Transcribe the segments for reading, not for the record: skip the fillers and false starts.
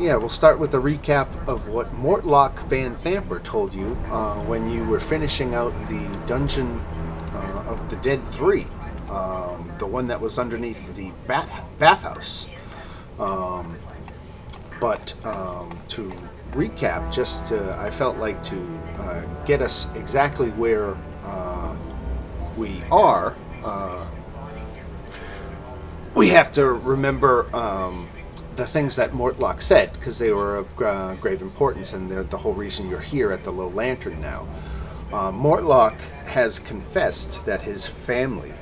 Yeah, we'll start with a recap of what Mortlock Van Thamper told you when you were finishing out the dungeon of the Dead Three, the one that was underneath the bathhouse. Um, but to recap, I felt like to get us exactly where we are. We have to remember the things that Mortlock said because they were of grave importance, and they're the whole reason you're here at the Low Lantern now. Mortlock has confessed that his family,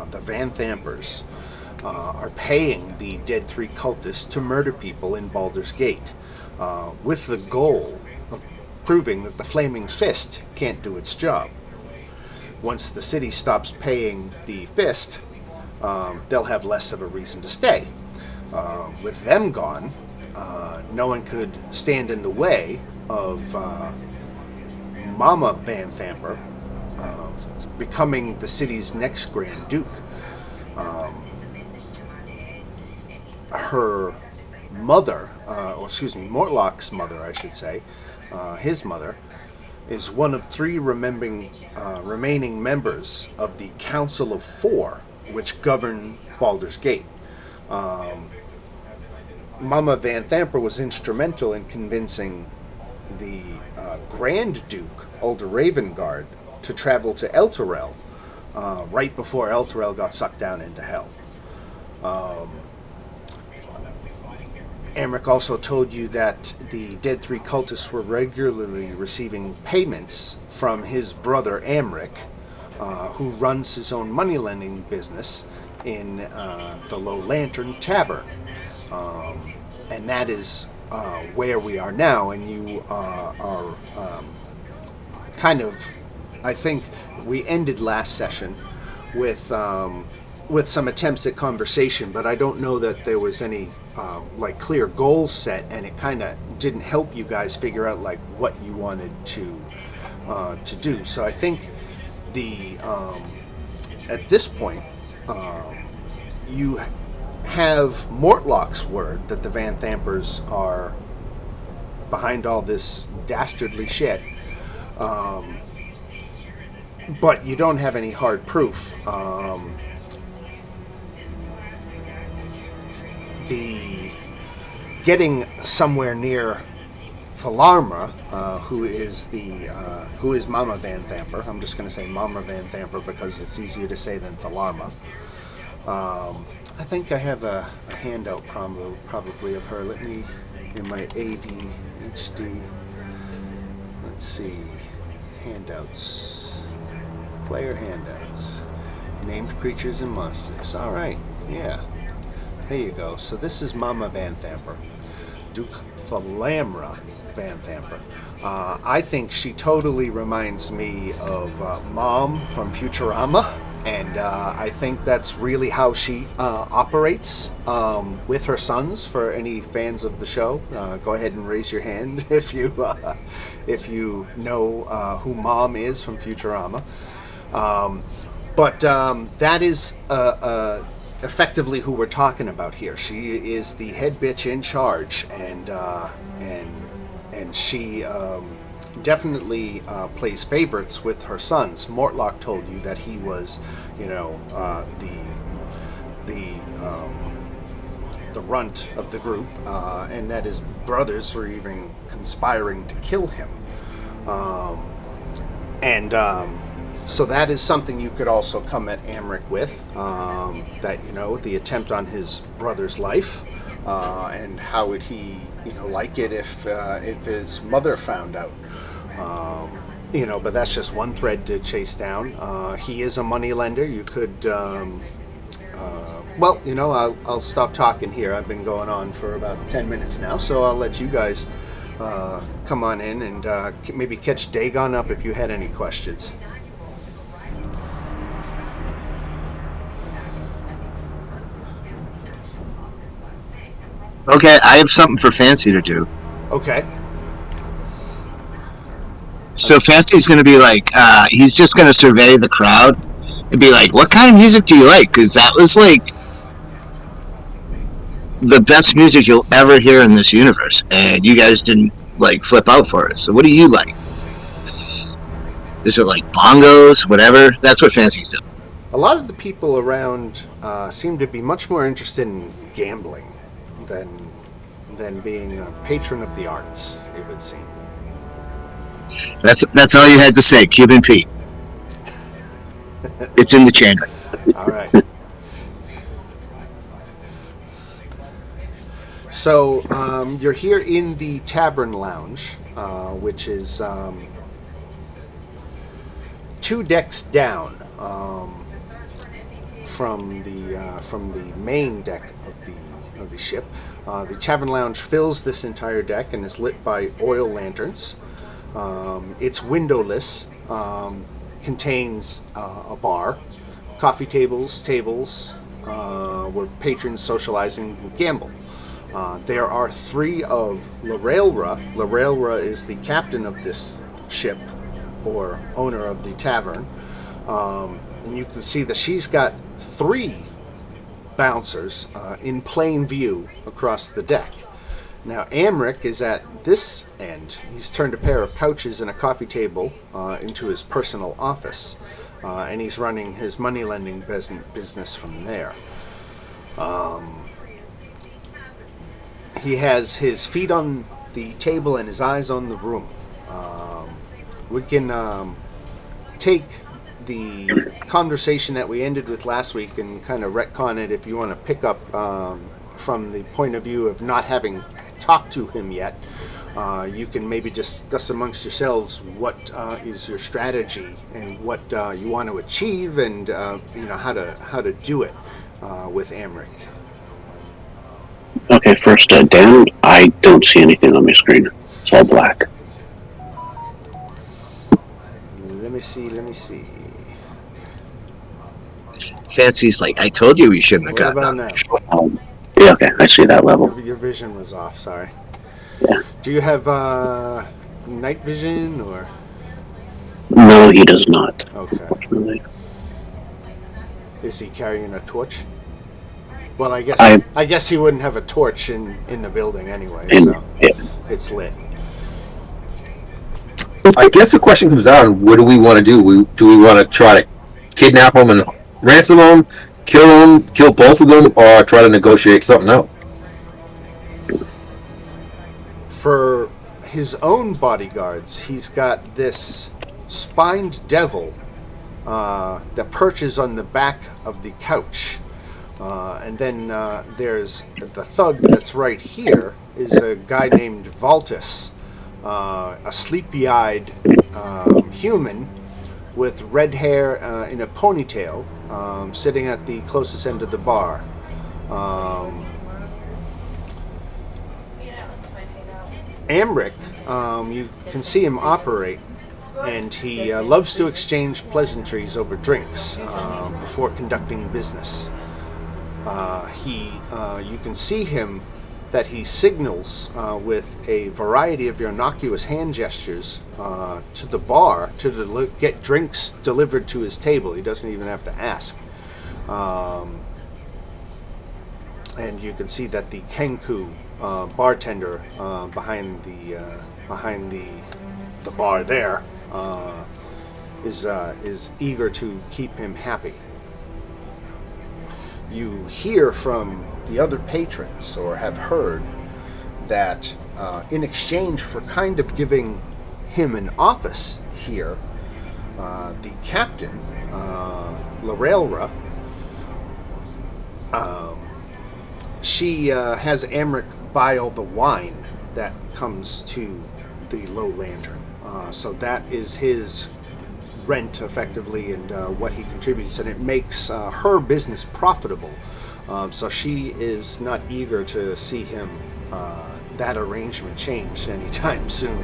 the Van Thampers, are paying the Dead Three cultists to murder people in Baldur's Gate, with the goal of proving that the Flaming Fist can't do its job. Once the city stops paying the Fist, they'll have less of a reason to stay. With them gone, no one could stand in the way of Mama Van Thamper becoming the city's next Grand Duke. Her mother, Mortlock's mother, I should say, his mother, is one of three remaining members of the Council of Four, which govern Baldur's Gate. Mama Van Thamper was instrumental in convincing the Grand Duke, Ulder Ravengard, to travel to Elturel right before Elturel got sucked down into hell. Amric also told you that the Dead Three cultists were regularly receiving payments from his brother Amric, who runs his own money-lending business in the Low Lantern Tavern. And that is where we are now, and you are kind of, I think we ended last session with some attempts at conversation, but I don't know that there was any clear goals set, and it kind of didn't help you guys figure out like what you wanted to do. So I think the at this point you have Mortlock's word that the Van Thampers are behind all this dastardly shit, but you don't have any hard proof. The getting somewhere near Thalarma, who is Mama Van Thamper. I'm just going to say Mama Van Thamper because it's easier to say than Thalarma. I think I have a handout probably of her. Let me in my ADHD. Let's see, handouts, player handouts, named creatures and monsters. All right, yeah. There you go. So this is Mama Van Thamper, Duke Thalamra Van Thamper. I think she totally reminds me of Mom from Futurama, and I think that's really how she operates with her sons. For any fans of the show, go ahead and raise your hand if you know who Mom is from Futurama. But that is effectively who we're talking about here. She is the head bitch in charge, and she definitely plays favorites with her sons. Mortlock told you that he was, the runt of the group, and that his brothers were even conspiring to kill him. So that is something you could also come at Amric with, the attempt on his brother's life, and how would he, like it if his mother found out. But that's just one thread to chase down. He is a moneylender. You could, I'll stop talking here. I've been going on for about 10 minutes now, so I'll let you guys come on in and maybe catch Dagon up if you had any questions. Okay, I have something for Fancy to do. Okay. So Fancy's going to be like, he's just going to survey the crowd and be like, what kind of music do you like? Because that was like, the best music you'll ever hear in this universe, and you guys didn't like flip out for it. So what do you like? Is it like bongos, whatever? That's what Fancy's doing. A lot of the people around seem to be much more interested in gambling than being a patron of the arts. It would seem. That's all you had to say, Cuban Pete. It's in the chamber. All right. So you're here in the Tavern Lounge, which is 2 decks down from the main deck of the ship. The Tavern Lounge fills this entire deck and is lit by oil lanterns. It's windowless. Contains a bar, coffee tables where patrons socialize and gamble. There are 3 of Lorelra. Lorelra is the captain of this ship, or owner of the tavern. And you can see that she's got 3 bouncers in plain view across the deck. Now, Amric is at this end. He's turned a pair of couches and a coffee table into his personal office, and he's running his money lending business from there. He has his feet on the table and his eyes on the room. We can take the conversation that we ended with last week and kind of retcon it if you want to pick up from the point of view of not having talked to him yet. You can maybe discuss amongst yourselves what is your strategy and what you want to achieve, and how to do it with Amric. Okay, first, Dan, I don't see anything on my screen. It's all black. Let me see. Fancy's like, I told you we shouldn't have What gotten about on. now? Yeah, okay, I see that level. Your vision was off, sorry. Yeah. Do you have night vision, or? No, he does not. Okay. Unfortunately. Is he carrying a torch? Well, I guess he wouldn't have a torch in the building anyway, so it's lit. I guess the question comes down: what do we want to do? Do we want to try to kidnap him and ransom him, kill both of them, or try to negotiate something out? For his own bodyguards, he's got this spined devil that perches on the back of the couch. And then there's the thug that's right here is a guy named Valtus, a sleepy-eyed human with red hair in a ponytail, sitting at the closest end of the bar. Amric, you can see him operate, and he loves to exchange pleasantries over drinks before conducting business. You can see him that he signals with a variety of innocuous hand gestures to the bar to get drinks delivered to his table. He doesn't even have to ask. And you can see that the Kenku bartender behind the bar there is eager to keep him happy. You hear from the other patrons, or have heard, that in exchange for kind of giving him an office here, the captain, Lorelra, she has Amric buy all the wine that comes to the Low Lantern. So that is his rent, effectively, and what he contributes, and it makes her business profitable. So she is not eager to see him that arrangement changed anytime soon.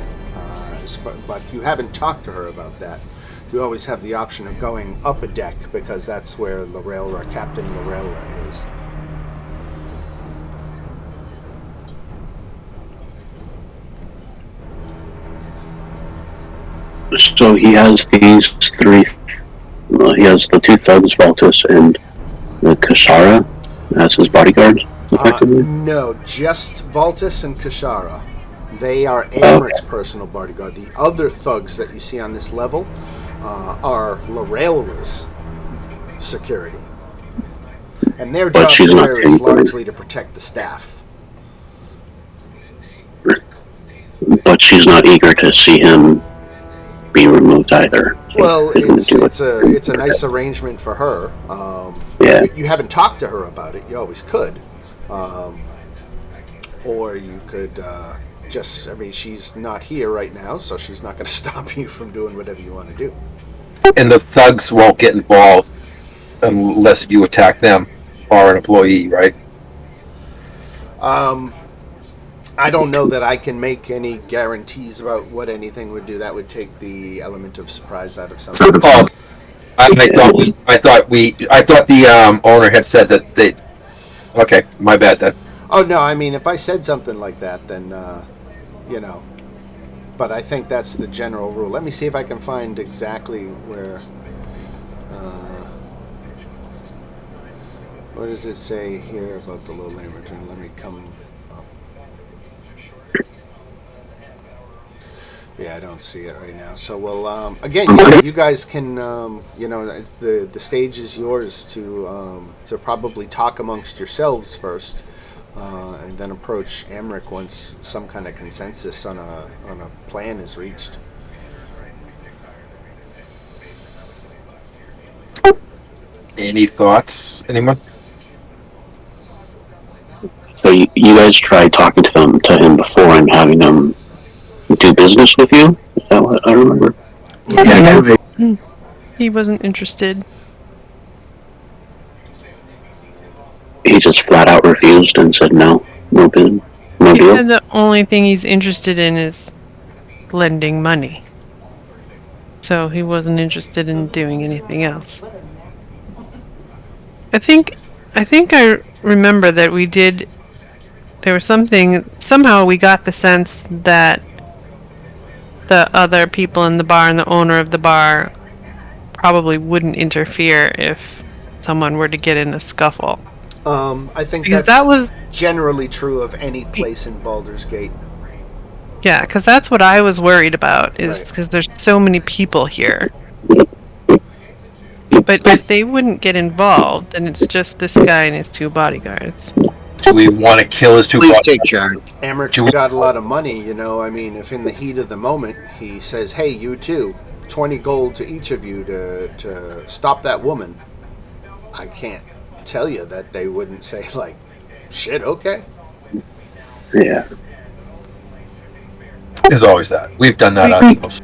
But you haven't talked to her about that. You always have the option of going up a deck, because that's where Captain Lorelra is. So he has these 3. He has the 2 thugs, Valtus and the Kasara, as his bodyguards. effectively? No, just Valtis and Kashara. They are Okay. Amric's personal bodyguard. The other thugs that you see on this level are Lorelra's security. And their But job she's not here paying is for them. largely to protect the staff. But she's not eager to see him be removed either. So Well, she's going to do it. it's a nice arrangement for her. Yeah. You haven't talked to her about it. You always could, or you could just. I mean, she's not here right now, so she's not going to stop you from doing whatever you want to do. And the thugs won't get involved unless you attack them or an employee, right? I don't know that I can make any guarantees about what anything would do. That would take the element of surprise out of something. Oh, I thought the owner had said that they. Okay, my bad. Then Oh no, I mean, if I said something like that, then you know. But I think that's the general rule. Let me see if I can find exactly where. What does it say here about the low Lamberton? Let me come up. Yeah, I don't see it right now. So, well, again, you guys can, the stage is yours to probably talk amongst yourselves first, and then approach Amric once some kind of consensus on a plan is reached. any thoughts, anyone? So you guys tried talking to him before and having him do business with you? Is that what I remember? Yeah, He wasn't interested. He just flat out refused and said no, no bid, no He deal. said the only thing he's interested in is lending money. So he wasn't interested in doing anything else. I think I remember that we did. There was something. Somehow we got the sense that the other people in the bar and the owner of the bar probably wouldn't interfere if someone were to get in a scuffle. I think Because that's that was generally true of any place in Baldur's Gate. Yeah, because that's what I was worried about, is Right. because there's so many people here. But if they wouldn't get involved, then it's just this guy and his two bodyguards. do we want to kill his two Please brothers? take charge. Amric's got a lot of money, you know. I mean, if in the heat of the moment he says, "Hey, you two, 20 gold to each of you to stop that woman," I can't tell you that they wouldn't say like, "Shit, okay." Yeah. There's always that. We've done that ourselves.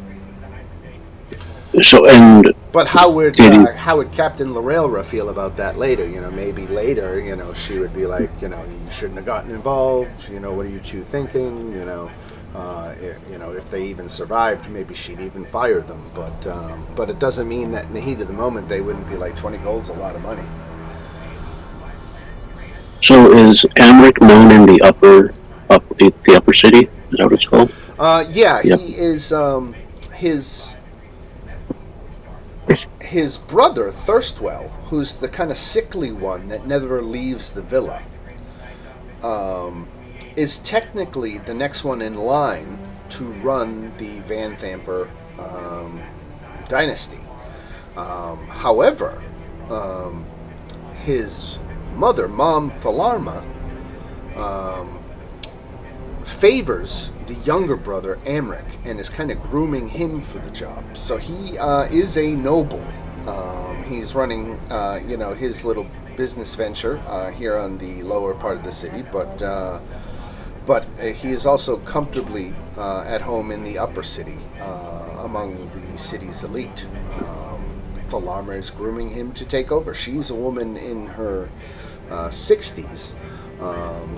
So and But how would Did he- Captain Lorelra feel about that later? You know, maybe later, you know, she would be like, you know, you shouldn't have gotten involved. You know, what are you two thinking? You know, if they even survived, maybe she'd even fire them. But it doesn't mean that in the heat of the moment they wouldn't be like 20 gold's a lot of money. so is Amric known in the upper city? Is that what it's called? Yeah, Yep. he is. His brother Thirstwell, who's the kind of sickly one that never leaves the villa, is technically the next one in line to run the Van Thamper dynasty. However, his mother, Mom Thalarma, favors the younger brother Amric and is kind of grooming him for the job. So he is a noble. He's running, his little business venture here on the lower part of the city, but he is also comfortably at home in the upper city, among the city's elite. Thalarma is grooming him to take over. She's a woman in her 60s,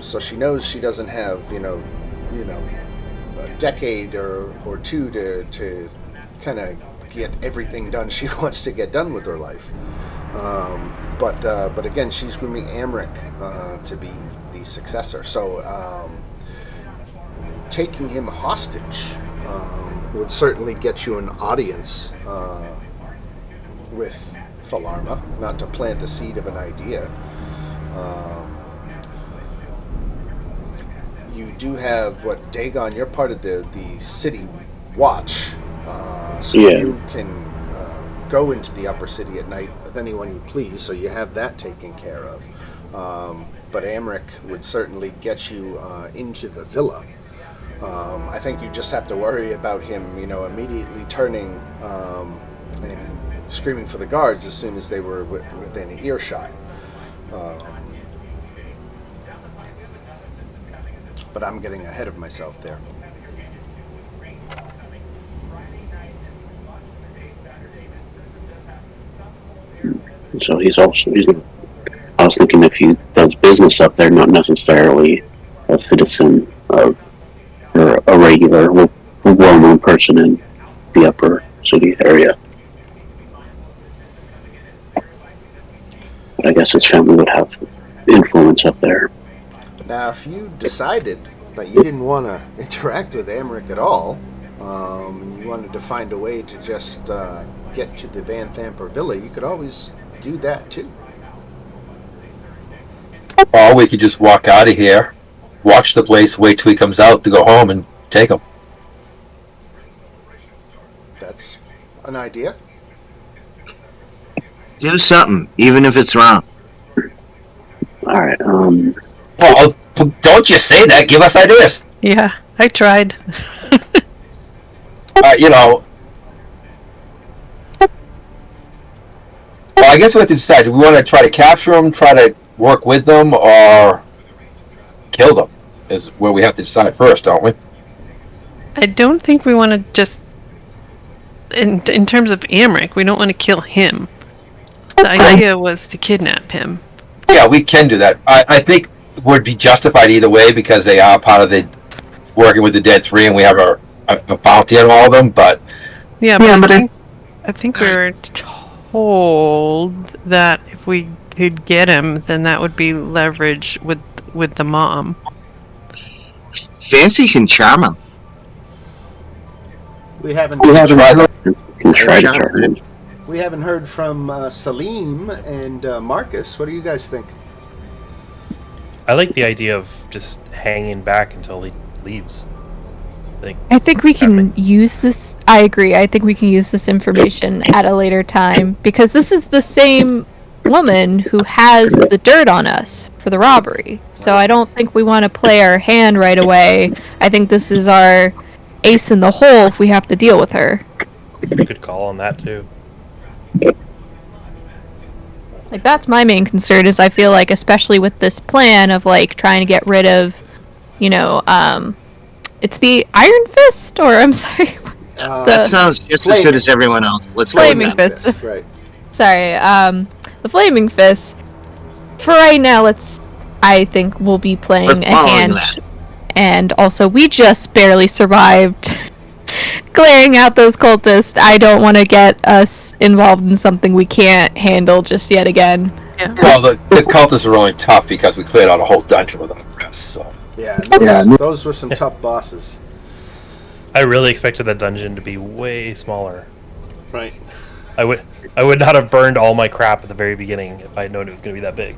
so she knows she doesn't have, a decade or two to kind of get everything done she wants to get done with her life. But again, she's grooming Amric to be the successor. So taking him hostage would certainly get you an audience with Thalarma, not to plant the seed of an idea. you do have what Dagon. You're part of the city watch, so Yeah. you can go into the upper city at night with anyone you please. So you have that taken care of. But Amric would certainly get you into the villa. I think you just have to worry about him, immediately turning and screaming for the guards as soon as they were within earshot. But I'm getting ahead of myself there. So he's I was thinking if he does business up there, not necessarily a citizen of, or a regular, well-known person in the upper city area. But I guess his family would have influence up there. Now, if you decided that you didn't want to interact with Amric at all, and you wanted to find a way to just get to the Van Thamper Villa, you could always do that too. Or we could just walk out of here, watch the place, wait till he comes out to go home and take him. That's an idea. Do something, even if it's wrong. All right. Well, don't you say that. Give us ideas. Yeah, I tried. Well, I guess we have to decide. Do we want to try to capture them, try to work with them, or kill them? Is where we have to decide first, don't we? I don't think we want to just. In terms of Amric, we don't want to kill him. The idea was to kidnap him. Yeah, we can do that. I think would be justified either way because they are part of the working with the Dead Three, and we have a bounty on all of them. But Yeah, but I think we were told that if we could get him, then that would be leverage with the mom. Fancy can charm him. We haven't heard from Salim and Marcus. What do you guys think? I like the idea of just hanging back until he leaves. I think we can use this. I agree. I think we can use this information at a later time because this is the same woman who has the dirt on us for the robbery. So I don't think we want to play our hand right away. I think this is our ace in the hole if we have to deal with her. Good call on that too. Like, that's my main concern is I feel like, especially with this plan of, like, trying to get rid of, it's the Iron Fist, or, I'm sorry. That sounds just as good as everyone else. Let's go with Flaming that. Fist. Right. Sorry, the Flaming Fist. For right now, I think we'll be playing We're a following hand. that. And also, we just barely survived clearing out those cultists. I don't want to get us involved in something we can't handle just yet again. Yeah. well, the cultists are only tough because we cleared out a whole dungeon without rest. So Yeah, those were some tough bosses. I really expected that dungeon to be way smaller. Right. I would not have burned all my crap at the very beginning if I had known it was going to be that big.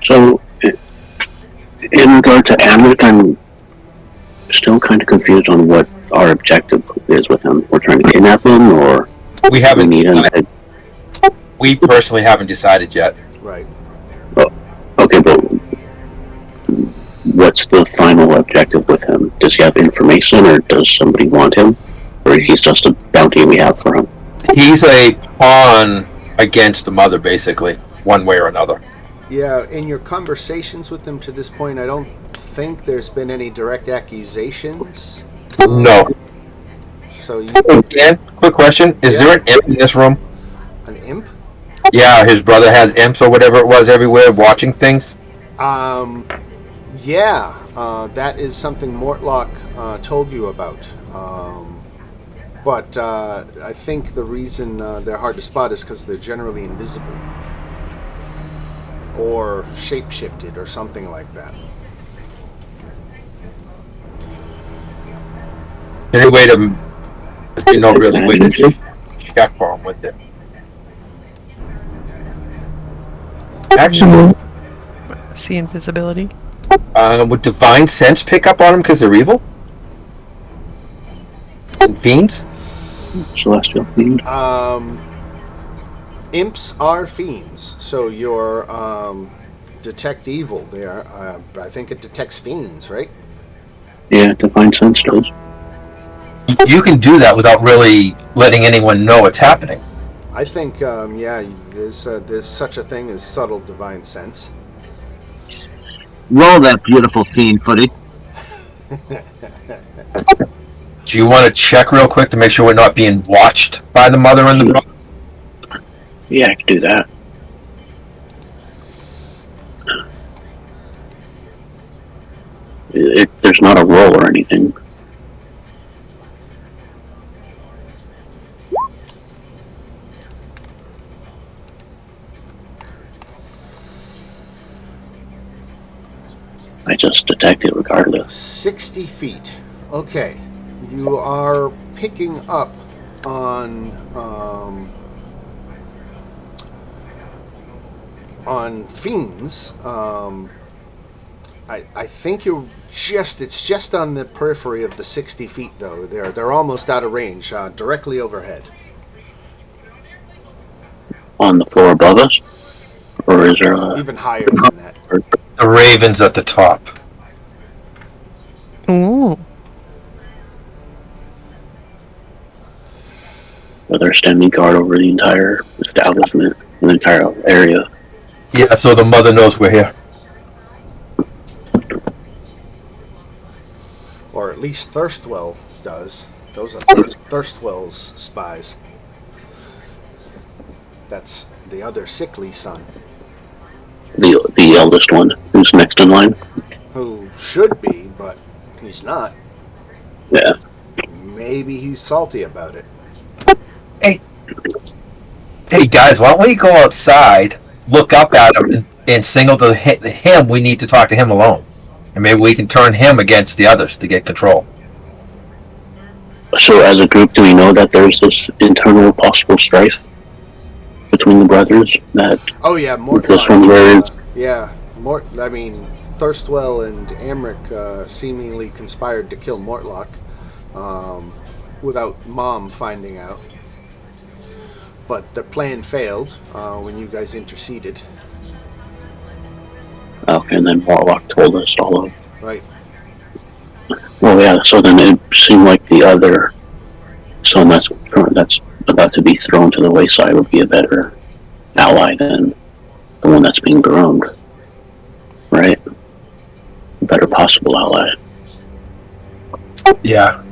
So, in regard to Amric, I'm still kind of confused on what our objective is with him. We're trying to kidnap him, or we haven't. need him? We personally haven't decided yet. Right. Okay, but what's the final objective with him? Does he have information, or does somebody want him? Or he's just a bounty we have for him? He's a pawn against the mother, basically, one way or another. Yeah, in your conversations with them to this point, I don't think there's been any direct accusations. No. So you, Dan, quick question: is there an imp in this room? an imp? Yeah, his brother has imps or whatever it was everywhere watching things. Yeah, that is something Mortlock told you about. But I think the reason they're hard to spot is because they're generally invisible. Or shapeshifted or something like that. Any way to, really way to check for him with it. Actually, see invisibility. Would divine sense pick up on them because they're evil? And fiends? Celestial fiend. Imps are fiends, so your detect evil there. I think it detects fiends, right? Yeah, divine sense does. You can do that without really letting anyone know what's happening. I think, yeah, there's such a thing as subtle divine sense. Roll that beautiful fiend footage. Do you want to check real quick to make sure we're not being watched by the mother and the brother? Yeah, I could do that. There's not a roll or anything. I just detect it regardless. 60 feet. Okay. You are picking up on fiends. I think it's just on the periphery of the 60 feet though. They're almost out of range, directly overhead. On the floor above us? Or is there a... Even higher than that. The raven's at the top. Ooh. Are there standing guard over the entire establishment, the entire area? Yeah, so the mother knows we're here. Or at least Thirstwell does. Those are Thirstwell's spies. That's the other sickly son. The eldest one, who's next in line? Who should be, but he's not. Yeah. Maybe he's salty about it. Hey guys, why don't we go outside, look up at him, and signal to him we need to talk to him alone. And maybe we can turn him against the others to get control. So as a group, do we know that there's this internal possible strife between the brothers? That Oh yeah, this one's where yeah, I mean, Thirstwell and Amric seemingly conspired to kill Mortlock without Mom finding out. But the plan failed when you guys interceded. Okay, and then Warlock told us all of... Right. Well, yeah, so then it seemed like the other son that's about to be thrown to the wayside would be a better ally than the one that's being groomed. Right? A better possible ally. Yeah.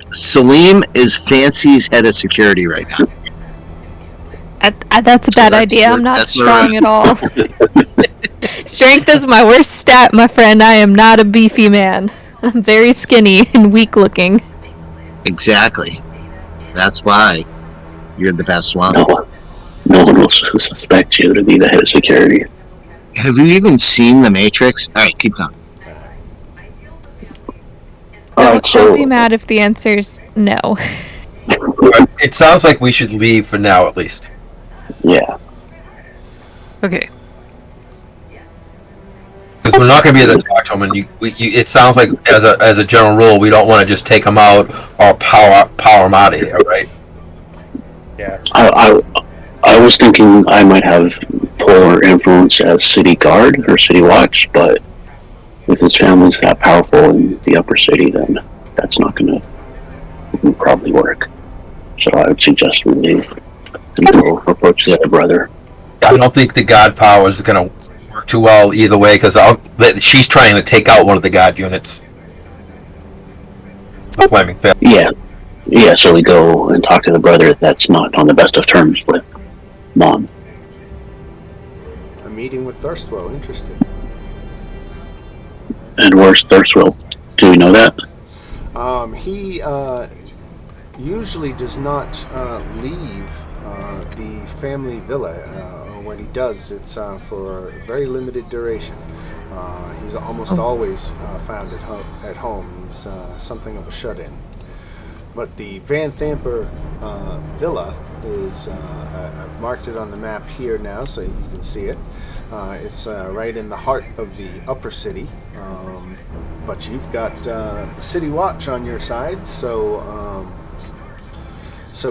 Salim is Fancy's head of security right now. That's a bad that's idea. where- I'm not that's where- strong at all. Strength is my worst stat, my friend. I am not a beefy man. I'm very skinny and weak looking. Exactly. That's why you're the best one. No one will suspect you to be the head of security. Have you even seen The Matrix? All right, keep going. Alright, Don't be mad if the answer's no. It sounds like we should leave for now, at least. Yeah. Okay. Because we're not going to be able to talk to him, and it sounds like, as a general rule, we don't want to just take him out or power him out of here, right? Yeah. I was thinking I might have poor influence as city guard or city watch, but if his family's that powerful in the upper city, then that's not going to probably work. So I would suggest we leave and go approach the other brother. I don't think the god power is going to work too well either way, because she's trying to take out one of the god units. The Flaming Fail. Yeah, so we go and talk to the brother that's not on the best of terms with Mom. A meeting with Thirstwell, interesting. And where's Thirstwell? Do we know that? He usually does not leave the family villa. When he does, it's for a very limited duration. He's almost always found at home. He's something of a shut-in. But the Van Thamper Villa is, I've marked it on the map here now so you can see it. It's right in the heart of the upper city. But you've got the City Watch on your side, so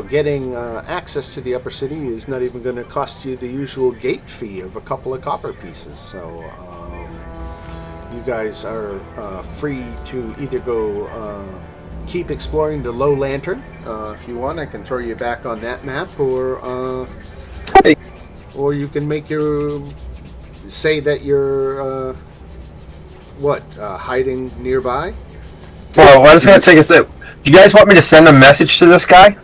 getting access to the upper city is not even going to cost you the usual gate fee of a couple of copper pieces. So you guys are free to either go keep exploring the Low Lantern. If you want, I can throw you back on that map, or you can make your say that you're hiding nearby. Well, I'm just gonna take a thing. Do you guys want me to send a message to this guy?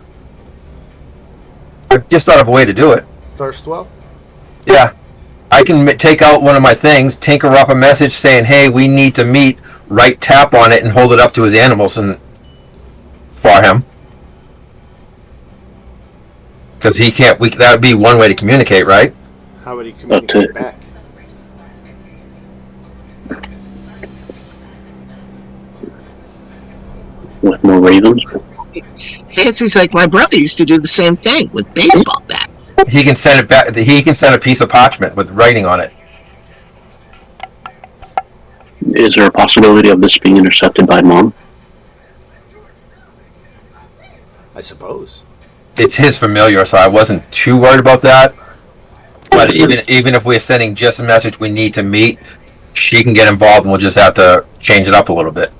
I just thought of a way to do it. Thirstwell? Yeah, I can take out one of my things, tinker up a message saying, "Hey, we need to meet." Right tap on it and hold it up to his animals and for him, because he can't. That would be one way to communicate, right? How would he communicate back? With more ravens. Fancy's like my brother used to do the same thing with baseball bat. He can send it back. He can send a piece of parchment with writing on it. Is there a possibility of this being intercepted by Mom? I suppose. It's his familiar, so I wasn't too worried about that. But even if we're sending just a message, we need to meet, she can get involved, and we'll just have to change it up a little bit.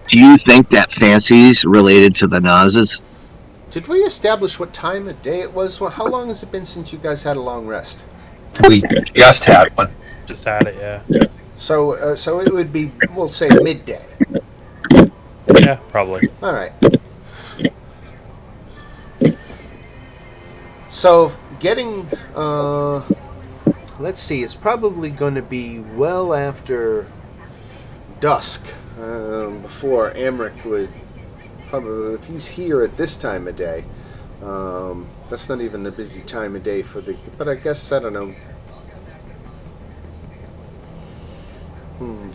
Do you think that Fancy's related to the Nazes? Did we establish what time of day it was? Well, how long has it been since you guys had a long rest? We just had one. Just had it, yeah. So it would be, we'll say, midday. Yeah, probably. All right. So getting, let's see, it's probably going to be well after dusk before Amric would probably, if he's here at this time of day, that's not even the busy time of day for the, but I guess, I don't know.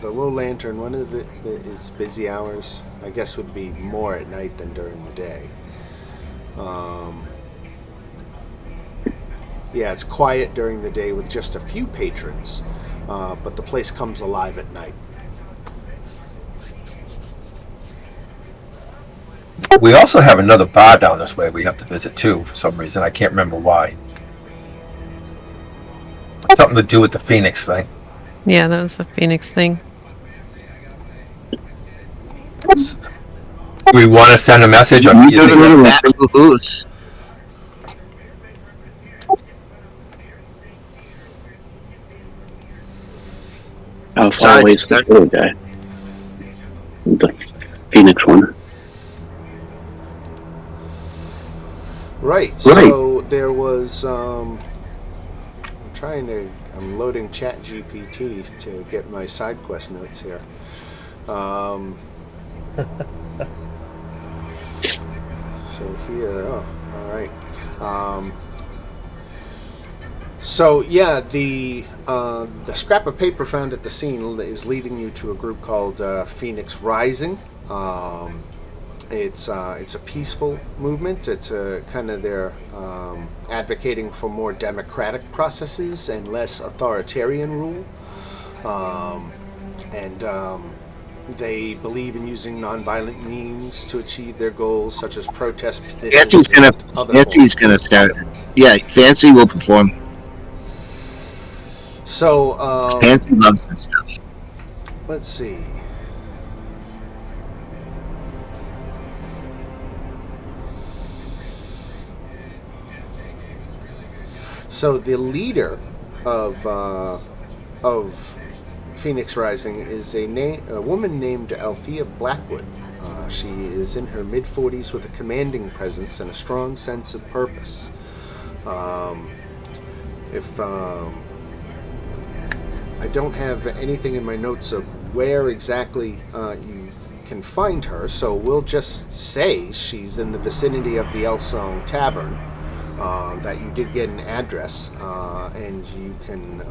The Low Lantern, one of its busy hours, I guess, would be more at night than during the day. Yeah, it's quiet during the day with just a few patrons, but the place comes alive at night. We also have another bar down this way we have to visit too, for some reason. I can't remember why. Something to do with the Phoenix thing. Yeah, that was the Phoenix thing. Do we want to send a message? Or You do you go to think the Baton Rouge. How far Sorry, away is the other guy? The Phoenix one. Right. So there was. I'm loading ChatGPT to get my side quest notes here. So here. Oh, all right. So yeah, the scrap of paper found at the scene is leading you to a group called Phoenix Rising. It's a peaceful movement. It's kind of they're advocating for more democratic processes and less authoritarian rule, and they believe in using nonviolent means to achieve their goals, such as protest petitions. Fancy's gonna start. Yeah, Fancy will perform. So Fancy loves this stuff. let's see. So the leader of Phoenix Rising is a woman named Althea Blackwood. She is in her mid-40s with a commanding presence and a strong sense of purpose. I don't have anything in my notes of where exactly you can find her, so we'll just say she's in the vicinity of the El Song Tavern. That you did get an address, and you can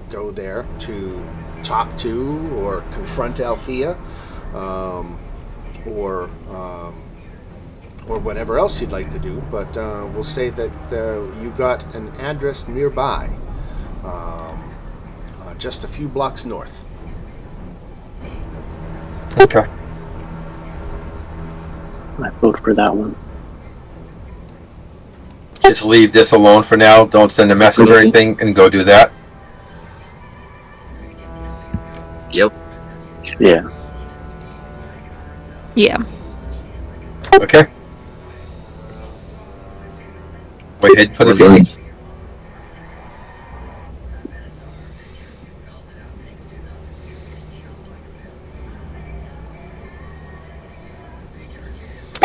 go there to talk to or confront Althea. or or whatever else you'd like to do. But we'll say that you got an address nearby, just a few blocks north. Okay. I vote for that one. Just leave this alone for now. Don't send a message or anything, and go do that. Yep. Yeah. Yeah. Okay. Wait, head for the We're good. Phoenix.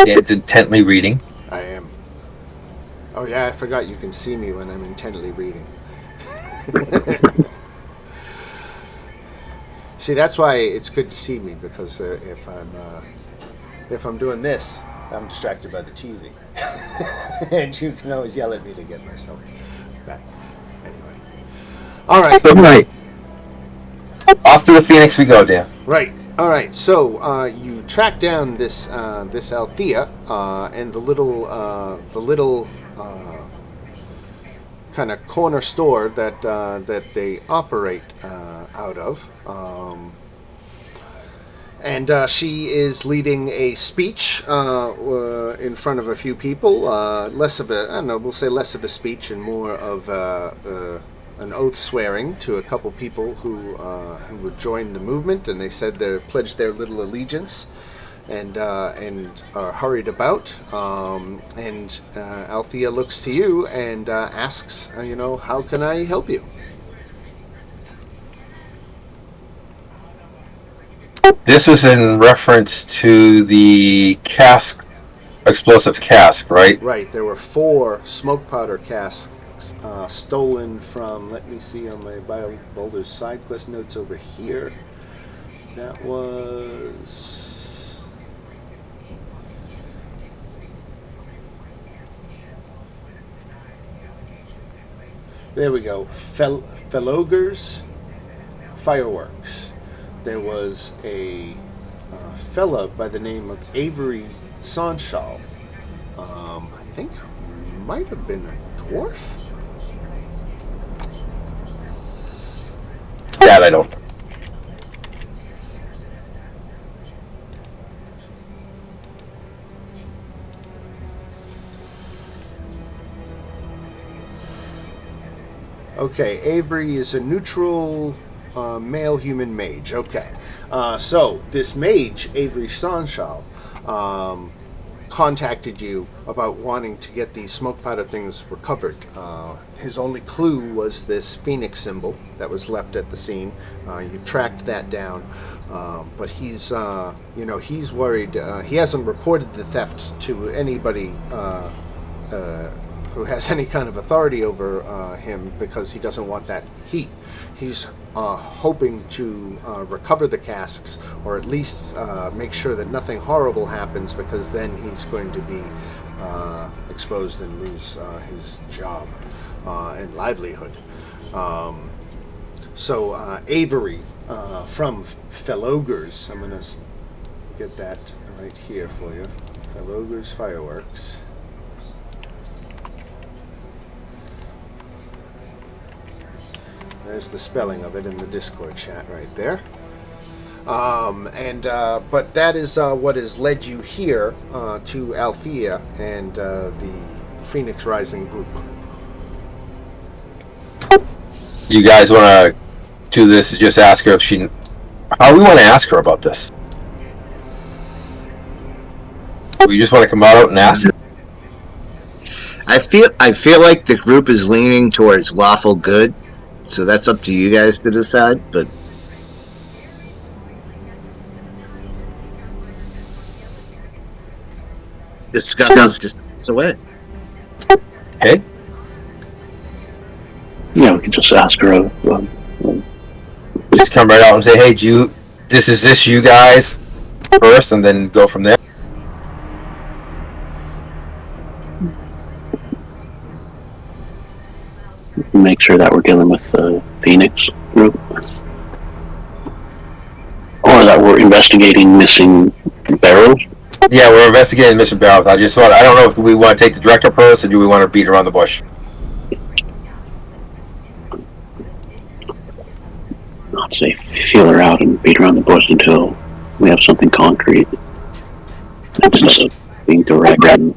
It's intently reading. I am. Oh yeah, I forgot you can see me when I'm intently reading. See, that's why it's good to see me, because if I'm doing this, I'm distracted by the TV, and you can always yell at me to get myself back. Anyway, all right, So, right. Off to the Phoenix we go, Dan. right, all right. So you track down this Althea and the little kind of corner store that they operate out of. And she is leading a speech in front of a few people. Less of a, I don't know, we'll say less of a speech and more of an oath swearing to a couple people who would join the movement, and they said they pledged their little allegiance and are hurried about. And Althea looks to you and asks, how can I help you? This was in reference to the cask, explosive cask, right? Right, there were 4 smoke powder casks stolen from, let me see on my Bio Boulder's side quest notes over here. That was... There we go. Felogers Fireworks. There was a fella by the name of Avery Sonshall. I think might have been a dwarf. That I don't. Okay, Avery is a neutral male human mage. Okay, so this mage, Avery Sonshall, contacted you about wanting to get these smoke powder things recovered. His only clue was this phoenix symbol that was left at the scene. You tracked that down, but he's worried. He hasn't reported the theft to anybody who has any kind of authority over him, because he doesn't want that heat. He's hoping to recover the casks, or at least make sure that nothing horrible happens, because then he's going to be exposed and lose his job and livelihood. So Avery from Felogers, I'm going to get that right here for you. Felogers Fireworks. There's the spelling of it in the Discord chat right there. But that is what has led you here to Althea and the Phoenix Rising group. You guys want to do this? Just ask her if she. How we want to ask her about this? We just want to come out and ask her. I feel like the group is leaning towards lawful good, so that's up to you guys to decide. But discuss away. Okay. Yeah, we can just ask her. Just come right out and say, "Hey, is this you guys first," and then go from there. Make sure that we're dealing with the Phoenix group. Or Or that we're investigating missing barrels. Yeah, we're investigating missing barrels. I don't know if we want to take the direct approach or do we want to beat around the bush. I'd say feel her out and beat around the bush until we have something concrete. Instead of being direct and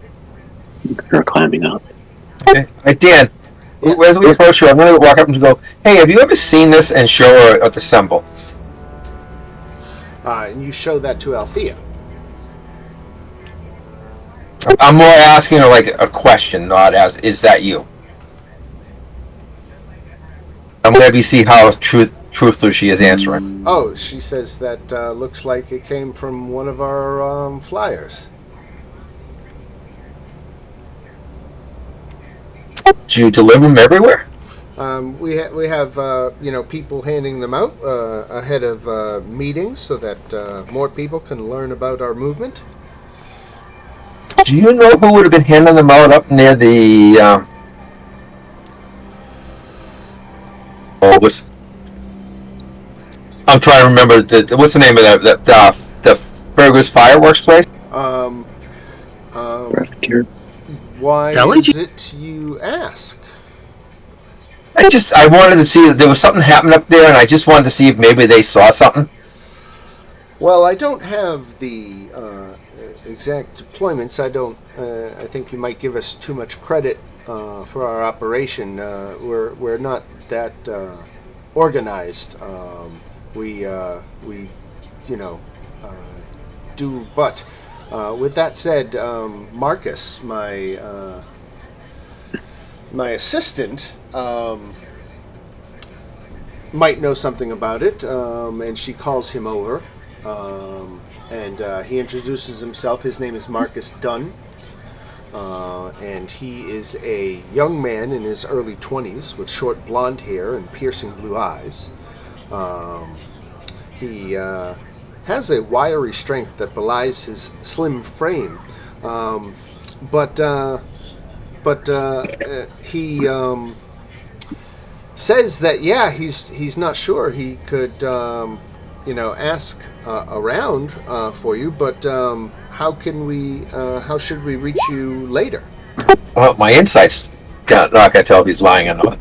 her climbing up. Okay. Right, Dan, as we approach her, I'm going to walk up and go, hey, have you ever seen this? And show her at the symbol. And you show that to Althea. I'm more asking her like a question, not as, is that you? I'm going to have you see how truthful she is answering. Oh, she says that looks like it came from one of our flyers. Do you deliver them everywhere? We have people handing them out ahead of meetings so that more people can learn about our movement. Do you know who would have been handing them out up near the? I'm trying to remember what's the name of the Burgers Fireworks place? Why is it you ask? I wanted to see if there was something happening up there, and I just wanted to see if maybe they saw something. Well, I don't have the exact deployments. I think you might give us too much credit for our operation. We're not that organized. We do. But with that said, Marcus, my assistant, might know something about it, and she calls him over. And he introduces himself. His name is Marcus Dunn, and he is a young man in his early 20s with short blonde hair and piercing blue eyes. He has a wiry strength that belies his slim frame, but he says that he's not sure he could ask around for you, but how should we reach you later? Well, my insight's not going to tell if he's lying or not.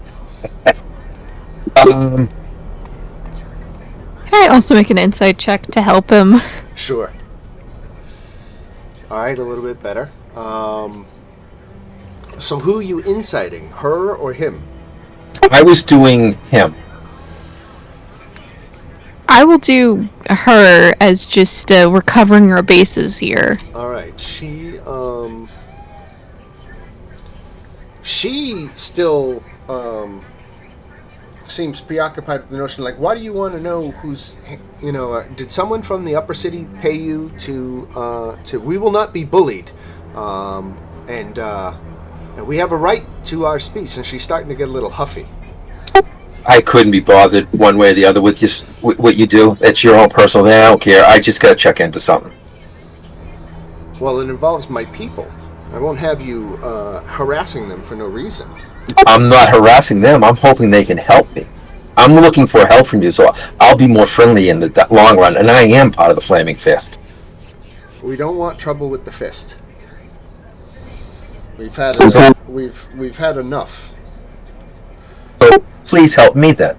Can I also make an insight check to help him? Sure. All right, a little bit better. So who are you inciting, her or him? I was doing him. I will do her as just we're covering our bases here. All right, she still seems preoccupied with the notion, like, why do you want to know who's, did someone from the upper city pay you to we will not be bullied, and we have a right to our speech. And she's starting to get a little huffy. I couldn't be bothered one way or the other with what you do. It's your own personal thing. I don't care. I just got to check into something. Well, it involves my people. I won't have you harassing them for no reason. I'm not harassing them. I'm hoping they can help me. I'm looking for help from you, so I'll be more friendly in the long run, and I am part of the Flaming Fist. We don't want trouble with the fist. We've had enough. We've had enough. So please help me then.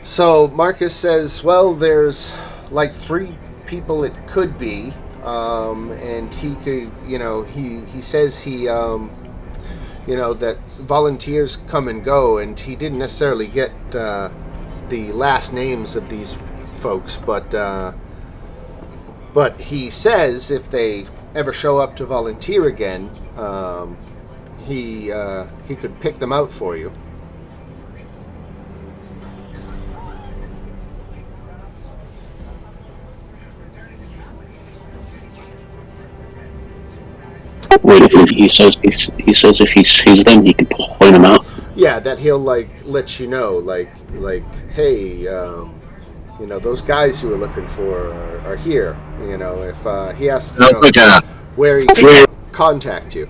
So Marcus says, well, there's like 3 people it could be, and he could, he says that volunteers come and go, and he didn't necessarily get the last names of these folks, but he says if they ever show up to volunteer again, he could pick them out for you. Wait, he says if he sees them, he can point them out. Yeah, that he'll let you know, hey, those guys you were looking for are here. If he asks where he can contact you.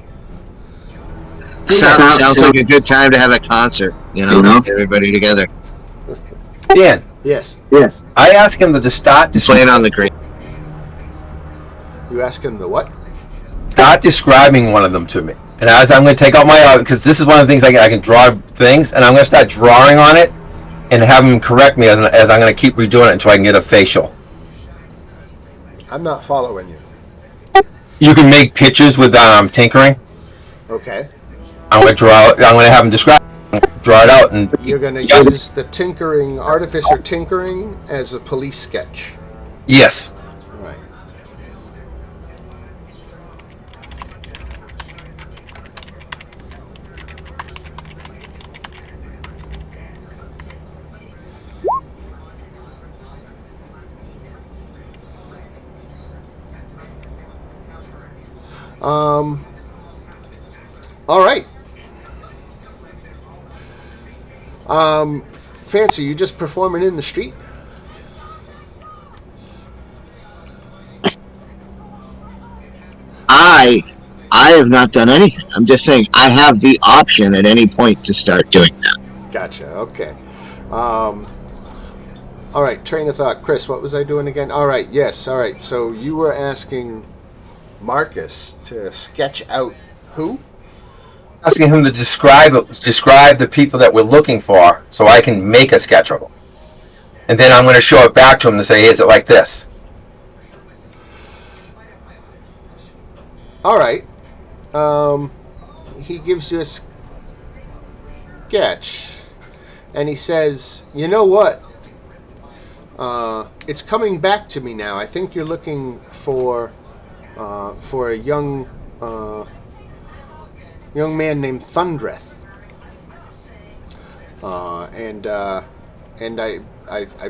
Sounds like a good time to have a concert. Everybody together. Dan, Yes. I asked him to just start Playing on the green. You ask him the what? describing one of them to me. And as I'm going to take out my, because this is one of the things I can draw things, and I'm going to start drawing on it and have him correct me as I'm going to keep redoing it until I can get a facial. I'm not following you. You can make pictures with tinkering. Okay. I'm going to have him draw it out, and You're going to use the tinkering, artificer tinkering, as a police sketch. yes. Right. All right. Fancy, you just performing in the street? I have not done anything. I'm just saying I have the option at any point to start doing that. Gotcha. Okay. All right. Train of thought, Chris. What was I doing again? All right. Yes. All right. So you were asking Marcus to sketch out who? Asking him to describe the people that we're looking for, so I can make a sketch of them, and then I'm going to show it back to him to say, "Hey, is it like this?" All right. He gives you a sketch, and he says, "You know what? It's coming back to me now. I think you're looking for a young man named Thundreth, and I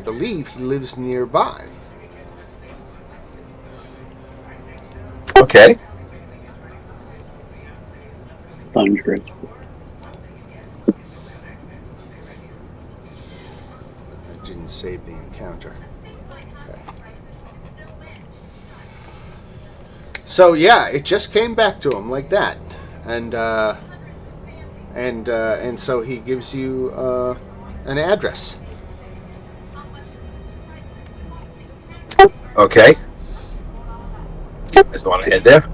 believe he lives nearby." Okay. Thundreth. I didn't save the encounter. Okay. So yeah, it just came back to him like that, and so he gives you an address. Okay. Just want to head there.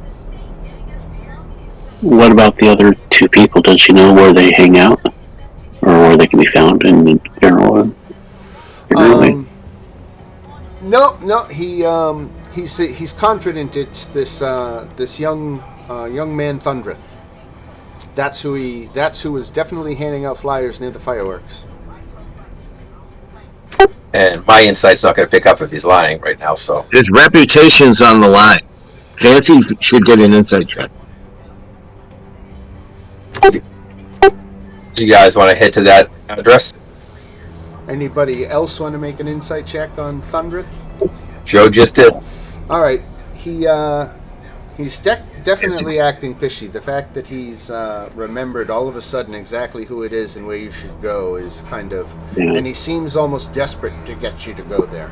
What about the other two people? Does she know where they hang out, or where they can be found in the general? No. He's confident it's this young man Thundreth. That's who was definitely handing out flyers near the fireworks. And my insight's not going to pick up if he's lying right now, so. His reputation's on the line. Fancy should get an insight check. Do you guys want to head to that address? Anybody else want to make an insight check on Thundreth? Joe just did. All right, he's definitely acting fishy. The fact that he's remembered all of a sudden exactly who it is and where you should go is kind of, and he seems almost desperate to get you to go there.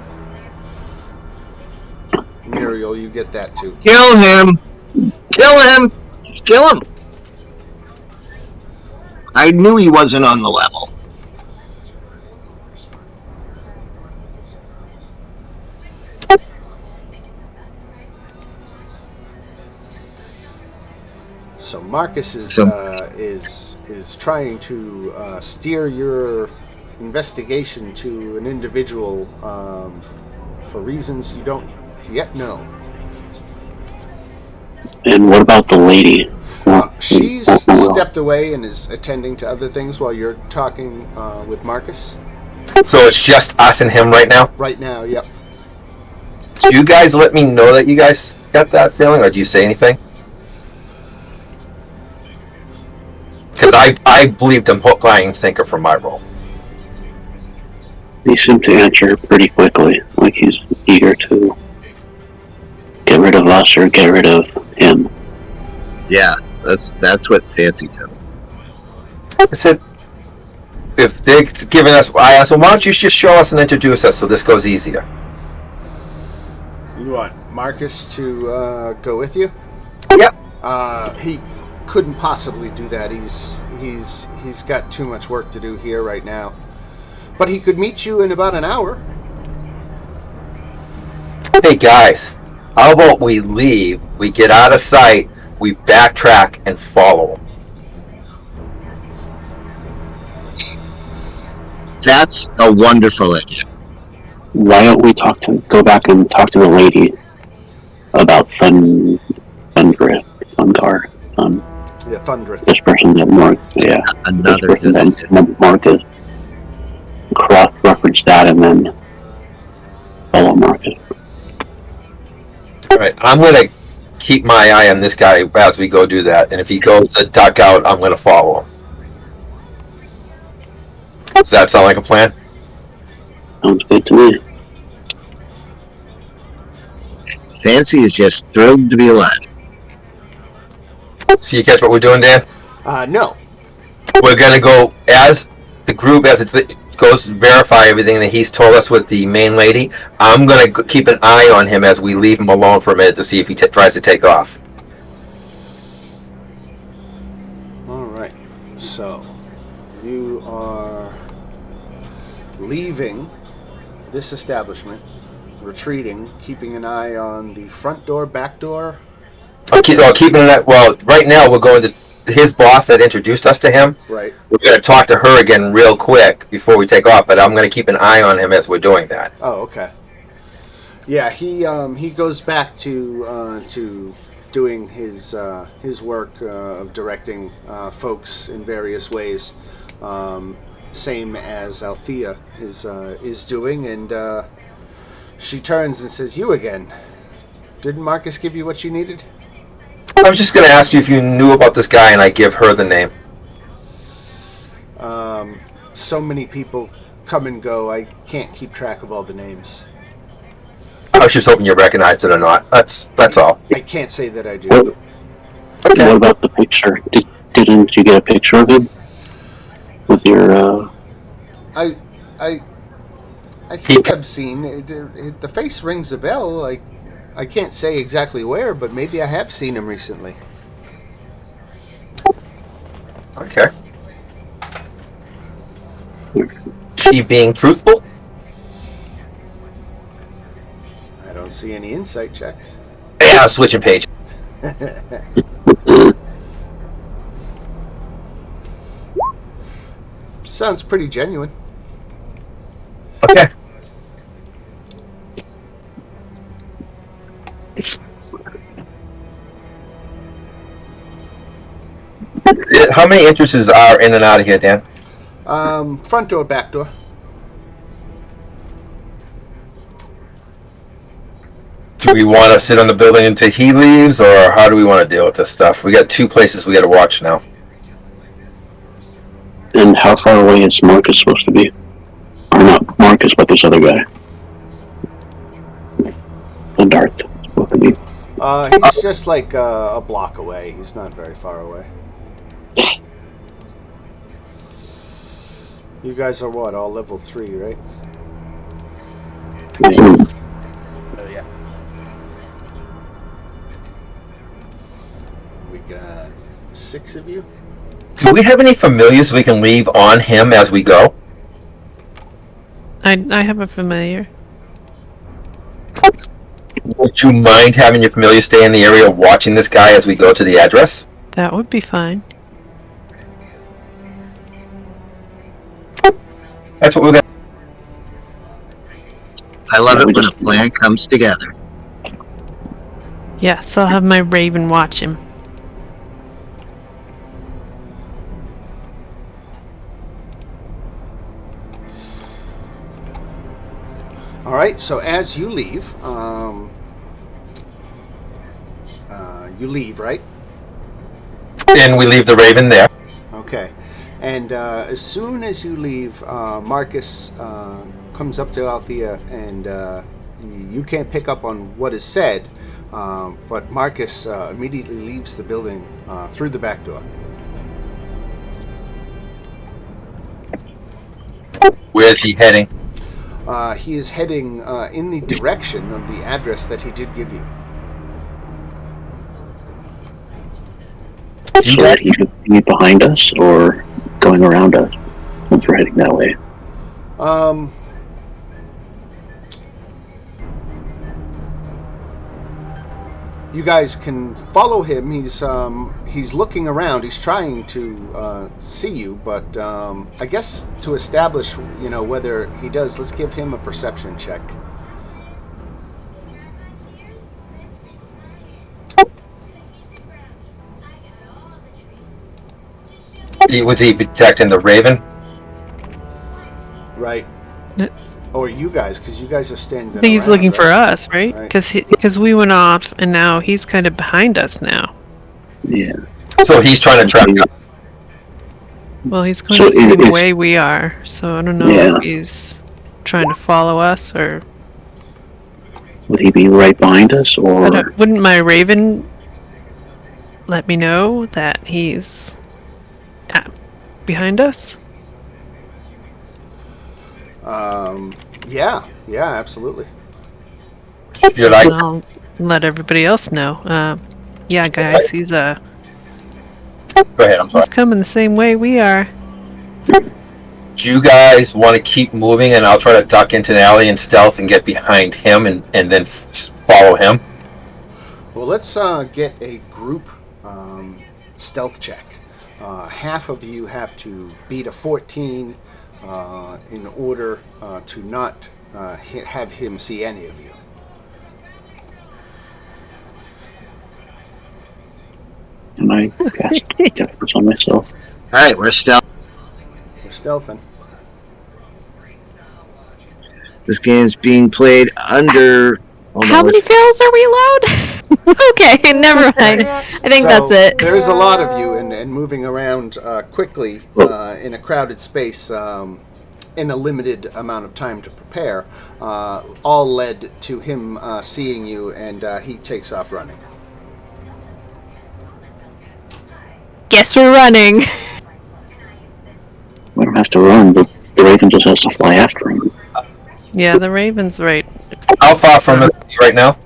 Muriel, you get that too. Kill him! Kill him! Kill him! I knew he wasn't on the level. So Marcus is trying to steer your investigation to an individual for reasons you don't yet know. And what about the lady? She's stepped away and is attending to other things while you're talking with Marcus. So it's just us and him right now? Right now, yep. Do you guys let me know that you guys got that feeling, or do you say anything? Because I believed him hook, line, and sinker for my role. He seemed to answer pretty quickly, like he's eager to get rid of us or get rid of him. Yeah, that's what Fancy said. I said, if they're giving us, I asked, well, why don't you just show us and introduce us so this goes easier? You want Marcus to go with you? Yep. He couldn't possibly do that. He's got too much work to do here right now. But he could meet you in about an hour. Hey guys, how about we leave, we get out of sight, we backtrack and follow him? That's a wonderful idea. Why don't we go back and talk to the lady about Thundar, Yeah, Thundreth. this person that Mark, yeah, Another this person good idea. that Marcus cross-reference that and then follow Marcus. Alright, I'm gonna keep my eye on this guy as we go do that, and if he goes to duck out, I'm gonna follow him. Does that sound like a plan? Sounds good to me. Fancy is just thrilled to be alive. So you catch what we're doing, Dan? No. We're gonna go as the group, as it goes to verify everything that he's told us with the main lady. I'm gonna keep an eye on him as we leave him alone for a minute to see if he tries to take off. All right. So you are leaving this establishment, retreating, keeping an eye on the front door, back door. Keeping that. Well, right now we're going to his boss that introduced us to him. Right. We're going to talk to her again real quick before we take off, but I'm going to keep an eye on him as we're doing that. Oh, okay. Yeah, he goes back to doing his work of directing folks in various ways, same as Althea is doing, and she turns and says, "You again? Didn't Marcus give you what you needed?" I was just going to ask you if you knew about this guy, and I give her the name. So many people come and go, I can't keep track of all the names. I was just hoping you recognized it or not. That's all. I can't say that I do. What about the picture? Didn't you get a picture of him with your? I think I've seen the face rings a bell. I can't say exactly where, but maybe I have seen him recently. Okay. She being truthful? I don't see any insight checks. Yeah, switching page. Sounds pretty genuine. Okay. How many entrances are in and out of here, Dan? Front door, back door. Do we want to sit on the building until he leaves, or how do we want to deal with this stuff? We got two places we got to watch now. And how far away is Marcus supposed to be? Or not Marcus, but this other guy. The Darth supposed to be. He's just like a block away. He's not very far away. You guys are what? All level 3, right? Yeah. We got 6 of you. Do we have any familiars we can leave on him as we go? I have a familiar. Would you mind having your familiar stay in the area watching this guy as we go to the address? That would be fine. That's what we're going to... I love it when a plan comes together. Yes, I'll have my raven watch him. All right. So as you leave, you leave, right? And we leave the raven there. Okay. And as soon as you leave, Marcus comes up to Althea, and you can't pick up on what is said, but Marcus immediately leaves the building through the back door. Where's he heading? He is heading in the direction of the address that he did give you. So that he could be behind us or going around us once we're heading that way. You guys can follow him. He's looking around. He's trying to see you, but I guess to establish, whether he does, let's give him a perception check. Was he protecting the Raven? Right. Or you guys, because you guys are standing. I think he's around, looking for right? us, right? Right. Because we went off, and now he's kind of behind us now. Yeah. So he's trying to track us. Well, he's going So the same is- way we are, so I don't know Yeah. if he's trying to follow us or. Would he be right behind us, or Wouldn't my Raven let me know that he's behind us? Yeah, absolutely. If you're like, And I'll let everybody else know. Yeah, guys, he's go ahead. I'm sorry. he's coming the same way we are. Do you guys want to keep moving, and I'll try to duck into an alley and stealth and get behind him, and then follow him? Well, let's get a group stealth check. Half of you have to beat a 14 in order to not have him see any of you. am I cast deafness on myself? All right, we're stealth. We're stealthing. This game's being played under. How many fails are we allowed? Okay, never mind. I think So, that's it. There's a lot of you, and moving around quickly in a crowded space in a limited amount of time to prepare, all led to him seeing you, and he takes off running. Guess we're running. We don't have to run, but the Raven just has to fly after him. Yeah, the Raven's right. How far from us is he right now?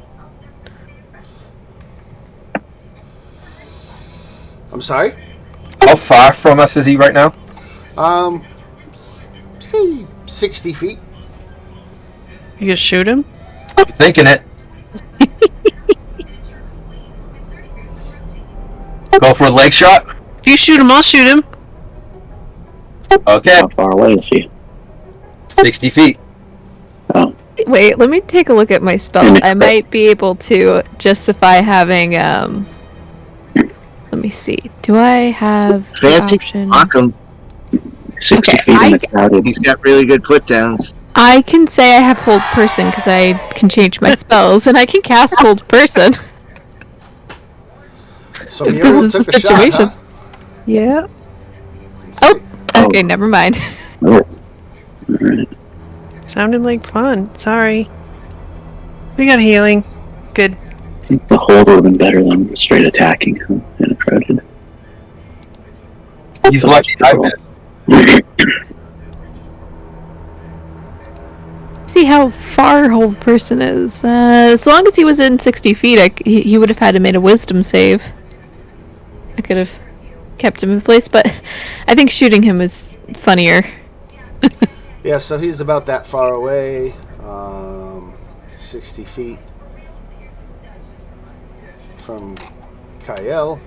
I'm sorry? How far from us is he right now? Say 60 feet. You gonna shoot him? Thinking it. Go for a leg shot? If you shoot him, I'll shoot him. Okay, How far away is he? 60 feet. Oh, Wait, let me take a look at my spells. I might be able to justify having let me see. Do I have the Fancy. option? Mock him. 60 Okay, feet in a crowded. He's got really good put downs. I can say I have hold person because I can change my spells and I can cast hold person. So This Muriel is the took a shot, situation. huh? Yeah. Let's see. Oh, okay, never mind. Oh. Alright. Sounded like fun. Sorry. We got healing. Good. I think the hold would have been better than straight attacking him in a crowded. He's lucky I missed. See how far hold person is. As long as he was in 60 feet, he would have had to made a wisdom save. I could have kept him in place, but I think shooting him is funnier. Yeah, so he's about that far away. 60 feet from Kyle.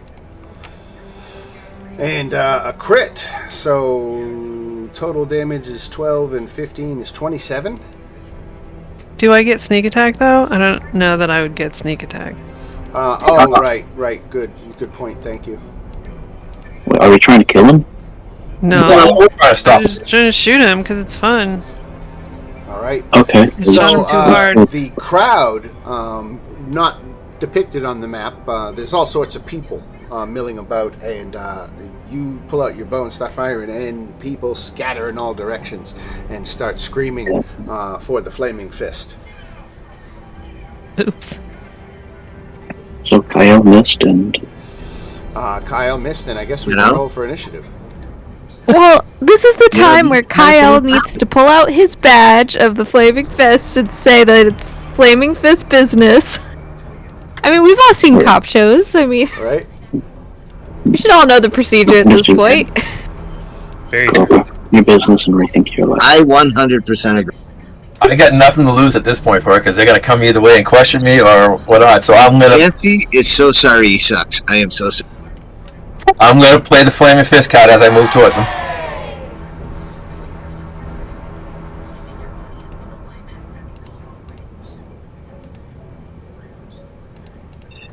And a crit. So total damage is 12 and 15 is 27. Do I get sneak attack though? I don't know that I would get sneak attack. Right. Good point. Thank you. Wait, are we trying to kill him? No. We're trying to stop I'm just trying to shoot him because it's fun. All right. Okay. It's not So him too hard. the crowd, not depicted on the map, there's all sorts of people milling about, and you pull out your bow and start firing, and people scatter in all directions and start screaming for the flaming fist. Oops. So Kyle missed, and Kyle missed, and I guess we You can know? roll for initiative. Well, this is the time Yeah, where Kyle needs to pull out his badge of the Flaming Fist and say that it's Flaming Fist business. I mean, we've all seen cop shows. I mean, All right. We should all know the procedure at this point. Very Go true. about your business and rethink your life. I 100% agree. I got nothing to lose at this point for it because they're gonna come either way and question me or whatnot. So I'm gonna Fancy is so sorry he sucks. I am so sorry. play the flaming fist card as I move towards him.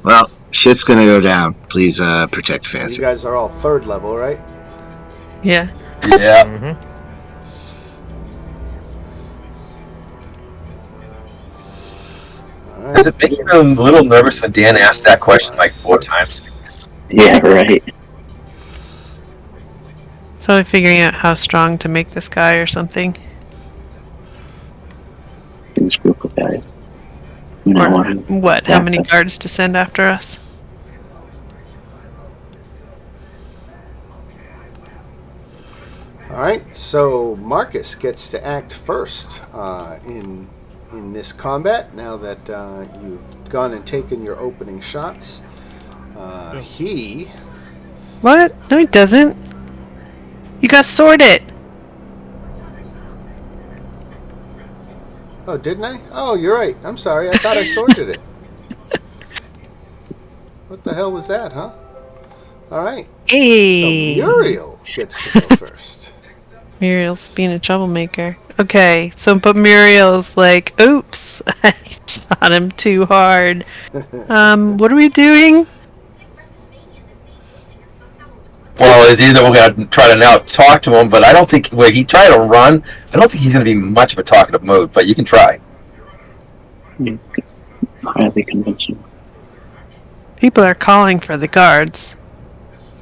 Well, shit's gonna go down. Please protect You Fancy. guys are all 3rd level, right? Yeah. Yeah. Mm-hmm. All Does right. it make you a little nervous when Dan asked that question like 4 times? Yeah, right. So we're figuring out how strong to make this guy or something. In this group of guys. You know Or what? what? How many guards to send after us? All right. So Marcus gets to act first in this combat. Now that you've gone and taken your opening shots, he. What? No, he doesn't. You got sorted. Oh, didn't I? Oh, you're right. I'm sorry. I thought I sorted it. What the hell was that, huh? All right. Hey. So Muriel gets to go first. Muriel's being a troublemaker. Okay, so but Muriel's like, oops, I shot him too hard. What are we doing? Well, it's either we're gonna try to now talk to him, but I don't think where he tried to run. I don't think he's gonna be much of a talkative mood. But you can try. Highly convincing. People are calling for the guards.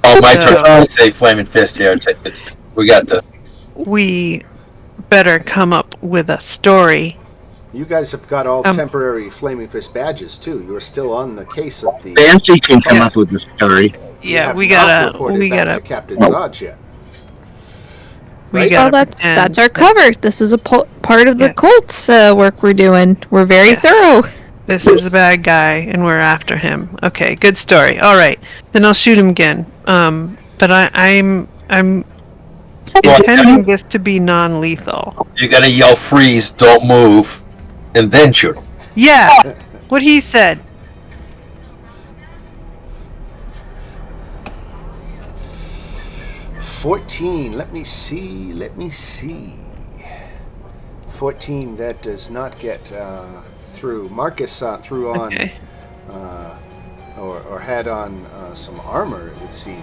Oh, my So- turn to say flaming fist here. We got this. We better come up with a story. You guys have got all temporary Flaming Fist badges, too. You are still on the case of the... Fancy can come up with the story. You Yeah, have we not gotta, reported we back gotta, to Captain Zodge yet. we Right? gotta. Well, pretend that's our that cover. This is a part of the Yeah. cult's work we're doing. We're very thorough. This is a bad guy, and we're after him. Okay, good story. All right, then I'll shoot him again. But I'm intending this to be non-lethal. You gotta yell freeze, don't move, and then shoot him. Yeah, what he said. $14. Let me see. 14. That does not get through. Marcus threw on, Okay. or had on some armor, it would seem.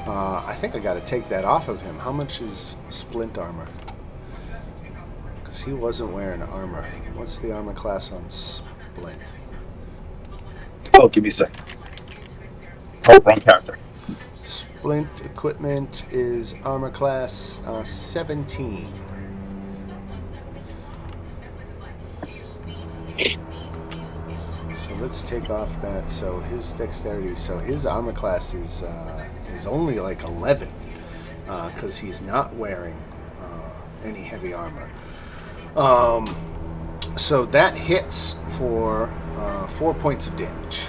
I think I got to take that off of him. How much is splint armor? Because he wasn't wearing armor. What's the armor class on splint? Oh, give me a second. Oh, wrong character. Splint equipment is armor class 17. So let's take off that. So his dexterity. So his armor class is only like 11 because he's not wearing any heavy armor. So that hits for 4 points of damage.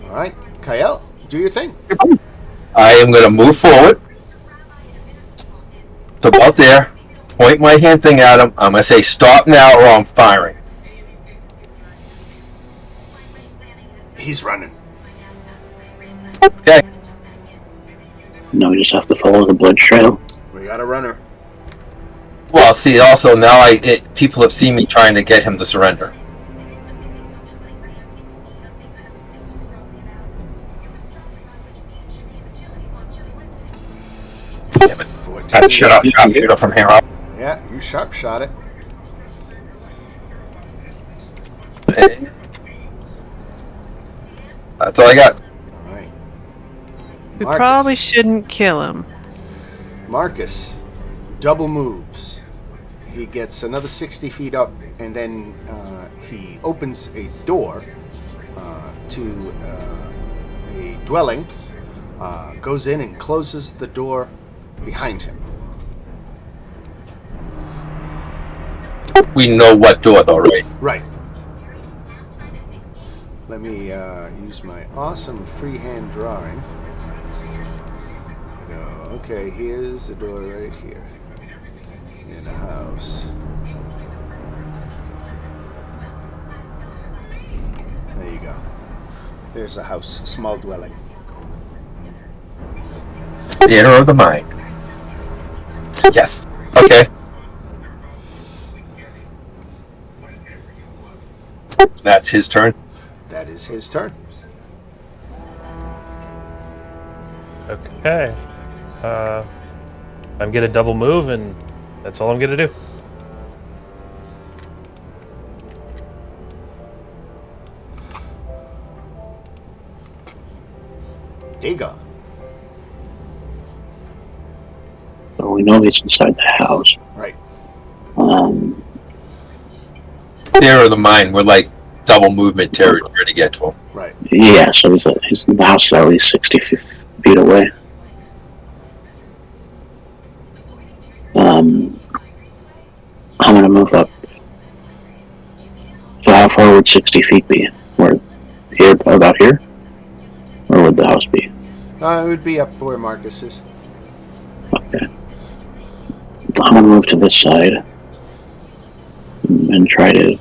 All right, Kyle, do your thing. I am gonna move forward. It's about there. Point my hand thing at him. I'm gonna say stop now or I'm firing. He's running. Okay. No, we just have to follow the blood trail. We got a runner. Well, see, also now people have seen me trying to get him to surrender. Damn it. 14. I'd shut up, sharpshooter from here on. Yeah, you sharp shot it. That's all I got. All right. We Marcus. probably shouldn't kill him. Marcus double moves. He gets another 60 feet up, and then he opens a door to a dwelling, goes in and closes the door behind him. We know what door though, right? Right. Let me use my awesome freehand drawing. Okay, here's the door right here. In a house. There you go. There's a house, a small dwelling. Theater of the mind. Yes. Okay. That's his turn. That is his turn. Okay. I'm gonna double move, and that's all I'm gonna do. Dagon. So we know he's inside the house. Right. Theater of the mind. We're like double movement territory to get to him. Right. Yeah, so the house is at least 60 feet away. I'm going to move up. So how far would 60 feet be? Where, here, about here? Where would the house be? It would be up where Marcus is. Okay. I'm going to move to this side and try to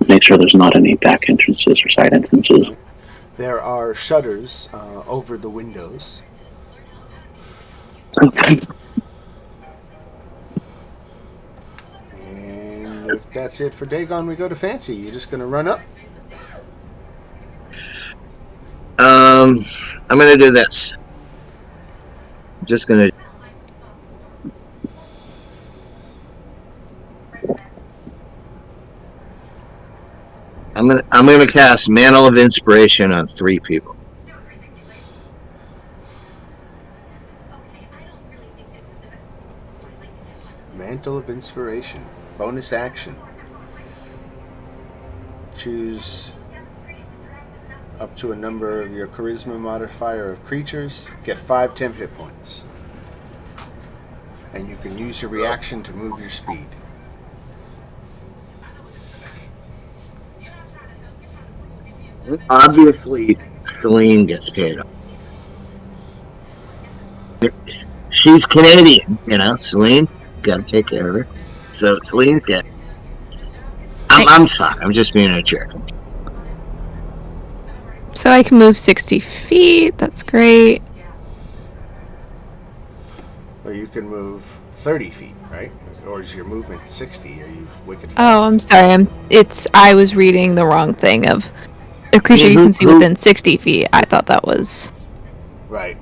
make sure there's not any back entrances or side entrances. There are shutters over the windows. Okay. And if that's it for Dagon, we go to Fancy. You're just going to run up? I'm gonna do this. I'm just gonna. I'm gonna cast Mantle of Inspiration on 3 people. Mantle of Inspiration. Bonus action. Choose up to a number of your charisma modifier of creatures. Get 5 temp hit points. And you can use your reaction to move your speed. Obviously, Celine gets paid off. She's Canadian, you know. Celine, gotta take care of her. So Celine's get. I'm sorry. I'm just being a jerk. So I can move 60 feet. That's great. Or you can move 30 feet, right? Or is your movement 60? Are you wicked fast? Oh, I'm sorry. I was reading the wrong thing of a creature you can see within 60 feet. I thought that was... Right.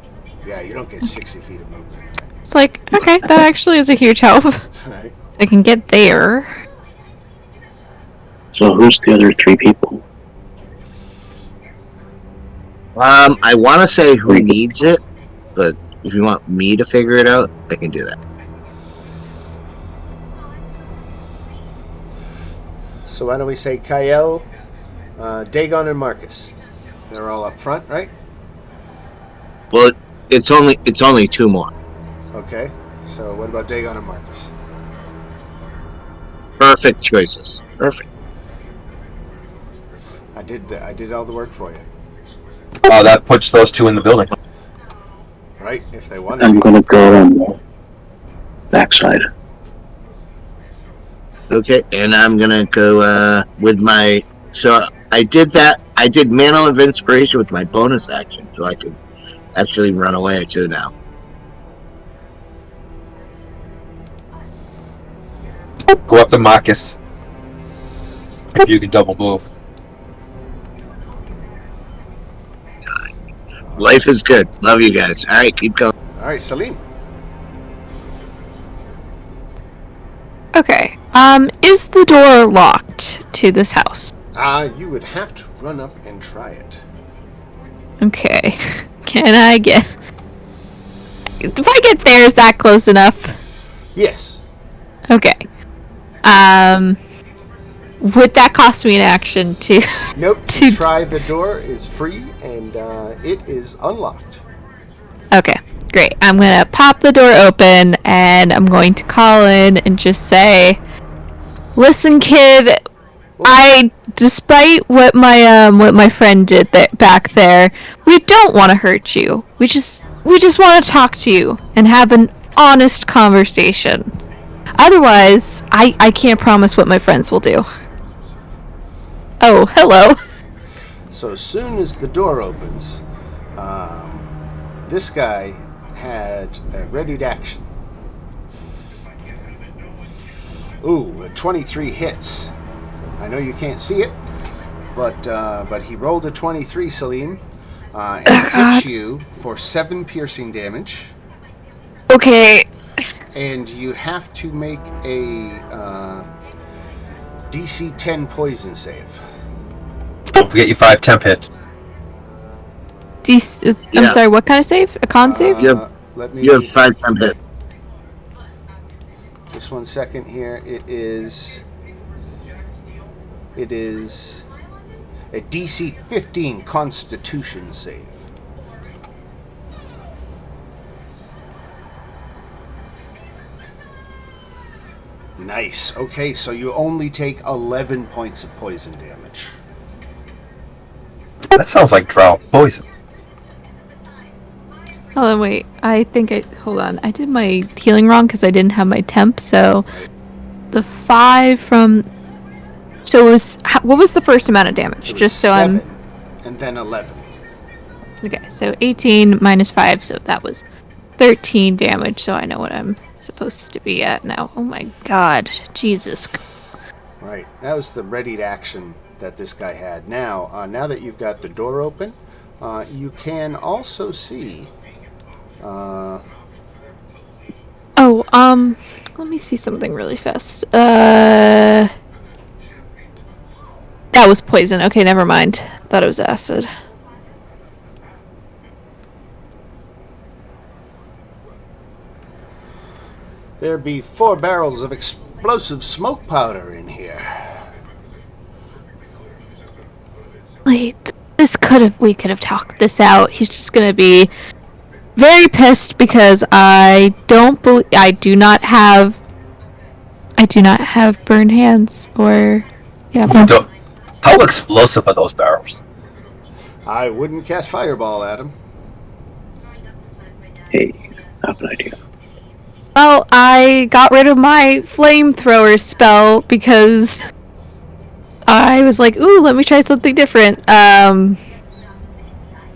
Yeah, you don't get 60 feet of movement. It's like, okay, that actually is a huge help. Right. I can get there. So who's the other 3 people? I want to say who needs it, but if you want me to figure it out, I can do that. So why don't we say Kael, Dagon, and Marcus? They're all up front, right? Well, it's only 2 more. Okay. So what about Dagon and Marcus? Perfect choices. Perfect. I did all the work for you. That puts those 2 in the building. Right? If they want I'm to. going to go on the backside. Okay, and I'm gonna go with my. So I did that. I did Mantle of Inspiration with my bonus action, so I can actually run away too now. Go up to Marcus. If you can double move. Life is good. Love you guys. All right, keep going. All right, Salim. Okay. Is the door locked to this house? You would have to run up and try it. Okay. Can I get... If I get there, is that close enough? Yes. Okay. Would that cost me an action to... Nope. To try the door is free, and it is unlocked. Okay, great. I'm going to pop the door open, and I'm going to call in and just say, listen, kid, despite what my friend did back there, we don't want to hurt you. We just want to talk to you and have an honest conversation. Otherwise, I can't promise what my friends will do. Oh, hello. So as soon as the door opens, this guy had a readied action. Ooh, a 23 hits. I know you can't see it, but he rolled a 23, Salim, and hits you for 7 piercing damage. Okay. And you have to make a DC 10 poison save. Don't forget you 5 temp hits. I'm Yeah. sorry, what kind of save? A con save? Let me. You have 5 times hit. Just 1 second here. It is a DC 15 Constitution save. Nice. Okay, so you only take 11 points of poison damage. That sounds like drought poison. Hold on, wait. Hold on. I did my healing wrong because I didn't have my temp, so... The 5 from... So it was... What was the first amount of damage? It was Just so 7, and then 11. Okay, so 18 minus 5, so that was 13 damage, so I know what I'm supposed to be at now. Oh my god. Jesus. Right. That was the readied action that this guy had. Now, now that you've got the door open, you can also see... let me see something really fast. That was poison. Okay, never mind. Thought it was acid. there be 4 barrels of explosive smoke powder in here. Wait, we could have talked this out. He's just gonna be very pissed because I do not have burned hands or How explosive are those barrels? I wouldn't cast fireball at him. Hey, I have an idea. Well, I got rid of my flamethrower spell because I was like, ooh, let me try something different.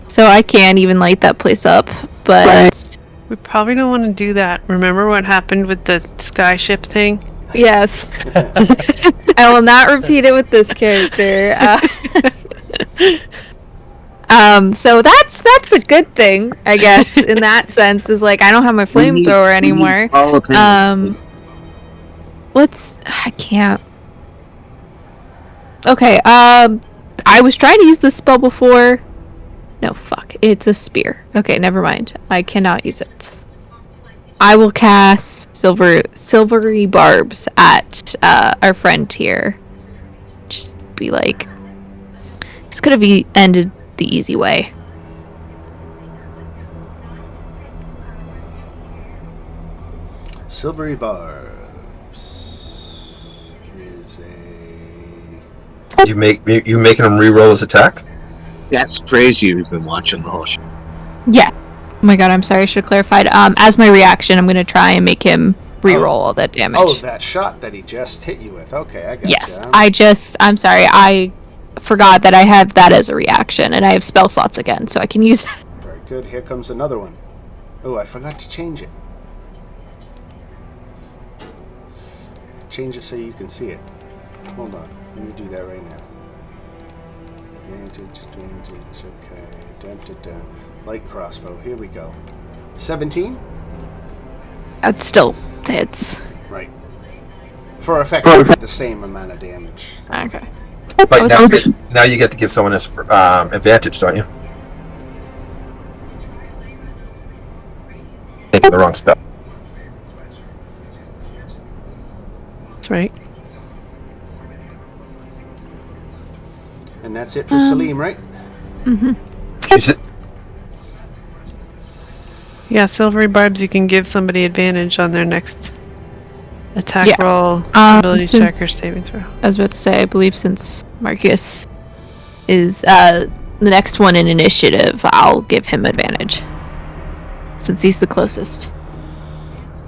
So I can't even light that place up, but... We probably don't want to do that. Remember what happened with the skyship thing? Yes. I will not repeat it with this character. So that's a good thing, I guess, in that sense, is like, I don't have my flamethrower anymore. I can't. Okay, I was trying to use this spell before. No, fuck. It's a spear. Okay, never mind. I cannot use it. I will cast silvery barbs at our friend here. Just be like, this could have ended the easy way. Silvery Barbs is a... You making him re-roll his attack? That's crazy. We've been watching the whole show. Yeah. Oh my god, I'm sorry, I should have clarified. As my reaction, I'm going to try and make him re-roll all that damage. Oh, that shot that he just hit you with. Okay, I got Yes, you. I'm sorry, I forgot that I have that as a reaction, and I have spell slots again, so I can use that. Very good. Here comes another one. Oh, I forgot to change it. Change it so you can see it. Hold on. Let me do that right now. Advantage. Okay. Dun, dun, dun. Light crossbow. Here we go. 17? That still hits. Right. For effectively the same amount of damage. Okay. But now you get to give someone this advantage, don't you? Taking the wrong spell. That's right. And that's it for Salim, right? Is it? Yeah, silvery barbs, you can give somebody advantage on their next Attack Yeah. roll, ability check, or Since- saving throw. I was about to say, I believe since Marcus is the next one in initiative, I'll give him advantage. Since he's the closest.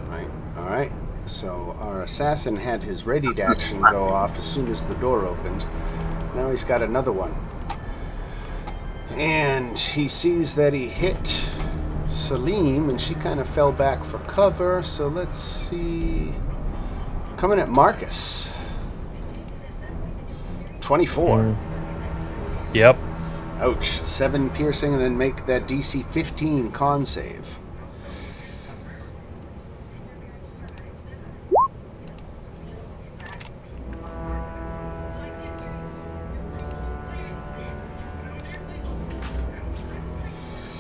Right. All right. So our assassin had his readied action go off as soon as the door opened. Now he's got another one. And he sees that he hit Salim, and she kind of fell back for cover. So let's see. Coming at Marcus. 24. Yep. Ouch. 7 piercing, and then make that DC 15 con save.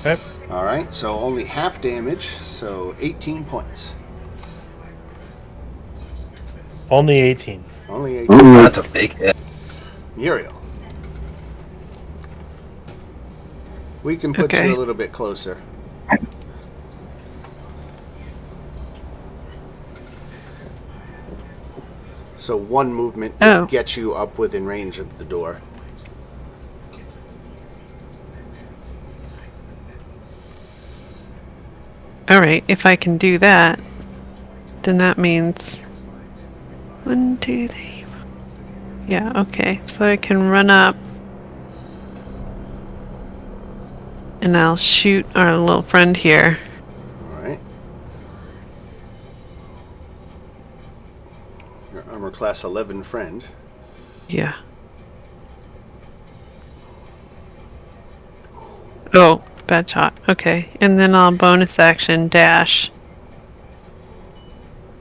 Okay. All right, so only half damage, so 18 points. Only 18. Only 18. Ooh, That's a big hit. Muriel. We can put Okay. you a little bit closer. So one movement Oh. would get you up within range of the door. Alright, if I can do that, then that means 1, 2, 3. Yeah, okay. So I can run up and I'll shoot our little friend here. All right. Your armor class 11 friend. Yeah. Oh, bad shot. Okay. And then I'll bonus action dash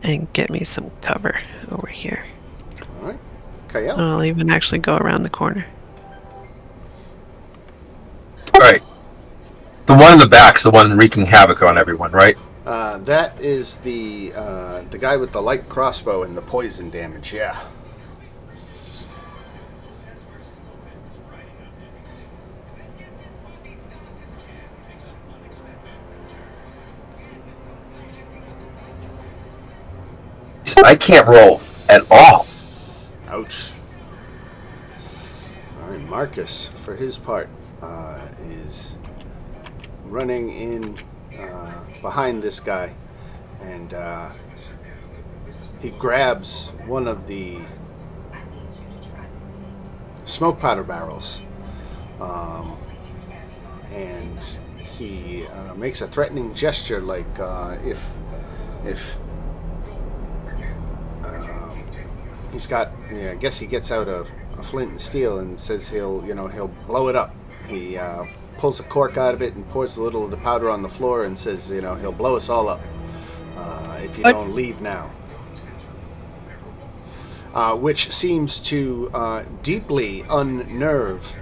and get me some cover over here. All right. Kael. I'll even actually go around the corner. All right. The one in the back's the one wreaking havoc on everyone, right? That is the guy with the light crossbow and the poison damage. Yeah. I can't roll at all. Ouch. All right, Marcus, for his part, is running in behind this guy, and he grabs one of the smoke powder barrels, and he makes a threatening gesture, like if he's got, I guess he gets out a flint and steel and says he'll blow it up. He pulls a cork out of it and pours a little of the powder on the floor and says, he'll blow us all up if you don't leave now. Which seems to deeply unnerve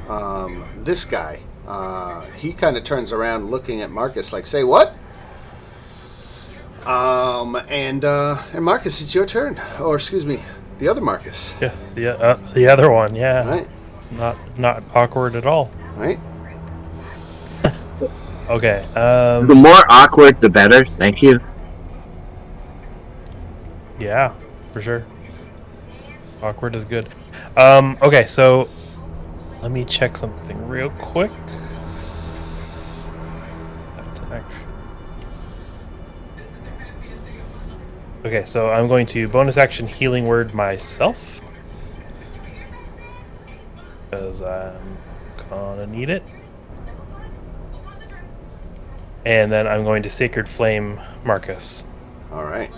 this guy. He kind of turns around looking at Marcus like, say what? And Marcus, it's your turn. Or excuse me, the other Marcus. Yeah. The other one. Yeah. Right. It's not awkward at all. Right. Okay. The more awkward, the better. Thank you. Yeah, for sure. Awkward is good. Okay, so let me check something real quick. That's an action. Okay, so I'm going to bonus action healing word myself, because I'm gonna need it. And then I'm going to Sacred Flame Marcus. All right.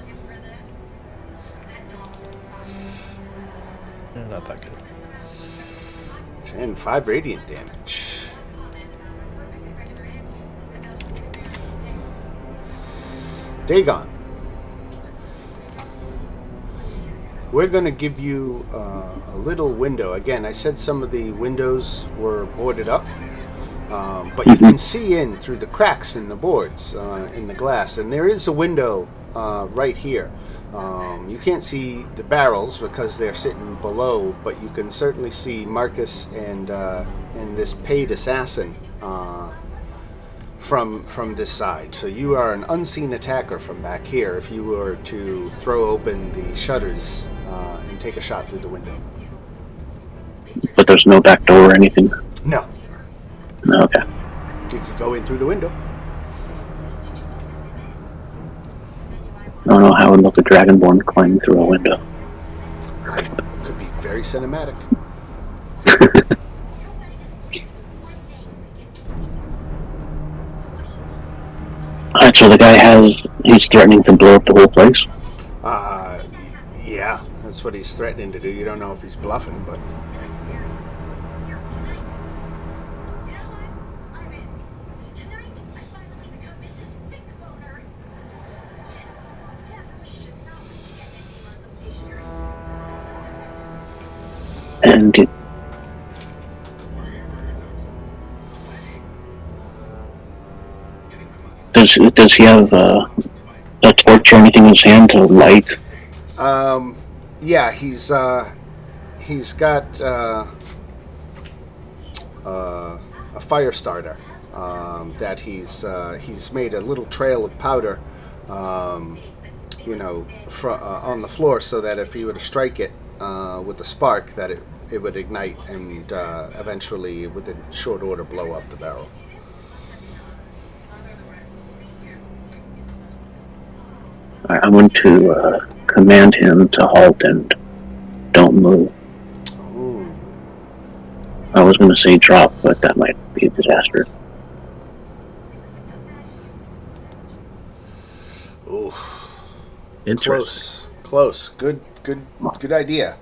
Not that good. 10, 5 radiant damage. Dagon. We're going to give you a little window. Again, I said some of the windows were boarded up, but you can see in through the cracks in the boards, in the glass, and there is a window right here. You can't see the barrels because they're sitting below, but you can certainly see Marcus and this paid assassin from this side. So you are an unseen attacker from back here. If you were to throw open the shutters and take a shot through the window. But there's no back door or anything. No, Okay. you could go in through the window. I don't know how it would look a dragonborn climbing through a window. Could be very cinematic. Alright, so the guy he's threatening to blow up the whole place. Yeah, that's what he's threatening to do. You don't know if he's bluffing, but And does he have a torch or anything in his hand to light? yeah, he's got a fire starter that he's made a little trail of powder, on the floor, so that if he were to strike it with a spark, that it would ignite and eventually, within short order, blow up the barrel. Alright, I'm going to command him to halt and don't move. Ooh. I was going to say drop, but that might be a disaster. Ooh. Interesting. Close. Good idea.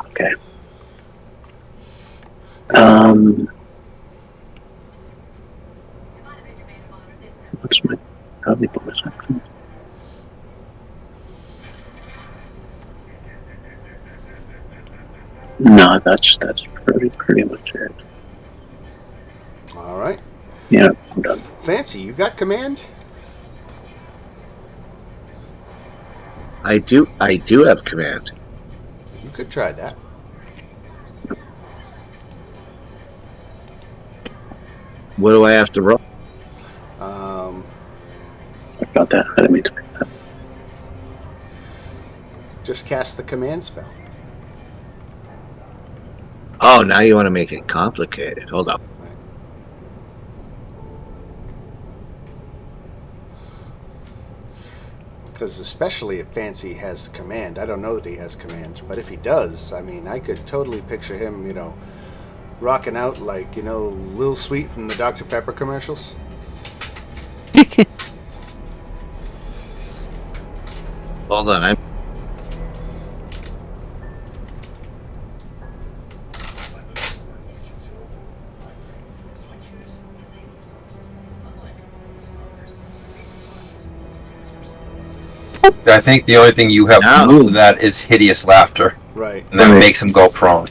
Okay. What's my probably bonus action? No, that's pretty much it. All right. Yeah, I'm done. Fancy, you got command? I do have command. You could try that. What do I have to roll? About that, I didn't mean to make that. Just cast the command spell. Oh, now you want to make it complicated. Hold up. Because especially if Fancy has command, I don't know that he has command, but if he does, I mean, I could totally picture him, rocking out like, Lil Sweet from the Dr. Pepper commercials. Hold on. I think the only thing you have No. to that is hideous laughter, Right. and that Right. makes him go prone.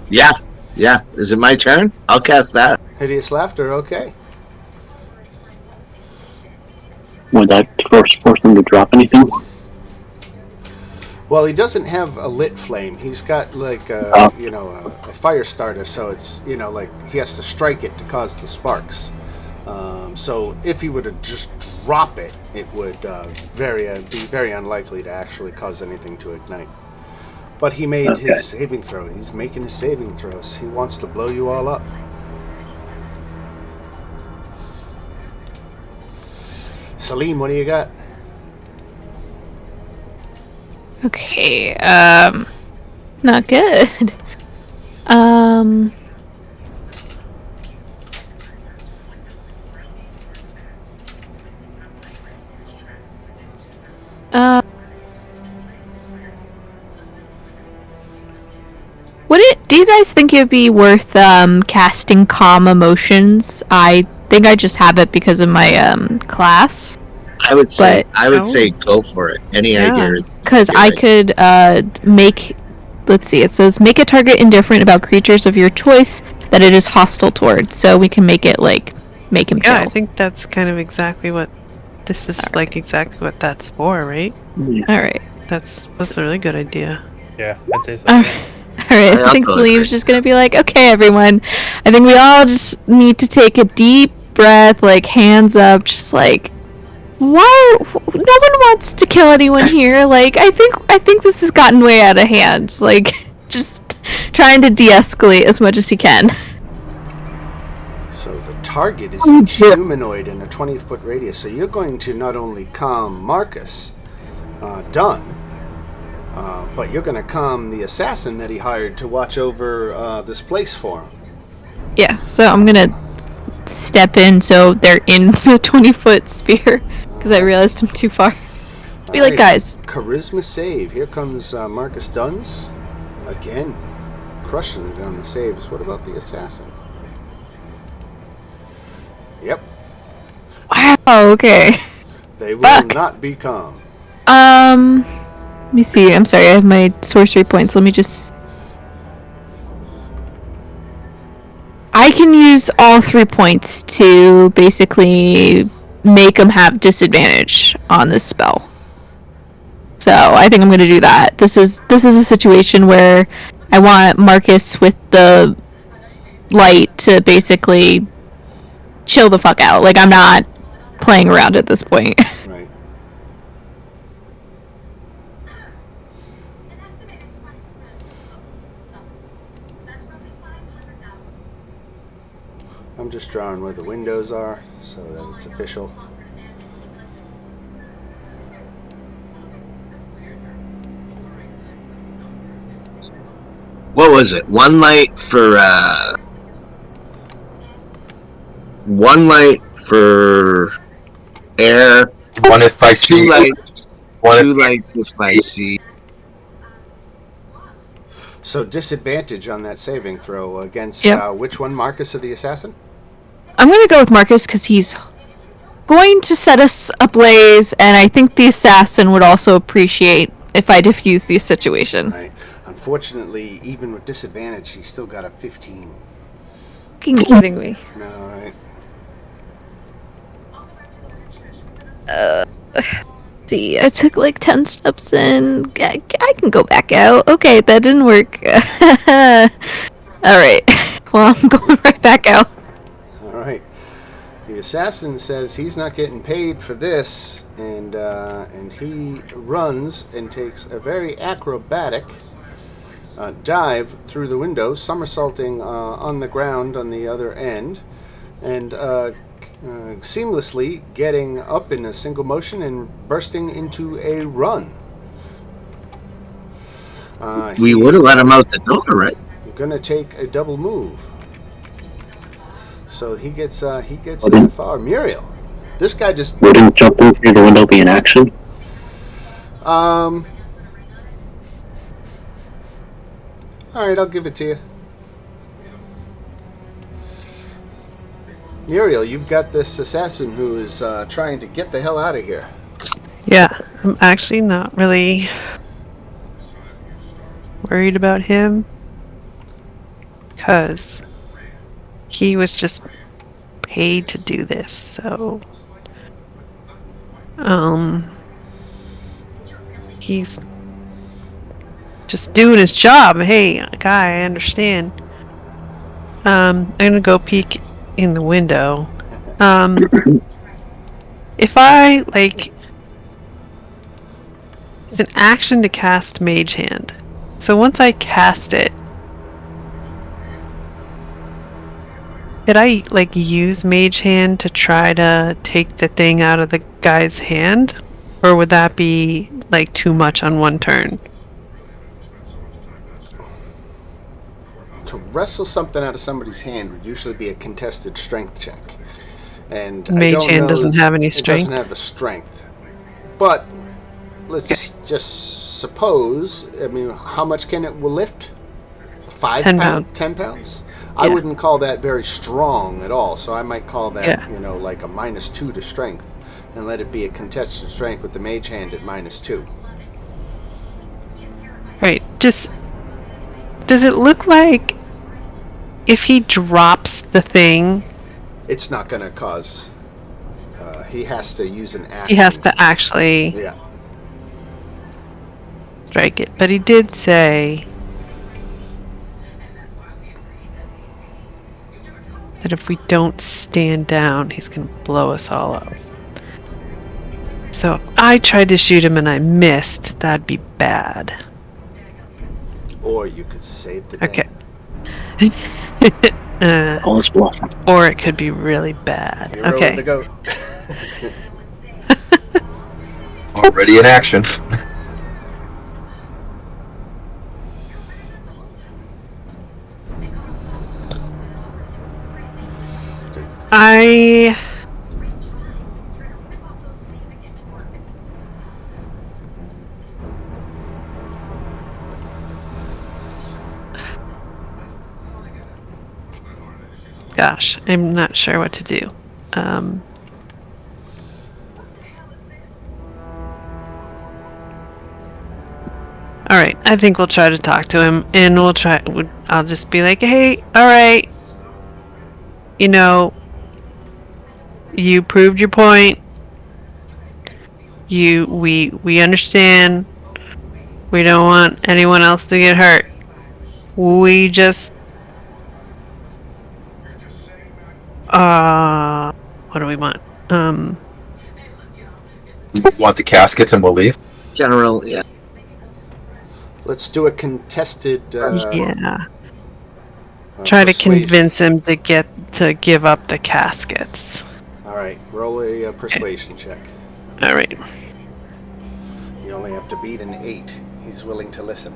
Yeah. Is it my turn? I'll cast that. Hideous laughter, okay. Would that force him to drop anything? Well, he doesn't have a lit flame. He's got like Oh. a fire starter, so it's like he has to strike it to cause the sparks. So if he were to just drop it, it would be very unlikely to actually cause anything to ignite. But he made Okay. his saving throw. He's making his saving throws. He wants to blow you all up. Salim, what do you got? Okay, not good. Do you guys think it'd be worth casting calm emotions? I think I just have it because of my class. I would say But- say go for it. Any Yeah. ideas? Because I could make. Let's see. It says make a target indifferent about creatures of your choice that it is hostile towards. So we can make it make him Yeah, I kill. think that's kind of exactly what this is like. Exactly what that's for, right? Yeah. All right. That's a really good idea. Yeah, I'd say so. All right, I I'll think go Salim's with just gonna be like, okay, everyone. I think we all just need to take a deep breath, like hands up, just like, why? No one wants to kill anyone here. Like, I think this has gotten way out of hand. Like, just trying to de-escalate as much as he can. So the target is each humanoid in a 20-foot radius. So you're going to not only calm Marcus, Dunn, but you're going to calm the assassin that he hired to watch over this place for him. Yeah, so I'm gonna step in so they're in the 20-foot sphere because I realized I'm too far. Be like, guys. Charisma save. Here comes Marcus Dunn's. Again, crushing it on the saves. What about the assassin? Yep. Wow. Okay. They will Fuck. not be calm. Let me see. I'm sorry. I have my sorcery points. Let me just. I can use all 3 points to basically make them have disadvantage on this spell. So I think I'm going to do that. This is a situation where I want Marcus with the light to basically chill the fuck out. Like, I'm not playing around at this point. Right. I'm just drawing where the windows are so that it's official. What was it? One light for air. One if I Two see. lights. One Two if lights if I see. So disadvantage on that saving throw against Yep. which one, Marcus or the assassin? I'm going to go with Marcus because he's going to set us ablaze, and I think the assassin would also appreciate if I diffuse the situation. Right. Unfortunately, even with disadvantage, he still got a 15. Fucking kidding me. No, right. See, I took like 10 steps in. I can go back out. Okay, that didn't work. Alright. Well, I'm going right back out. All right. The assassin says he's not getting paid for this, and he runs and takes a very acrobatic dive through the window, somersaulting on the ground on the other end, and seamlessly getting up in a single motion and bursting into a run. We would have let him out the door, right? Gonna take a double move. So he gets that far. Muriel, this guy just Wouldn't jumping through the window be an action? all right, I'll give it to you. Muriel, you've got this assassin who is trying to get the hell out of here. Yeah, I'm actually not really worried about him because he was just paid to do this, so he's just doing his job. Hey, guy, I understand. I'm gonna go peek in the window. If I it's an action to cast Mage Hand. So once I cast it, could I use Mage Hand to try to take the thing out of the guy's hand? Or would that be too much on one turn? To wrestle something out of somebody's hand would usually be a contested strength check. And I Mage don't Hand know, doesn't have any it strength. doesn't have the strength. But let's just suppose, I mean, how much can it lift? 5 10 pounds? pounds. 10 pounds? I Yeah. wouldn't call that very strong at all. So I might call that, Yeah. like a -2 to strength. And let it be a contested strength with the Mage Hand at -2. Right. Just does it look like if he drops the thing, It's not going to cause... he has to use an action. he has to actually Yeah. strike it? But he did say that if we don't stand down, he's gonna blow us all up. So if I tried to shoot him and I missed, that'd be bad. Or you could save the day. Okay. All is bluff. Or it could be really bad. Hero Okay. and the goat. Already in action. I Gosh, I'm not sure what to do. All right, I think we'll try to talk to him, and I'll just be like, "Hey, all right, you know, you proved your point. We understand. We don't want anyone else to get hurt. We just what do we want? Want the caskets and we'll leave. General, yeah. Let's do a contested. Yeah. Try to persuasion. convince him to give up the caskets. All right, roll a persuasion check. All right. You only have to beat an 8. He's willing to listen.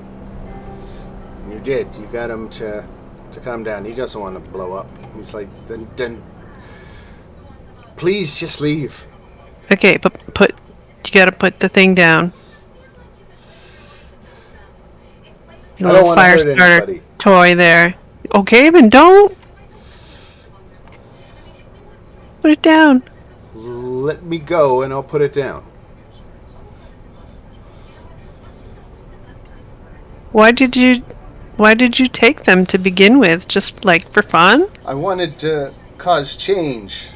You did. You got him to calm down. He doesn't want to blow up. He's like, then please just leave. Okay, but you gotta put the thing down. I don't want to hurt anybody. Toy there. Okay, then don't. Put it down. Let me go and I'll put it down. Why did you take them to begin with? Just like for fun? I wanted to cause change.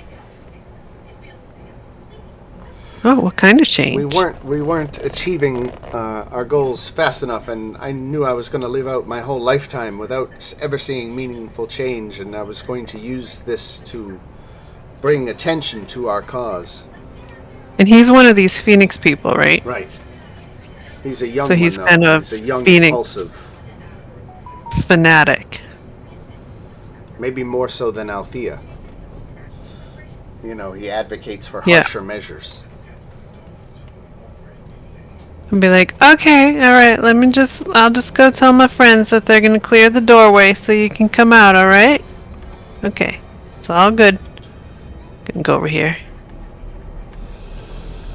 Oh, what kind of change? We weren't achieving our goals fast enough, and I knew I was going to live out my whole lifetime without ever seeing meaningful change, and I was going to use this to bring attention to our cause. And he's one of these Phoenix people, right? Right. He's a young So he's one, though. kind of He's a young, Phoenix impulsive. fanatic. Maybe more so than Althea. You know, he advocates for Yeah. harsher measures. And be like, okay, all right, I'll just go tell my friends that they're gonna clear the doorway so you can come out, all right? Okay, it's all good. Gonna go over here.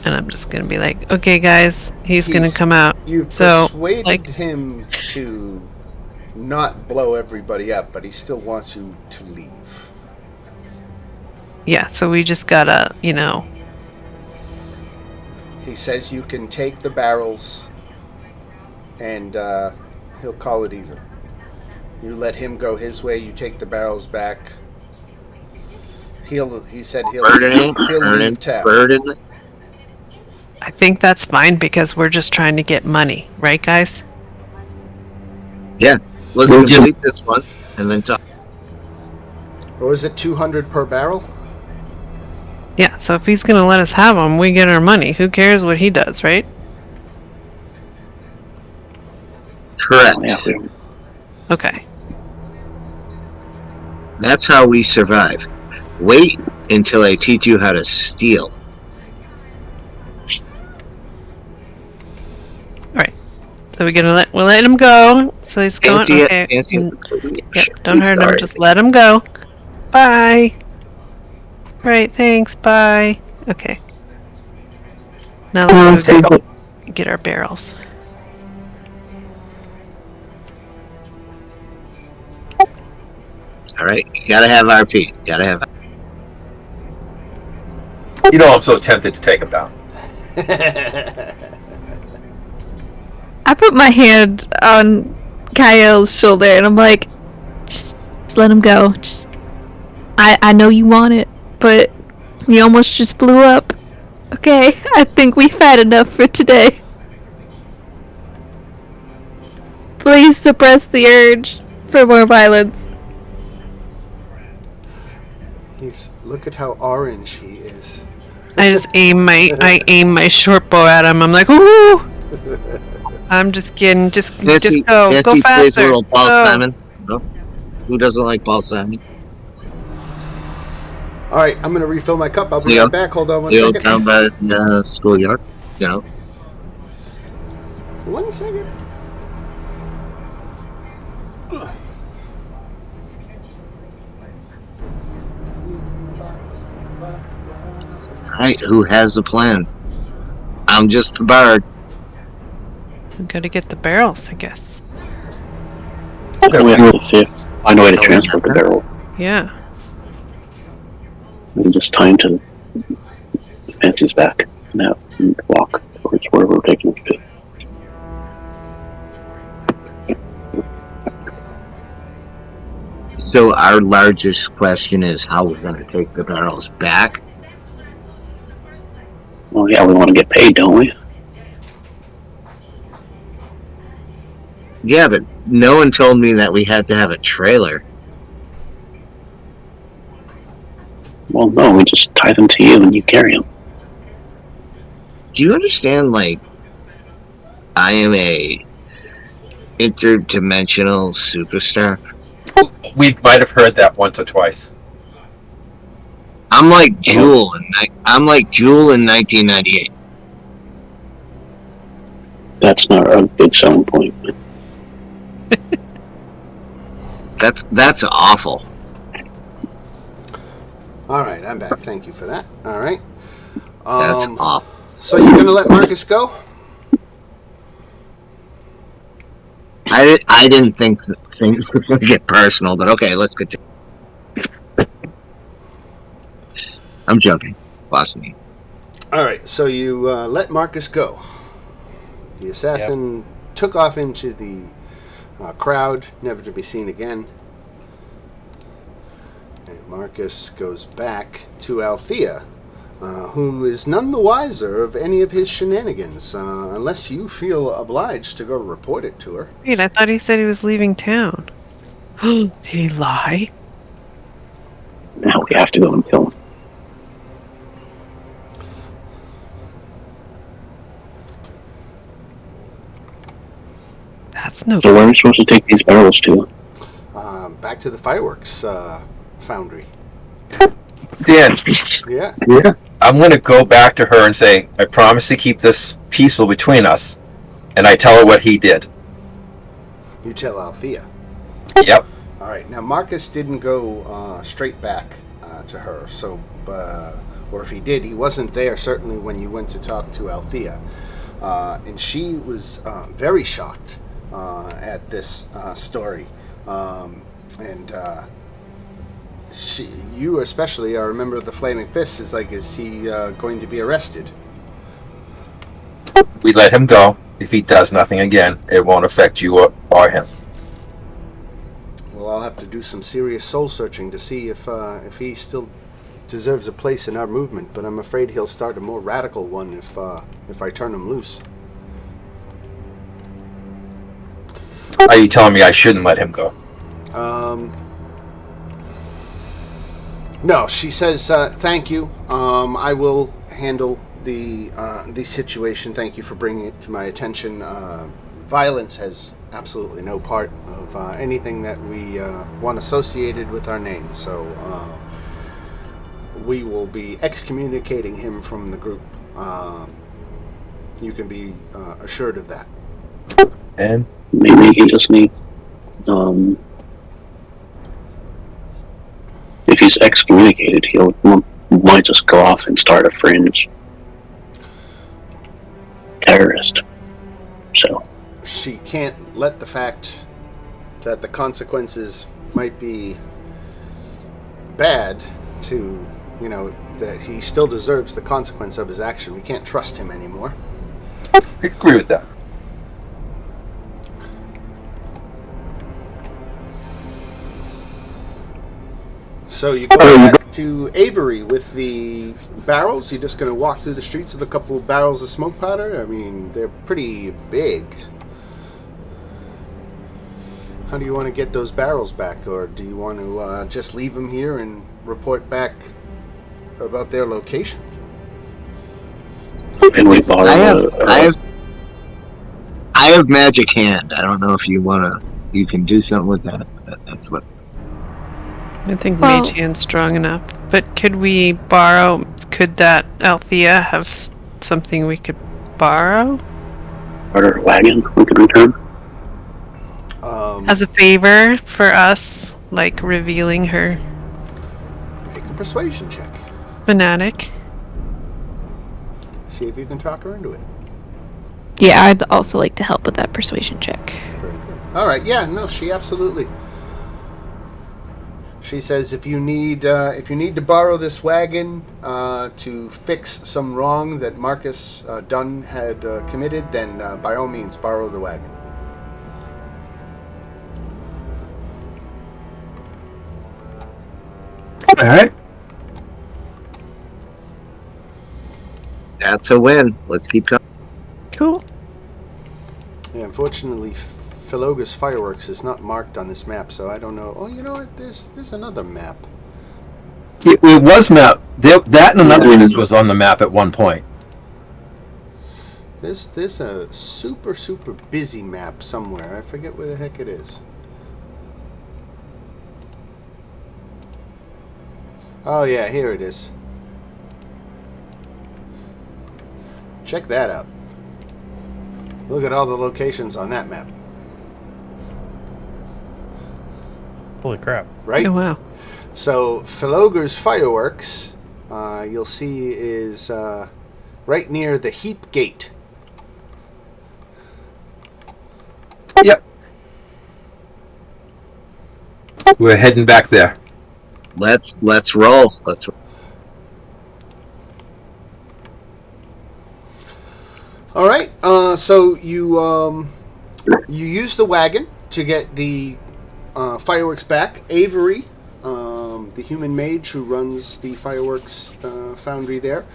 And I'm just gonna be like, okay, guys, he's gonna come out. You've So, persuaded like, him to not blow everybody up, but he still wants you to leave. yeah, so we just gotta, He says you can take the barrels, and he'll call it even. You let him go his way. You take the barrels back. He said he'll leave town. I think that's fine because we're just trying to get money, right, guys? Yeah. Let's complete this one and then talk. Or is it 200 per barrel? Yeah, so if he's gonna let us have them, we get our money. Who cares what he does, right? Correct. Yeah, we don't. Okay. That's how we survive. Wait until I teach you how to steal. Alright. So we'll let him go. So he's going. Fancy Okay. it, fancy Yeah, don't hurt him, just let him go. Bye. Right, thanks, bye. Okay. Now let's go get our barrels. All right, you gotta have RP. Gotta have. You know, I'm so tempted to take him down. I put my hand on Kael's shoulder and I'm like, just let him go. I know you want it, but we almost just blew up. Okay, I think we've had enough for today. Please suppress the urge for more violence. Look at how orange he is. I just aim my short bow at him. I'm like, ooh! I'm just kidding. Just Nancy, go Nancy plays a faster. little Paul Go. Simon. No? Who doesn't like Paul Simon? All right, I'm gonna refill my cup. I'll be Leo? right back. Hold on one Leo second. down by the schoolyard. You know. 1 second. Alright, who has the plan? I'm just the bard. We gotta get the barrels, I guess. We have to find a way to transport the barrel. Yeah. And just tie him to Fancy's back and walk towards wherever we're taking him to. So our largest question is how we're going to take the barrels back. Well, yeah, we want to get paid, don't we? Yeah, but no one told me that we had to have a trailer. Well, no, we just tie them to you and you carry them. Do you understand, like, I am a interdimensional superstar? We might have heard that once or twice. I'm like Jewel in 1998. That's not a big selling point. That's awful. All right, I'm back. Thank you for that. All right. That's awful. So you're gonna let Marcus go? I didn't think things would get personal, but okay, let's continue. I'm joking. Boston. All right. So you let Marcus go. The assassin took off into the crowd, never to be seen again. And Marcus goes back to Althea, who is none the wiser of any of his shenanigans, unless you feel obliged to go report it to her. Wait, I thought he said he was leaving town. Did he lie? Now we have to go and kill him. That's no So where are we supposed to take these barrels to? Back to the fireworks foundry. Dan, Yeah. I'm going to go back to her and say, I promise to keep this peaceful between us. And I tell her what he did. You tell Althea. Yep. All right. Now Marcus didn't go straight back to her, so or if he did, he wasn't there certainly when you went to talk to Althea, and she was very shocked at this story, and you especially. I remember the Flaming Fist is like, is he going to be arrested? We let him go. If he does nothing again, it won't affect you or him. Well, I'll have to do some serious soul searching to see if he still deserves a place in our movement. But I'm afraid he'll start a more radical one if I turn him loose. Are you telling me I shouldn't let him go? No, she says thank you. I will handle the situation. Thank you for bringing it to my attention. Violence has absolutely no part of anything that we want associated with our name. So we will be excommunicating him from the group. You can be assured of that. And Maybe he just need. If he's excommunicated, might just go off and start a fringe terrorist. So She can't let the fact that the consequences might be bad to, that he still deserves the consequence of his action. We can't trust him anymore. I agree with that. So you go back to Avery with the barrels. You're just going to walk through the streets with a couple of barrels of smoke powder? I mean, they're pretty big. How do you want to get those barrels back, or do you want to just leave them here and report back about their location? And we borrow I have magic hand. I don't know if you can do something with that. That's what. I think Well- Mage Hand's strong enough. But could we borrow? Could that Althea have something we could borrow our wagon we could return. as a favor for us, like revealing her Make a persuasion check. fanatic? See if you can talk her into it. Yeah, I'd also like to help with that persuasion check. Very good. All right. Yeah. No. She absolutely. She says if you need to borrow this wagon to fix some wrong that Marcus Dunn had committed, then by all means borrow the wagon. All right. That's a win. Let's keep going. Cool. Yeah, unfortunately, Philogus Fireworks is not marked on this map, so I don't know. Oh, you know what? There's another map. It was map. That and another one was on the map at one point. There's a super busy map somewhere. I forget where the heck it is. Oh yeah, here it is. Check that out. Look at all the locations on that map. Holy crap. Right? Oh wow. So, Philoger's Fireworks, you'll see, is right near the Heap Gate. Yep. We're heading back there. Let's roll. All right. So you use the wagon to get the fireworks back. Avery, the human mage who runs the fireworks foundry there,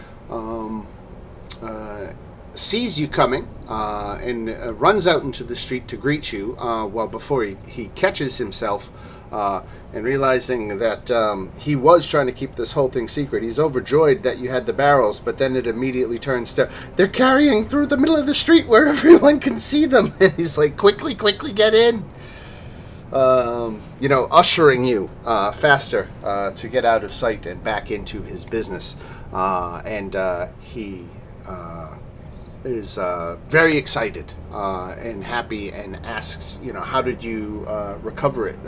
sees you coming and runs out into the street to greet you. Well, before he catches himself and realizing that he was trying to keep this whole thing secret, he's overjoyed that you had the barrels, but then it immediately turns to, they're carrying through the middle of the street where everyone can see them. And he's like, quickly get in. Ushering you faster to get out of sight and back into his business. He is very excited and happy and asks, how did you recover it?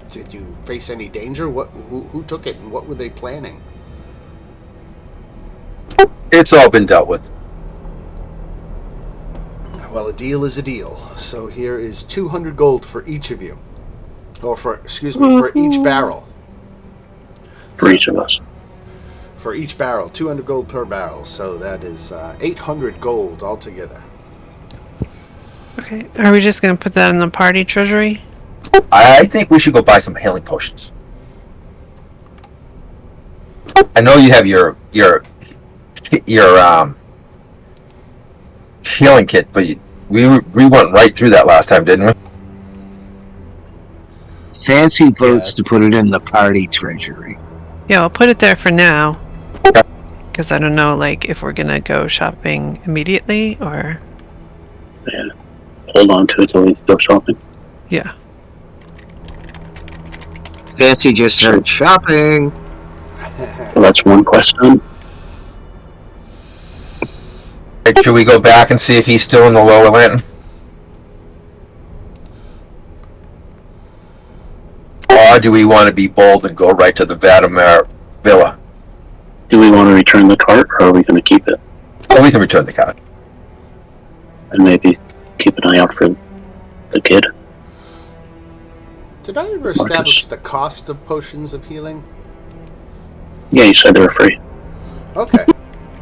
Did you face any danger? Who took it and what were they planning? It's all been dealt with. Well, a deal is a deal. So here is 200 gold for each of you. Or for each barrel. For each of us. For each barrel, 200 gold per barrel. So that is 800 gold altogether. Okay. Are we just gonna put that in the party treasury? I think we should go buy some healing potions. I know you have your healing kit, but we went right through that last time, didn't we? Fancy votes to put it in the party treasury. Yeah, I'll put it there for now. Because I don't know, if we're gonna go shopping immediately or. Yeah. Hold on to it till we go shopping. Yeah. Fancy just started shopping. So that's one quest done. Should we go back and see if he's still in the lower lantern? Or do we want to be bold and go right to the Vladimir Villa? Do we want to return the cart, or are we going to keep it? Well, we can return the card. And maybe keep an eye out for the kid? Did I ever establish the cost of potions of healing? Yeah, you said they were free. Okay.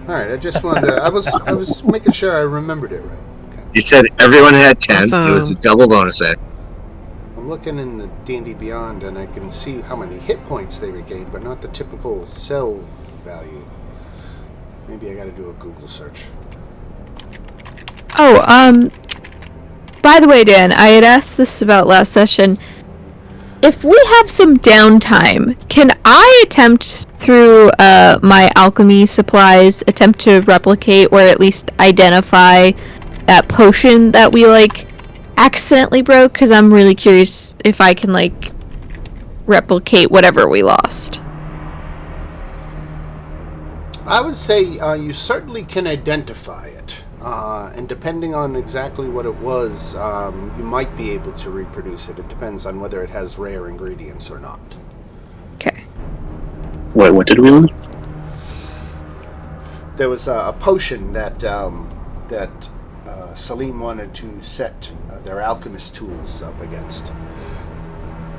All right. I just wanted to. I was making sure I remembered it right. Okay. You said everyone had 10. Awesome. It was a double bonus act. I'm looking in the D&D Beyond, and I can see how many hit points they regain, but not the typical cell value. Maybe I got to do a Google search. Oh, by the way, Dan, I had asked this about last session. If we have some downtime, can I attempt through my alchemy supplies, attempt to replicate or at least identify that potion that we, like, accidentally broke? Because I'm really curious if I can, like, replicate whatever we lost. I would say you certainly can identify it. And depending on exactly what it was, you might be able to reproduce it. It depends on whether it has rare ingredients or not. Okay. What did we lose? There was a potion that Salim wanted to set their alchemist tools up against.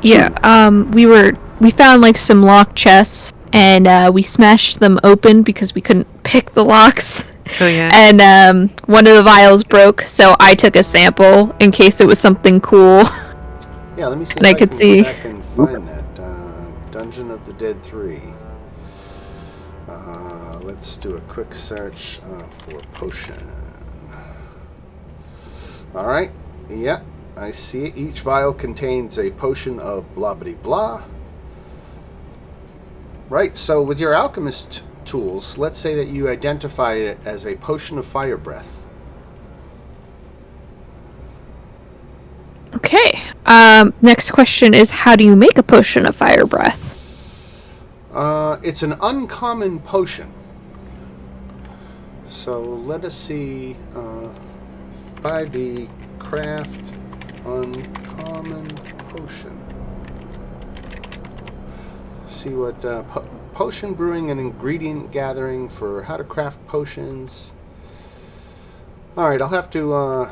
Yeah, we found, like, some locked chests, and we smashed them open because we couldn't pick the locks. Oh yeah. And one of the vials broke, so I took a sample in case it was something cool. Yeah, let me see And if I could can see. go back and find that. Dungeon of the Dead 3. Let's do a quick search for potion. Alright, yeah, I see it. Each vial contains a potion of blah blah blah. Right, so with your alchemist tools, let's say that you identify it as a potion of fire breath. Okay. Next question is, how do you make a potion of fire breath? It's an uncommon potion. So let us see. 5e craft uncommon potion. See what potion brewing and ingredient gathering for how to craft potions. Alright, I'll have to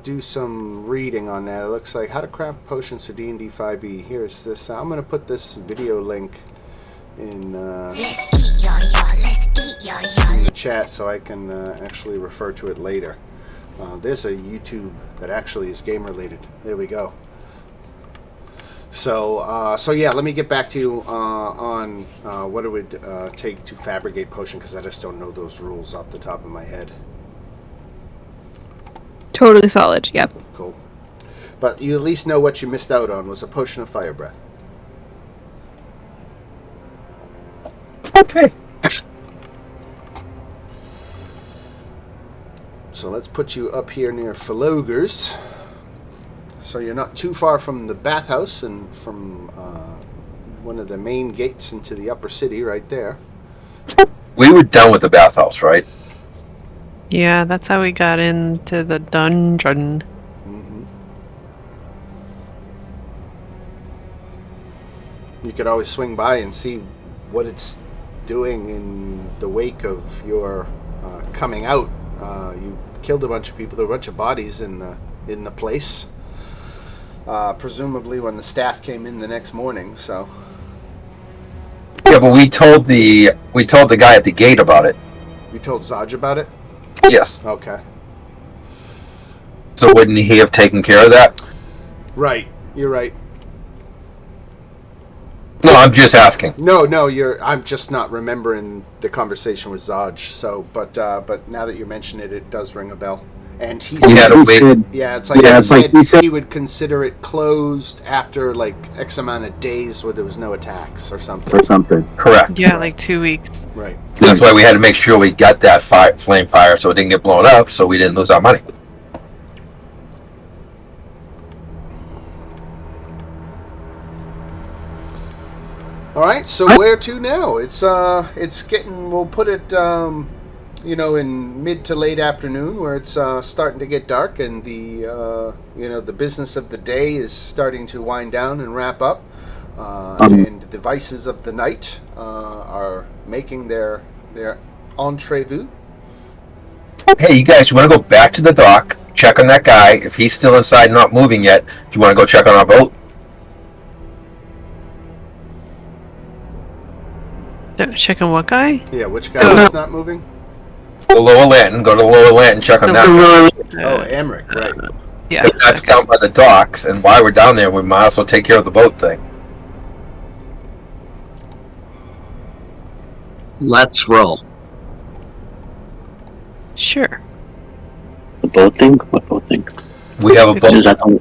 do some reading on that. It looks like how to craft potions for D&D 5e. Here's this. I'm going to put this video link in the chat so I can actually refer to it later. There's a YouTube that actually is game related. There we go. So yeah, let me get back to you on what it would take to fabricate potion, because I just don't know those rules off the top of my head. Totally solid, yep. Cool. But you at least know what you missed out on was a potion of fire breath. Okay. So let's put you up here near Falogers. So you're not too far from the bathhouse and from one of the main gates into the upper city right there. We were done with the bathhouse, right? Yeah, that's how we got into the dungeon. Mm-hmm. You could always swing by and see what it's doing in the wake of your coming out. You killed a bunch of people. There were a bunch of bodies in the place. Presumably when the staff came in the next morning. So Yeah, but we told the guy at the gate about it. you told Zaj about it? Yes. Okay. So wouldn't he have taken care of that? Right. You're right. No, I'm just asking. No, I'm just not remembering the conversation with Zaj. So, but now that you mention it, it does ring a bell. And he We had said, to wait. yeah, it's like, Yeah, he, it's like said he said- he would consider it closed after like X amount of days where there was no attacks or something. or something. Correct. Yeah, like 2 weeks. Right. That's why we had to make sure we got that flame fire so it didn't get blown up, so we didn't lose our money. All right. So where to now? It's getting. We'll put it. In mid to late afternoon, where it's starting to get dark, and the business of the day is starting to wind down and wrap up, and the vices of the night are making their entrevu. Hey, you guys, you want to go back to the dock, check on that guy. If he's still inside, not moving yet, do you want to go check on our boat? Checking what guy? Yeah, which guy is not moving? The lower lantern. Go to the lower lantern, check on that guy. Oh, Emmerich, right. Yeah. If that's down by the docks, and while we're down there, we might also take care of the boat thing. Let's roll. Sure. The boat thing? What boat thing? We have a Is boat. that the,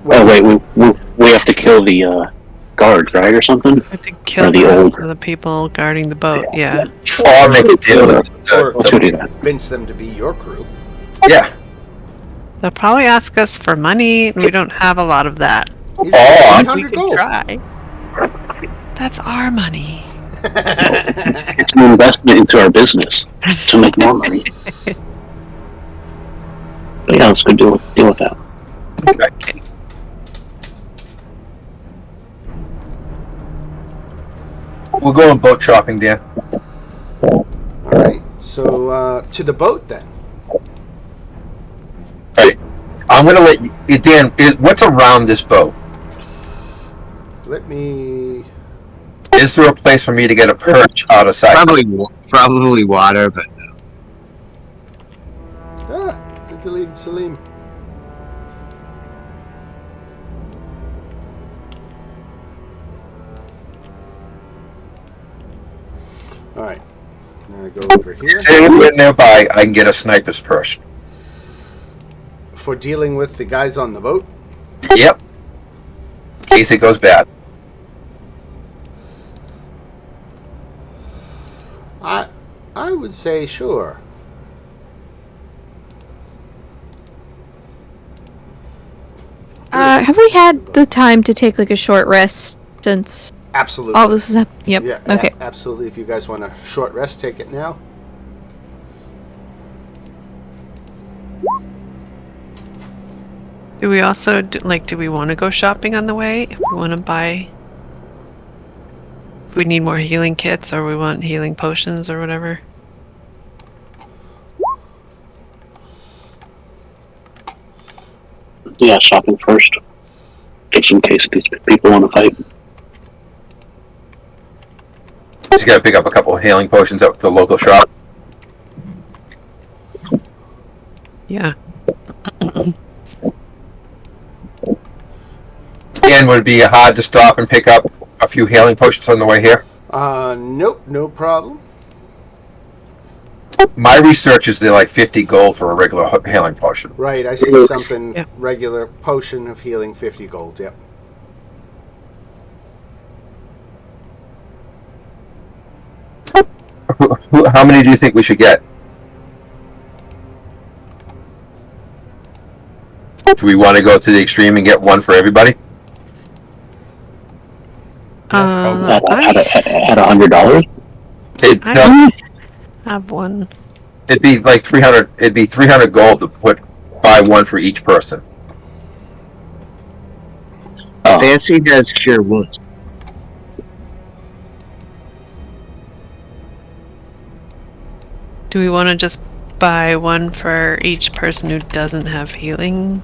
oh wait, we have to kill the guards, right, or something? I have to kill Or the the rest old. of the people guarding the boat. Yeah. Or make a deal with Or Let's go do that. convince them to be your crew. yeah. They'll probably ask us for money, and we don't have a lot of that. You Oh, just We 300 could gold. try. That's our money. It's an investment into our business to make more money. But yeah, let's go deal with that. Okay. We're going boat shopping, Dan. All right. So to the boat then. Right. I'm gonna let you, Dan. What's around this boat? Let me. Is there a place for me to get a perch out of sight? Probably water, but I deleted Salim. All right. Now I go over here Is there anywhere nearby I can get a sniper's perch? for dealing with the guys on the boat. Yep. In case it goes bad. I would say sure. Have we had the time to take like a short rest since Absolutely. all this is happening? Yep. Yeah. Okay. Absolutely. If you guys want a short rest, take it now. Do we also do we want to go shopping on the way? If we want to buy, if we need more healing kits, or we want healing potions or whatever. Yeah, shopping first. Just in case these people want to fight. Just gotta pick up a couple of healing potions at the local shop. Yeah. And would it be hard to stop and pick up a few healing potions on the way here? Nope, no problem. My research is they're like 50 gold for a regular healing potion. Right, I see something Yeah. regular potion of healing 50 gold. Yep. How many do you think we should get? Do we want to go to the extreme and get one for everybody? At I $100. No, have one. it'd be like 300. It'd be 300 gold to buy one for each person. Oh. Fancy has cure wounds. Do we want to just buy one for each person who doesn't have healing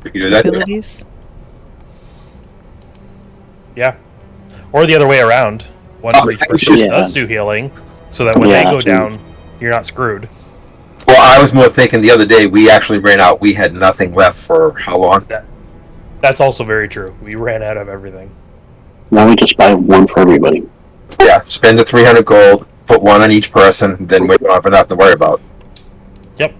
We can do that. abilities? Yeah. Or the other way around. One Oh, for each it's person just- who does do healing, so that when Yeah, they go absolutely. down, you're not screwed. Well, I was more thinking the other day we actually ran out. We had nothing left for how long? That's also very true. We ran out of everything. Now we just buy one for everybody. Yeah, spend the 300 gold, put one on each person, then we don't have enough to worry about. Yep.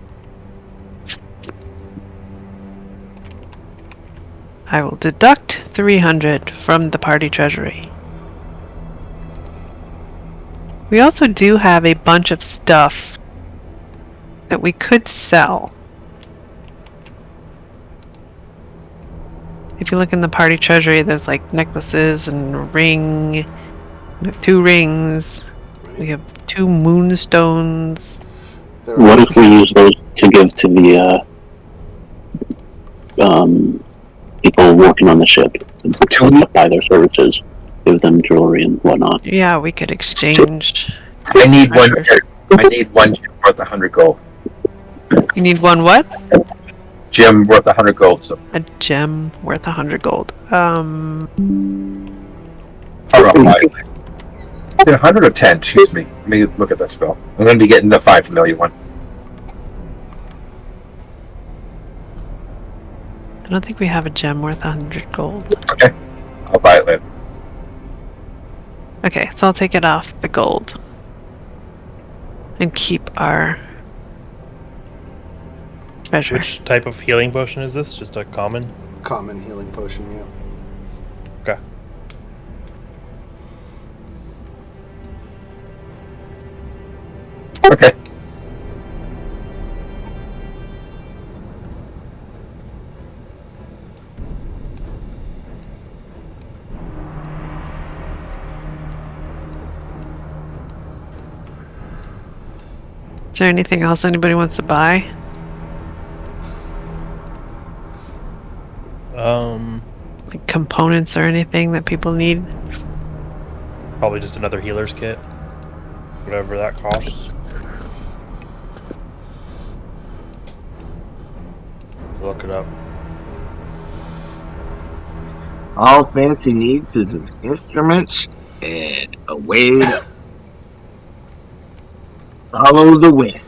I will deduct 300 from the party treasury. We also do have a bunch of stuff that we could sell. If you look in the party treasury, there's like necklaces and a ring. We have 2 rings. We have 2 moonstones. There What are, if we use those to give to the people working on the ship to buy their services, give them jewelry and whatnot? Yeah, we could exchange. I need one. Treasure. I need one gem worth 100 gold. You need one what? Gem worth 100 gold. So, A gem worth 100 gold. or a 100 or 10. Excuse me. Let me look at that spell. I'm going to be getting the 5 familiar one. I don't think we have a gem worth 100 gold. Okay, I'll buy it later. Okay, so I'll take it off the gold. And keep our treasure. Which type of healing potion is this? Just a common? Common healing potion, yeah. Okay. Okay. Is there anything else anybody wants to buy? Like components or anything that people need? Probably just another healer's kit. Whatever that costs. Look it up. All Fancy needs is his instruments and a way to follow the wind.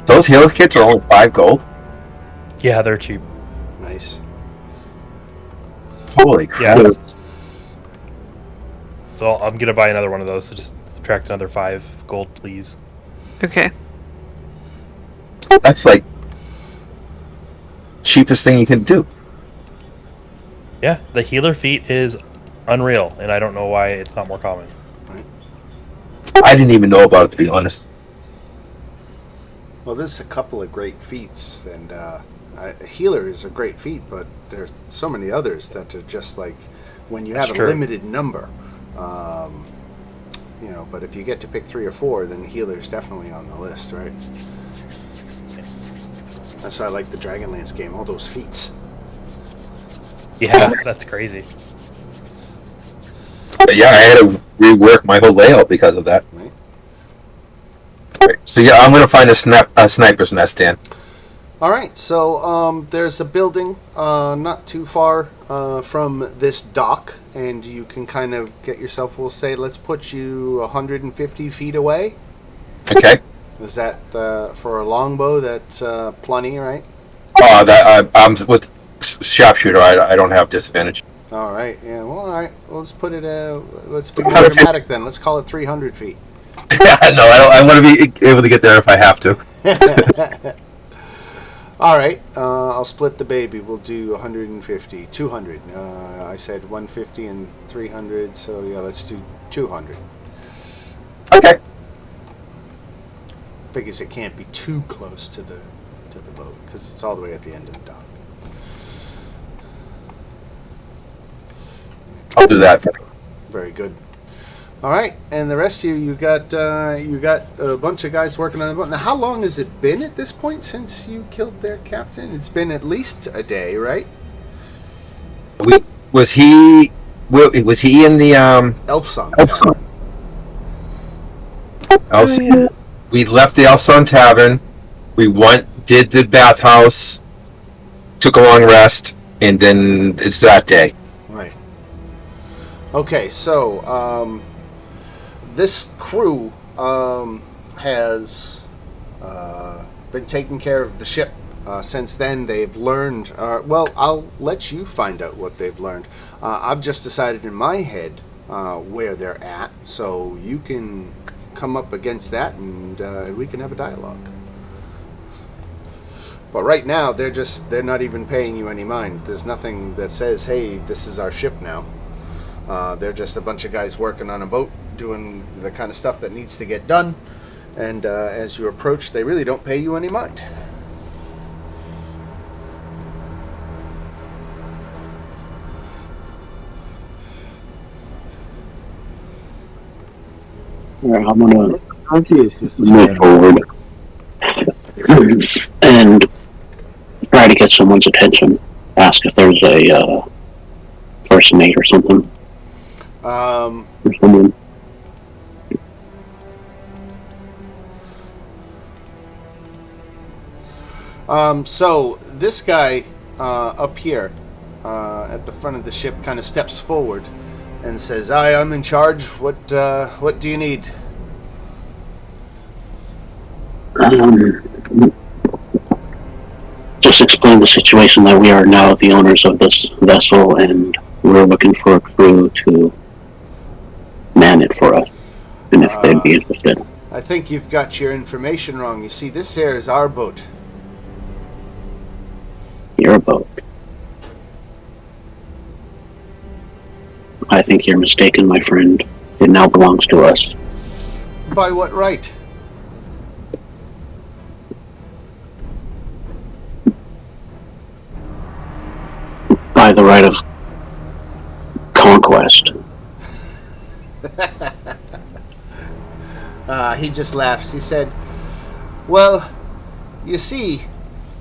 Those healer kits are only 5 gold. Yeah, they're cheap. Nice. Holy crap! Yeah. So I'm gonna buy another one of those. So just subtract another 5 gold, please. Okay. That's like cheapest thing you can do. Yeah, the healer feat is unreal, and I don't know why it's not more common. I didn't even know about it, to be honest. Well, there's a couple of great feats, and healer is a great feat, but there's so many others that are just like when you have That's a true. limited number. But if you get to pick 3 or 4, then healer's definitely on the list, right? That's why I like the Dragonlance game, all those feats. Yeah, that's crazy. But yeah, I had to rework my whole layout because of that. Right. Right. So yeah, I'm gonna find a sniper's nest, Dan. All right, so there's a building not too far from this dock, and you can kind of get yourself, we'll say, let's put you 150 feet away. Okay. Is that for a longbow? That's plenty, right? I'm with sharpshooter. I don't have disadvantage. All right, yeah. Well, all right. Well, let's put it. Let's be more dramatic then. Let's call it 300 feet. No, I want to be able to get there if I have to. All right. I'll split the baby. We'll do 150, 200. I said 150 and 300. So yeah, let's do 200. Okay. Because it can't be too close to the boat because it's all the way at the end of the dock. I'll do that. Very good. All right, and the rest of you got a bunch of guys working on the boat. Now, how long has it been at this point since you killed their captain? It's been at least a day, right? Was he in the Elf Song. Yeah. We left the Elson Tavern. We did the bathhouse, took a long rest, and then it's that day. Right. Okay, so this crew has been taking care of the ship. Since then, they've learned... well, I'll let you find out what they've learned. I've just decided in my head where they're at, so you can come up against that and we can have a dialogue. But right now, they're not even paying you any mind. There's nothing that says, hey, this is our ship now. They're just a bunch of guys working on a boat, doing the kind of stuff that needs to get done. And as you approach, they really don't pay you any mind. Yeah, I'm gonna Conscious move forward and try to get someone's attention. Ask if there's a first mate or something. Or someone. So this guy up here at the front of the ship kind of steps forward and says, I'm in charge. What do you need? Just explain the situation that we are now the owners of this vessel and we're looking for a crew to man it for us. And if they'd be interested. I think you've got your information wrong. You see, this here is our boat. Your boat. I think you're mistaken, my friend. It now belongs to us. By what right? By the right of conquest. He just laughs. He said, well, you see,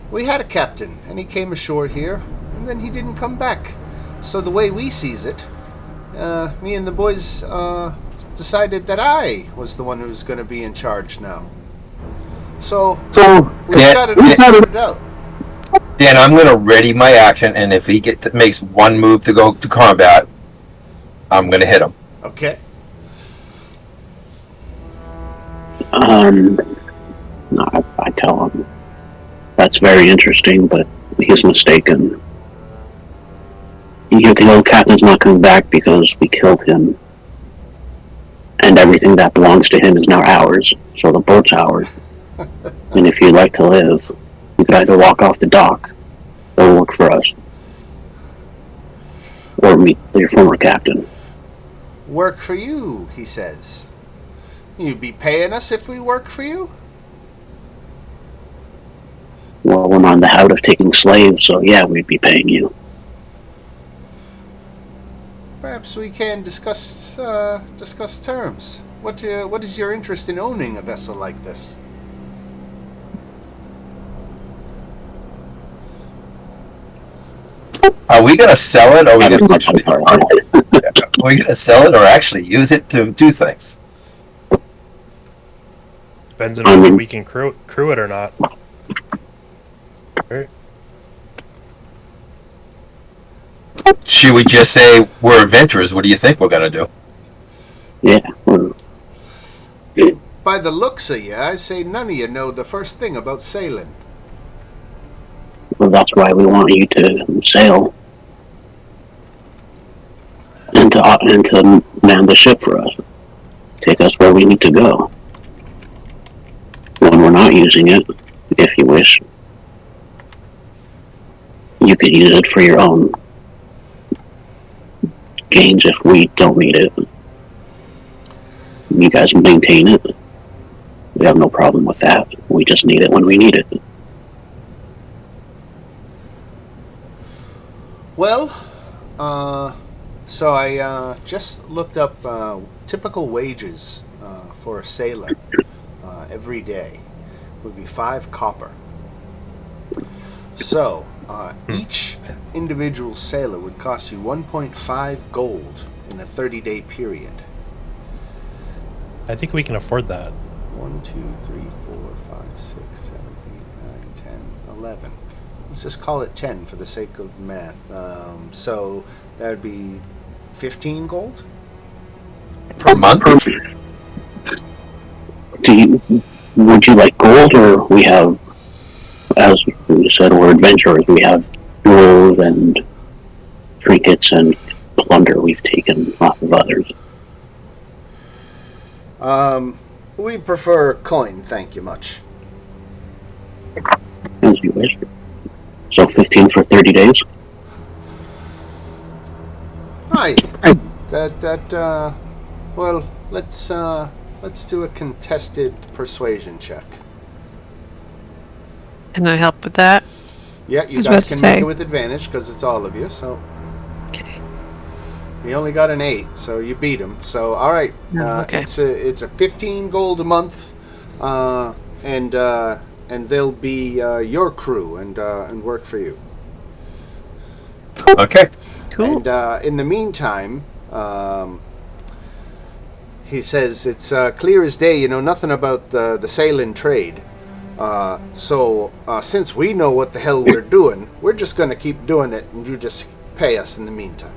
we had a captain, and he came ashore here, and then he didn't come back. So the way we sees it, me and the boys decided that I was the one who's going to be in charge now. So we've got it sorted out. Dan, I'm going to ready my action, and if he makes one move to go to combat, I'm going to hit him. Okay. No, I tell him, that's very interesting, but he's mistaken. The old captain's not coming back because we killed him. And everything that belongs to him is now ours, so the boat's ours. And if you'd like to live, you could either walk off the dock or work for us. Or meet your former captain. Work for you, he says. You be paying us if we work for you? Well, we're on the out of taking slaves, so yeah, we'd be paying you. Perhaps we can discuss terms. What is your interest in owning a vessel like this? Are we going to sell it, or are we going to sell it, or actually use it to do things? Depends on whether we can crew it or not. Right. Should we just say we're adventurers? What do you think we're going to do? Yeah. By the looks of you, I say none of you know the first thing about sailing. Well, that's why we want you to sail. And to man the ship for us. Take us where we need to go. When we're not using it, if you wish, you could use it for your own gains if we don't need it. You guys maintain it. We have no problem with that. We just need it when we need it. Well, so I just looked up typical wages for a sailor every day would be 5 copper. So each individual sailor would cost you 1.5 gold in a 30-day period. I think we can afford that. 1, 2, 3, 4, 5, 6, 7, 8, 9, 10, 11. Let's just call it 10 for the sake of math. So that would be 15 gold? Per month? Would you like gold, or we have, as we said, we're adventurers. We have jewels and trinkets and plunder we've taken off of others. We prefer coin, thank you much. As you wish. So 15 for 30 days? Hi. Well, let's do a contested persuasion check. Can I help with that? Yeah, you was guys about to can say. make it with advantage because it's all of you. So Okay. you only got an 8, so you beat him. So all right, Okay. it's a 15 gold a month, and they'll be your crew and work for you. Okay. Cool. And in the meantime, he says it's clear as day. You know nothing about the sailing trade. So since we know what the hell we're doing, we're just going to keep doing it, and you just pay us in the meantime.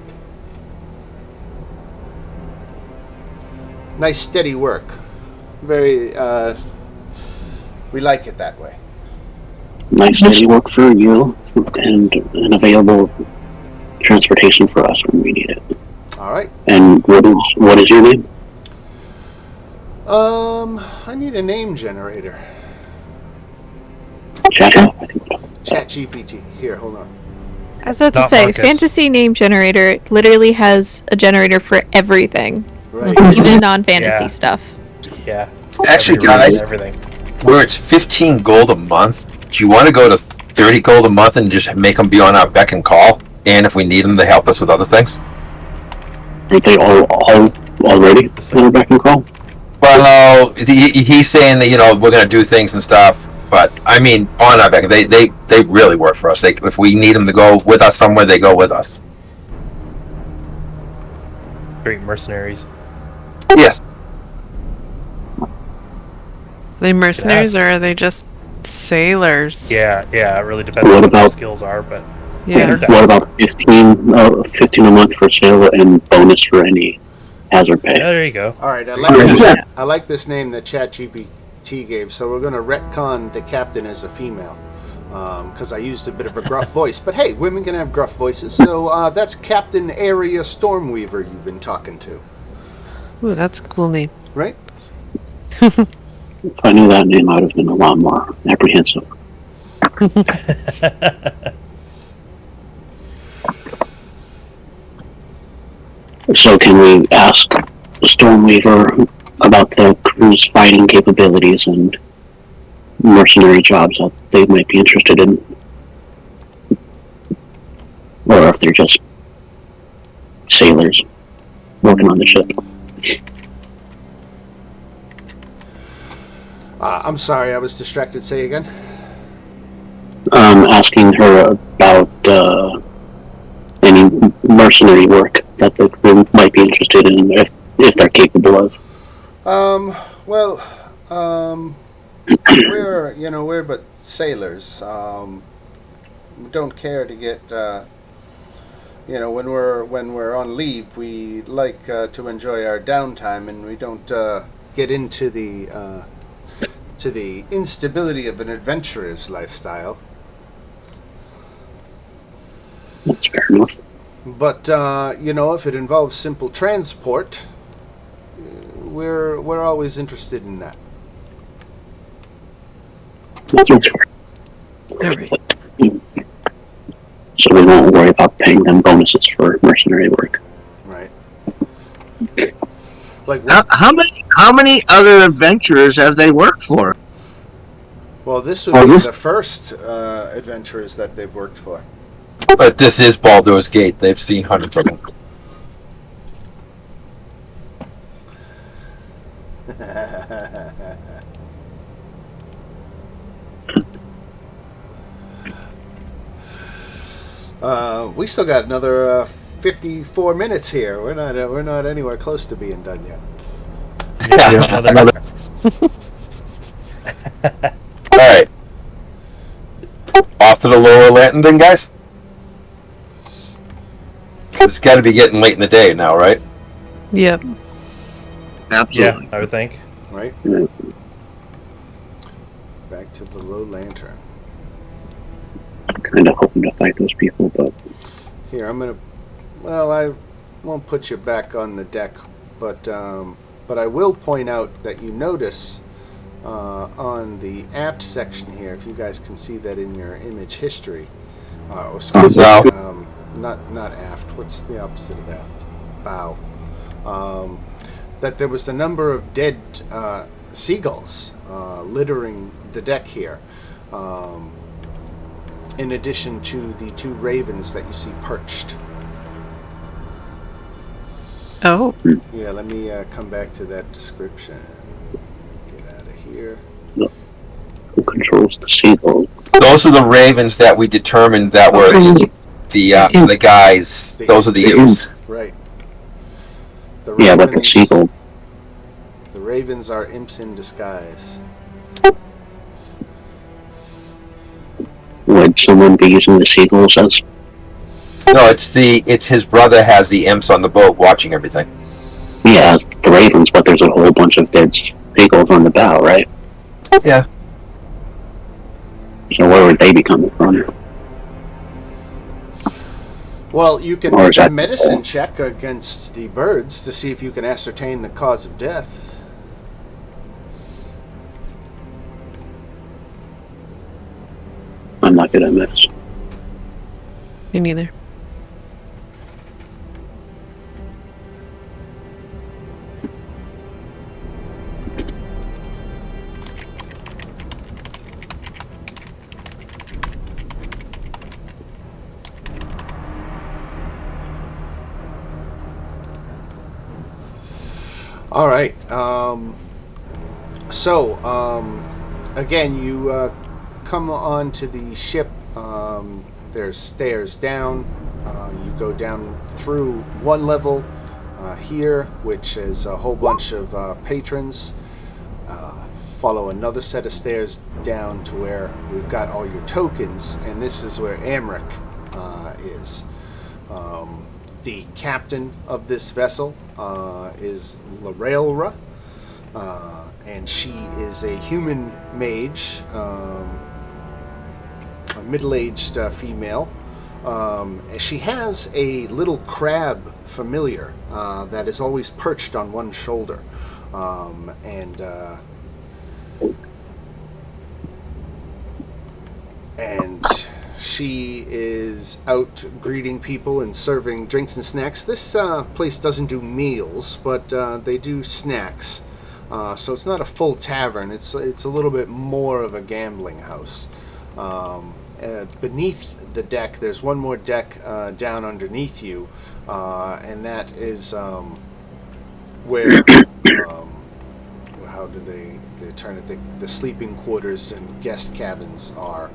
Nice steady work. Very, we like it that way. Nice steady work for you, and available transportation for us when we need it. All right. And what is your name? I need a name generator. Chat, I think. Chat GPT. Here, hold on. I was about to Not say, Marcus. fantasy name generator literally has a generator for everything, Right. even non-fantasy Yeah. stuff. Yeah. Actually, Every race, guys, everything. where it's 15 gold a month, do you want to go to 30 gold a month and just make them be on our beck and call? And if we need them, they help us with other things? Aren't they all already on a back and call? Well, no, he's saying that, we're going to do things and stuff. But, I mean, on our back, they really work for us. If we need them to go with us somewhere, they go with us. Great mercenaries. Yes. Are they mercenaries or are they just sailors? Yeah, it really depends What on what their about- skills are, but Yeah. they're What down. about 15 a month for sale and bonus for any hazard Yeah, pay? there you go. All right, I like this name that ChatGPT gave. So we're going to retcon the captain as a female, because I used a bit of a gruff voice. But hey, women can have gruff voices. So that's Captain Area Stormweaver you've been talking to, Ooh, that's a cool name. right? If I knew that name, I would have been a lot more apprehensive. So can we ask Stormweaver about the crew's fighting capabilities and mercenary jobs that they might be interested in? Or if they're just sailors working on the ship. I'm sorry, I was distracted. Say again. Asking her about any mercenary work that the crew might be interested in, if they're capable of. We're but sailors. We don't care to get, when we're on leave, we like to enjoy our downtime, and we don't get into the instability of an adventurer's lifestyle. That's fair enough. But if it involves simple transport, we're always interested in that. That's fair. All right. So we won't worry about paying them bonuses for mercenary work. Right. Like, How many other adventurers have they worked for? well, this would be the first adventurers that they've worked for. But this is Baldur's Gate. They've seen hundreds of them. We still got another 54 minutes here. We're not anywhere close to being done yet. Yeah. All right. Off to the lower lantern then, guys? 'Cause it's got to be getting late in the day now, right? Yep. Absolutely. Yeah, I would think. Right? Yeah. Back to the low lantern. I'm kind of hoping to fight those people, but Here, I won't put you back on the deck, but I will point out that you notice on the aft section here, if you guys can see that in your image history. Excuse me, No. not aft. What's the opposite of aft? Bow. That there was a number of dead seagulls littering the deck here. In addition to the two ravens that you see perched. Oh. Yeah, let me come back to that description. Get out of here. who controls the seagull? Those are the ravens that we determined that were the guys. Those are the imps. Right. The Yeah, but the seagull. The ravens are imps in disguise. Would someone be using the seagulls as? No, it's his brother has the imps on the boat watching everything. Yeah, as the ravens, but there's a whole bunch of dead seagulls on the bow, right? Yeah. So where would they be coming from? Well, you can Or make is a that- medicine check against the birds to see if you can ascertain the cause of death. I'm not good at math. Me neither. All right. Again, you come on to the ship. There's stairs down. You go down through one level here, which is a whole bunch of patrons. Follow another set of stairs down to where we've got all your tokens, and this is where Amric is. The captain of this vessel is Lorelra, and she is a human mage, a middle-aged female. She has a little crab familiar that is always perched on one shoulder, and she is out greeting people and serving drinks and snacks. This place doesn't do meals, but they do snacks. So it's not a full tavern. It's a little bit more of a gambling house. Beneath the deck, there's one more deck down underneath you, and that is where how do they turn it? The sleeping quarters and guest cabins are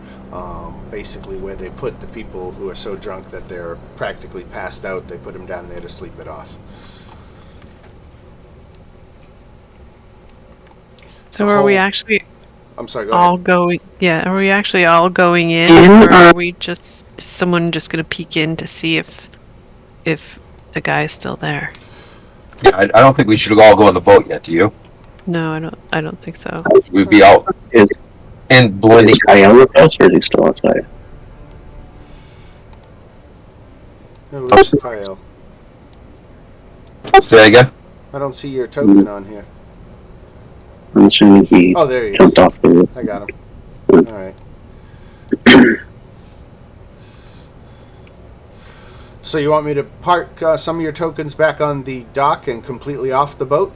basically where they put the people who are so drunk that they're practically passed out. They put them down there to sleep it off. So are we actually I'm sorry, go all ahead. going? Yeah, are we actually all going in, or are we just is someone just gonna peek in to see if the guy's still there? Yeah, I don't think we should all go on the boat yet. Do you? No, I don't think so. We'd be out Is, and blending. is Kyle with us, or is he still outside? Oh, where's Kyle? Say again. I don't see your token on here. I'm assuming he Oh, there he is. jumped off the roof. I got him. All right. So you want me to park some of your tokens back on the dock and completely off the boat?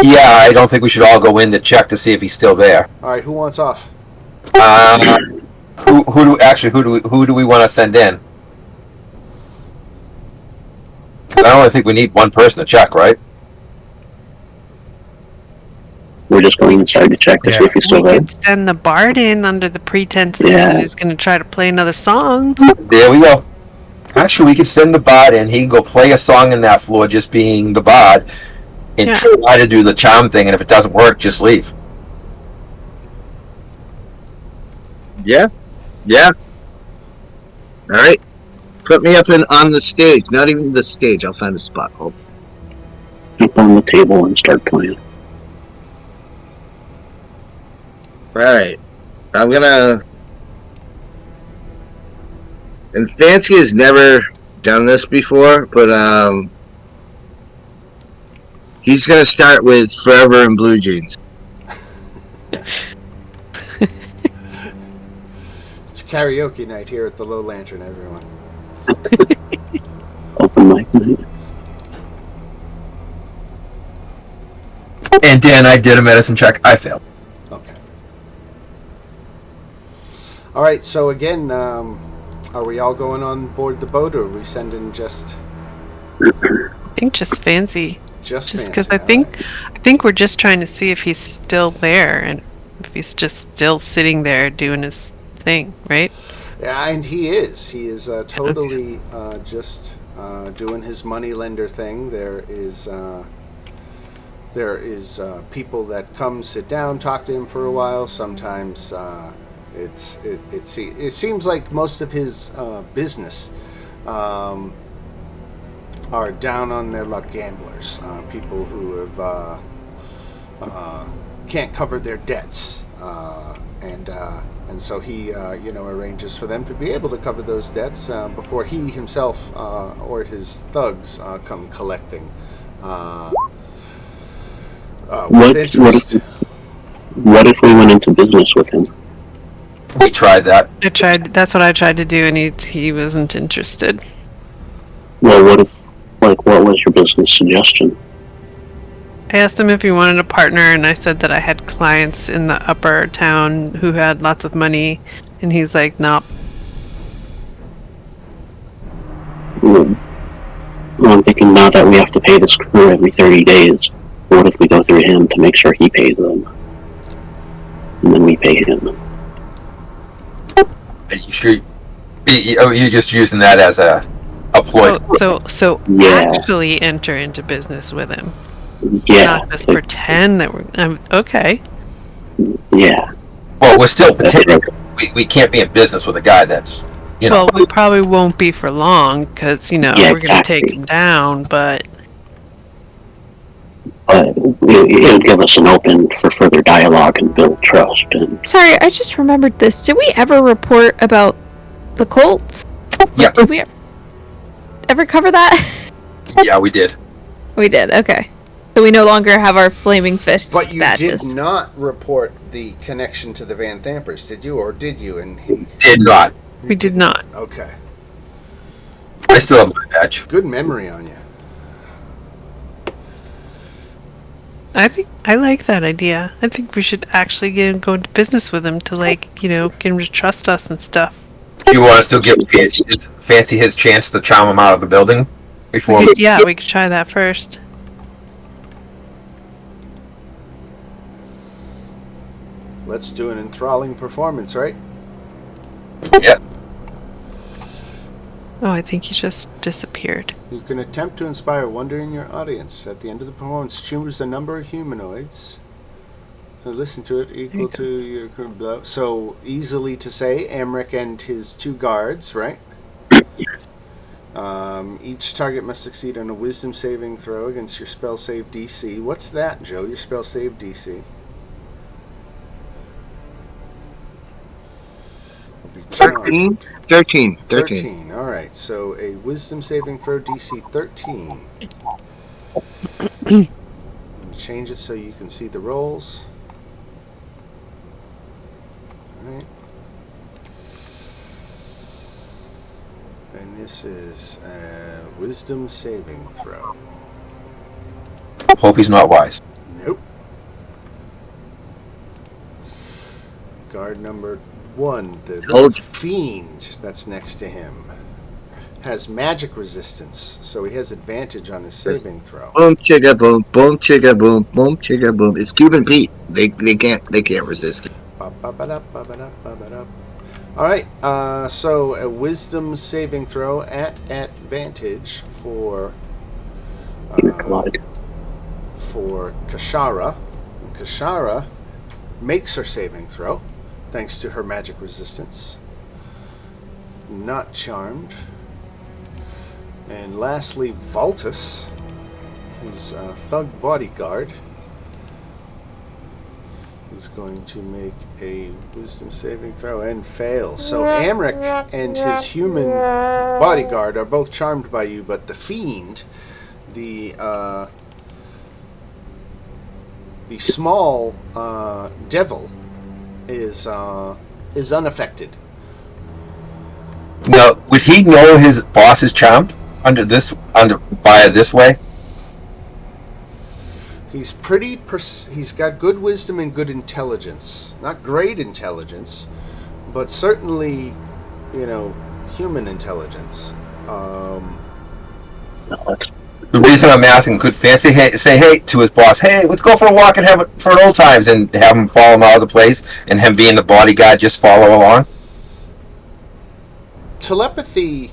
Yeah, I don't think we should all go in to check to see if he's still there. All right. Who wants off? Who do we want to send in? I only think we need one person to check, right? We're just going inside to check to see if he's still We there. could send the bard in under the pretenses Yeah. that he's going to try to play another song. There we go. Actually, we could send the bard in. He can go play a song in that floor, just being the bard, and Yeah. try to do the charm thing. And if it doesn't work, just leave. Yeah. All right. Put me up on the stage. Not even the stage. I'll find a spot. Hold. Jump on the table and start playing. All right. I'm gonna. And Fancy has never done this before, but he's gonna start with "Forever in Blue Jeans." It's karaoke night here at the Low Lantern, everyone. Open mic night. And Dan, I did a medicine check. I failed. Okay. All right. So again, are we all going on board the boat, or are we sending just I think just fancy. Just because Fancy? I think we're just trying to see if he's still there and if he's just still sitting there doing his thing, right? Yeah, and he is. He is totally just doing his moneylender thing. There is people that come sit down, talk to him for a while. Sometimes it seems like most of his business are down on their luck gamblers, people who have can't cover their debts, and so he arranges for them to be able to cover those debts before he himself or his thugs come collecting with interest. What if we went into business with him? We tried that. That's what I tried to do, and he wasn't interested. Well, what was your business suggestion? I asked him if he wanted a partner, and I said that I had clients in the upper town who had lots of money, and he's like, nope. Well, I'm thinking now that we have to pay this crew every 30 days, what if we go through him to make sure he pays them? And then we pay him. Are you sure? You're just using that as a ploy. So Yeah. actually enter into business with him. Yeah. Not just pretend that we're okay. Yeah. Well, we're still That's pretending. We can't be in business with a guy that's, Well, we probably won't be for long because Yeah, we're going to take exactly. him down. But It'll give us an open for further dialogue and build trust. And Sorry, I just remembered this. Did we ever report about the Colts? Yeah. Did we ever cover that? Yeah, we did. We did. Okay. So we no longer have our flaming fist But you badges. did not report the connection to the Van Thampers, did you? Or did you? And he Did not. we did not. okay. I still have my badge. Good memory on you. I think I like that idea. I think we should actually go into business with him to get him to trust us and stuff. You want us to give Fancy his chance to charm him out of the building before We could try that first. Let's do an enthralling performance, right? Yeah. Oh, I think he just disappeared. You can attempt to inspire wonder in your audience. At the end of the performance, choose a number of humanoids. Listen to it equal to your... So, easily to say, Amric and his 2 guards, right? Each target must succeed on a wisdom saving throw against your spell save DC. What's that, Joe? Your spell save DC? 13. 13. All right. So a wisdom saving throw DC 13. Change it so you can see the rolls. All right. And this is a wisdom saving throw. Hope he's not wise. Nope. Guard number 1, the little fiend that's next to him, has magic resistance, so he has advantage on his saving throw. Boom chigga boom, boom chigga boom, boom chigga boom. It's Cuban Pete. They can't resist it. All right, so a wisdom saving throw at advantage for Kashara. Kashara makes her saving throw thanks to her magic resistance. Not charmed. And lastly, Valtus, his thug bodyguard, is going to make a wisdom saving throw and fail. So Amric and his human bodyguard are both charmed by you, but the fiend, the small devil, is unaffected. Now, would he know his boss is charmed by this way? He's he's got good wisdom and good intelligence. Not great intelligence, but certainly, human intelligence. The reason I'm asking, could Fancy say hey to his boss, hey, let's go for a walk and have it for an old times, and have him follow him out of the place, and him being the bodyguard just follow along? Telepathy,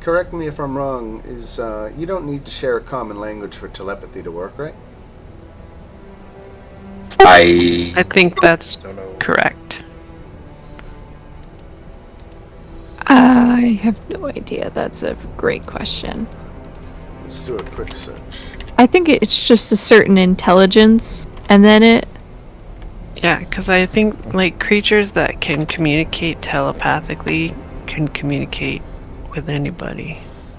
correct me if I'm wrong, is you don't need to share a common language for telepathy to work, right? I think that's correct. I have no idea. That's a great question. Let's do a quick search. I think it's just a certain intelligence, and then it... Yeah, because I think, creatures that can communicate telepathically can communicate with anybody.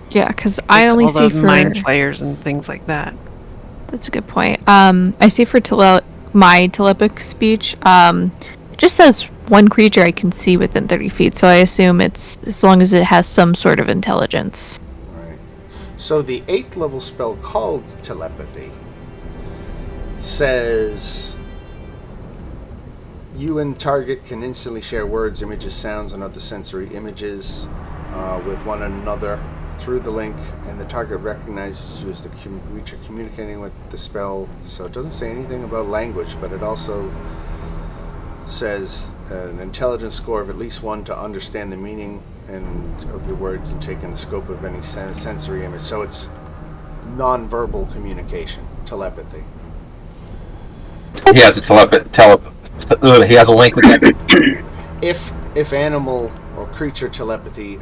Yeah, because I only see for... mind flayers and things like that. That's a good point. I see for my telepathic speech, it just says one creature I can see within 30 feet, so I assume it's as long as it has some sort of intelligence. Right. So the 8th level spell called telepathy says you and target can instantly share words, images, sounds, and other sensory images with one another through the link, and the target recognizes you as the creature communicating with the spell. So it doesn't say anything about language, but it also says an intelligence score of at least 1 to understand the meaning of your words and take in the scope of any sensory image. So it's non-verbal communication, telepathy. He has a he has a link with that. If animal or creature telepathy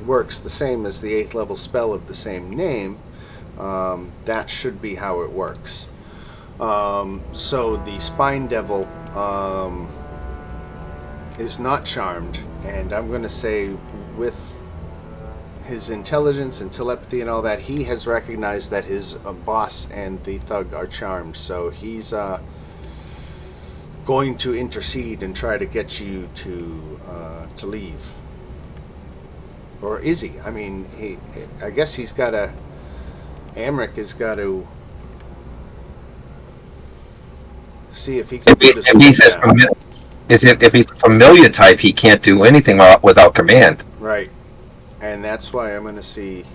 works the same as the 8th level spell of the same name, that should be how it works. So the Spine Devil is not charmed, and I'm going to say with his intelligence and telepathy and all that, he has recognized that his boss and the thug are charmed, so he's going to intercede and try to get you to leave. Or is he? I mean, I guess he's got to... Amric has got to see if he can put his foot down. If he's a familiar type, he can't do anything without command. Right. And that's why I'm going to see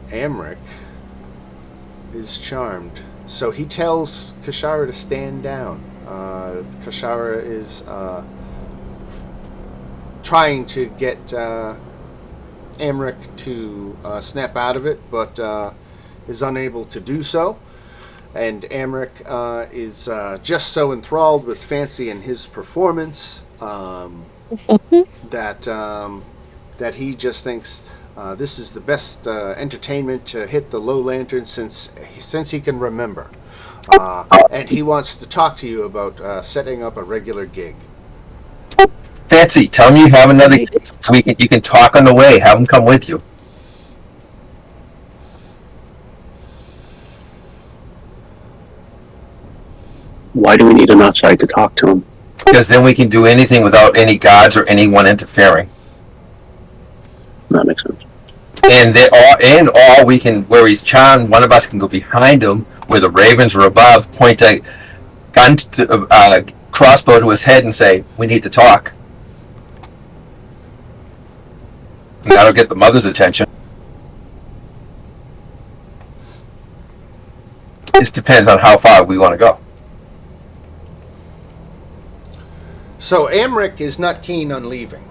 Amric is charmed. So he tells Kashara to stand down. Kashara is trying to get Amric to snap out of it, but is unable to do so. And Amric is just so enthralled with Fancy and his performance that he just thinks this is the best entertainment to hit the Low Lantern since he can remember. And he wants to talk to you about setting up a regular gig. Fancy, tell him you have another gig so you can talk on the way. Have him come with you. Why do we need an outside to talk to him? Because then we can do anything without any guards or anyone interfering. That makes sense. And all we can, where he's charmed, one of us can go behind him where the ravens are above, point a gun to, crossbow to his head and say, "We need to talk." And that'll get the mother's attention. It depends on how far we want to go. So Amric is not keen on leaving.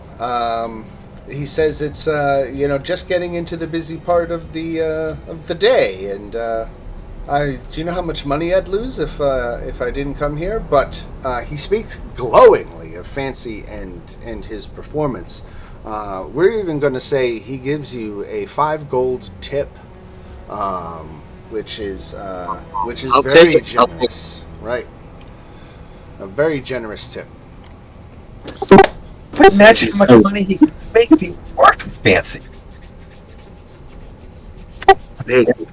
He says it's just getting into the busy part of the day, and do you know how much money I'd lose if I didn't come here? But he speaks glowingly of Fancy and his performance. We're even going to say he gives you a 5 gold tip, which is very generous, right? A very generous tip. Imagine how much money he could make if he worked with Fancy.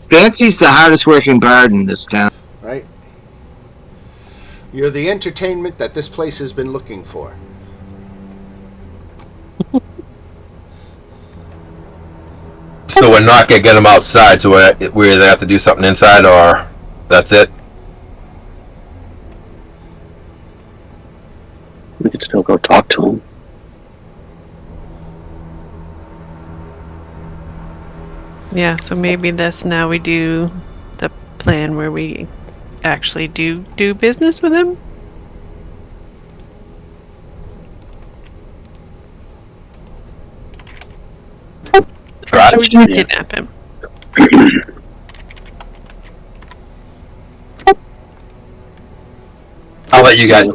Fancy's the hardest working bard in this town. Right? You're the entertainment that this place has been looking for. So we're not going to get him outside, so we either have to do something inside or that's it. We could still go talk to him. Yeah, so maybe now we do the plan where we actually do business with him. Try Or we just kidnap him. I'll let you guys.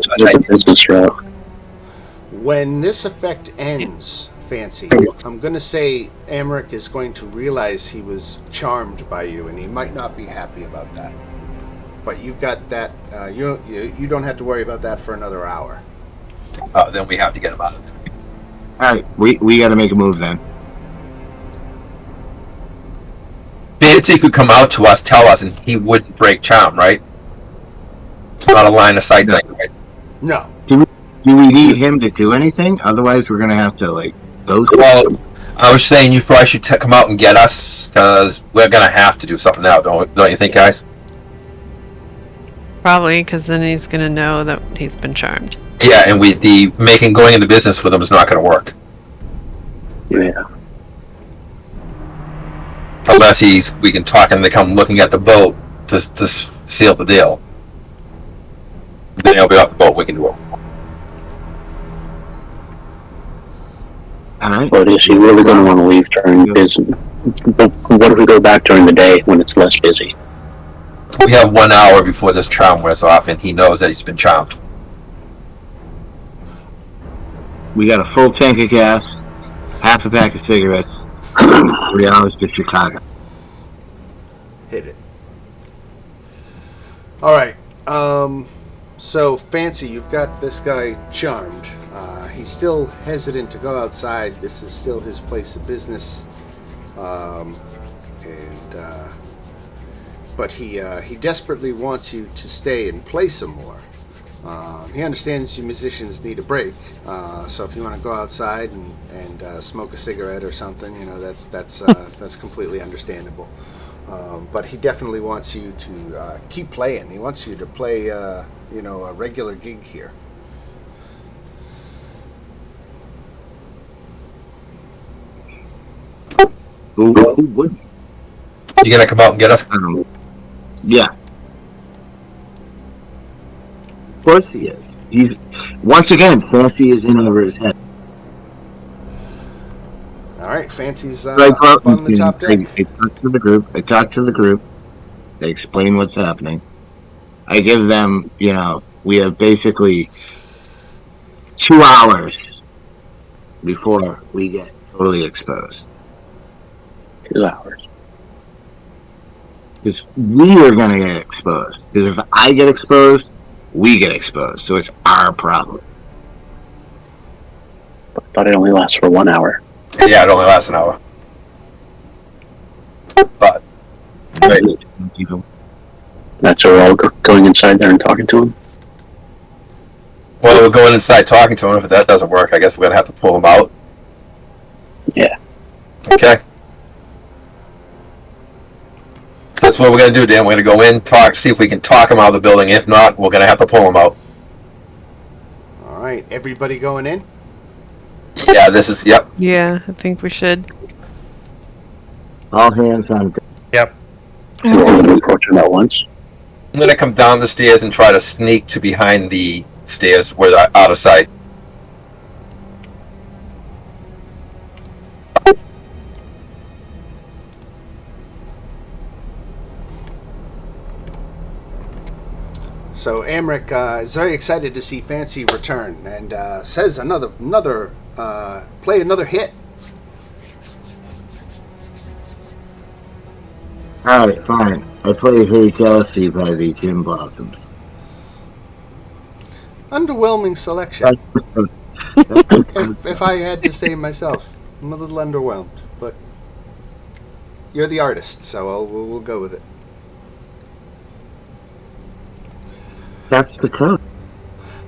Business route. When this effect ends, Fancy, I'm going to say Amric is going to realize he was charmed by you, and he might not be happy about that. But you've got that. You don't have to worry about that for another hour. Then we have to get him out of there. All right, we got to make a move then. Fancy could come out to us, tell us, and he wouldn't break charm, right? It's not a line of sight thing, right? No. Do we need him to do anything? Otherwise, we're gonna have to like go. Well, I was saying you probably should come out and get us because we're gonna have to do something now, don't you think, guys? Probably, because then he's gonna know that he's been charmed. Yeah, and going into business with him is not gonna work Yeah. unless we can talk and they come looking at the boat to seal the deal. Then he'll be off the boat. We can do it. All right. But is he really going to want to leave during business? But what if we go back during the day when it's less busy? We have 1 hour before this charm wears off, and he knows that he's been charmed. We got a full tank of gas, half a pack of cigarettes, 3 hours to Chicago. Hit it. All right. So, Fancy, you've got this guy charmed. He's still hesitant to go outside. This is still his place of business. But he desperately wants you to stay and play some more. He understands you musicians need a break. So if you want to go outside and smoke a cigarette or something, that's completely understandable. But he definitely wants you to keep playing. He wants you to play, a regular gig here. Who would? You gonna come out and get us? Yeah. Of course he is. He's once again, Fancy is in over his head. All right, Fancy's I go out up on the top deck. I talk to the group. They explain what's happening. I give them, we have basically 2 hours before we get totally exposed. 2 hours. Because we are going to get exposed. Because if I get exposed, we get exposed. So it's our problem. I thought it only lasts for 1 hour. Yeah, it only lasts an hour. But right. That's why we're all going inside there and talking to him. Well, we're going inside talking to him. If that doesn't work, I guess we're gonna have to pull him out. Yeah. Okay. So that's what we're gonna do, Dan. We're gonna go in, see if we can talk him out of the building. If not, we're gonna have to pull him out. All right, everybody going in? Yeah, yep. Yeah, I think we should. All hands on deck. Yep. We're all going to approach him at once. I'm gonna come down the stairs and try to sneak to behind the stairs where they're out of sight. So Amric is very excited to see Fancy return and says play another hit. Alright, fine. I play Hey Jealousy by the Gin Blossoms. Underwhelming selection. if I had to say myself, I'm a little underwhelmed, but you're the artist, so we'll go with it. That's the code.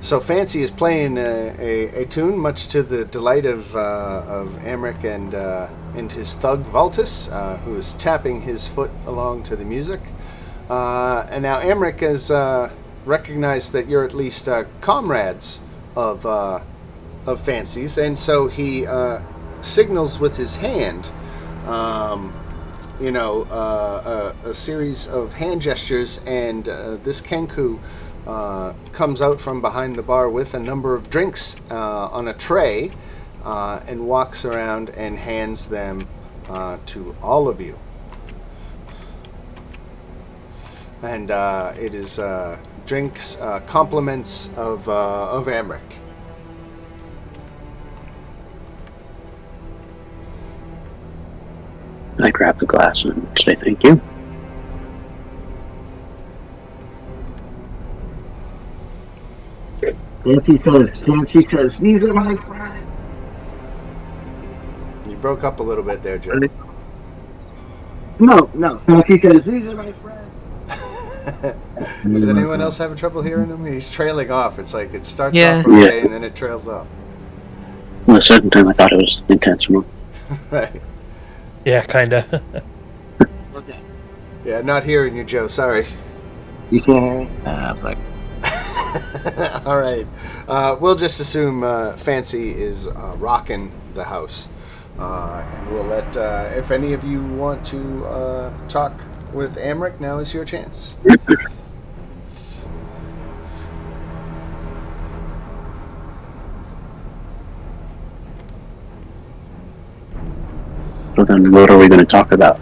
So Fancy is playing a tune, much to the delight of Amric and his thug Valtus, who is tapping his foot along to the music. And now Amric has recognized that you're at least comrades of Fancy's, and so he signals with his hand, a series of hand gestures, and this Kenku comes out from behind the bar with a number of drinks on a tray and walks around and hands them to all of you. And it is drinks, compliments of Amric. I grab the glass and say thank you. Fancy says, these are my friends. You broke up a little bit there, Joe. No. Fancy says, these are my friends. Does anyone else having trouble hearing him? He's trailing off. It's like it starts Yeah. off okay and then it trails off. Well, a certain time I thought it was intentional. Right. Yeah, kinda. Yeah, not hearing you, Joe. Sorry. You can't. Fuck. All right. We'll just assume Fancy is rocking the house. And we'll let, if any of you want to talk with Amric, now is your chance. So then, what are we going to talk about?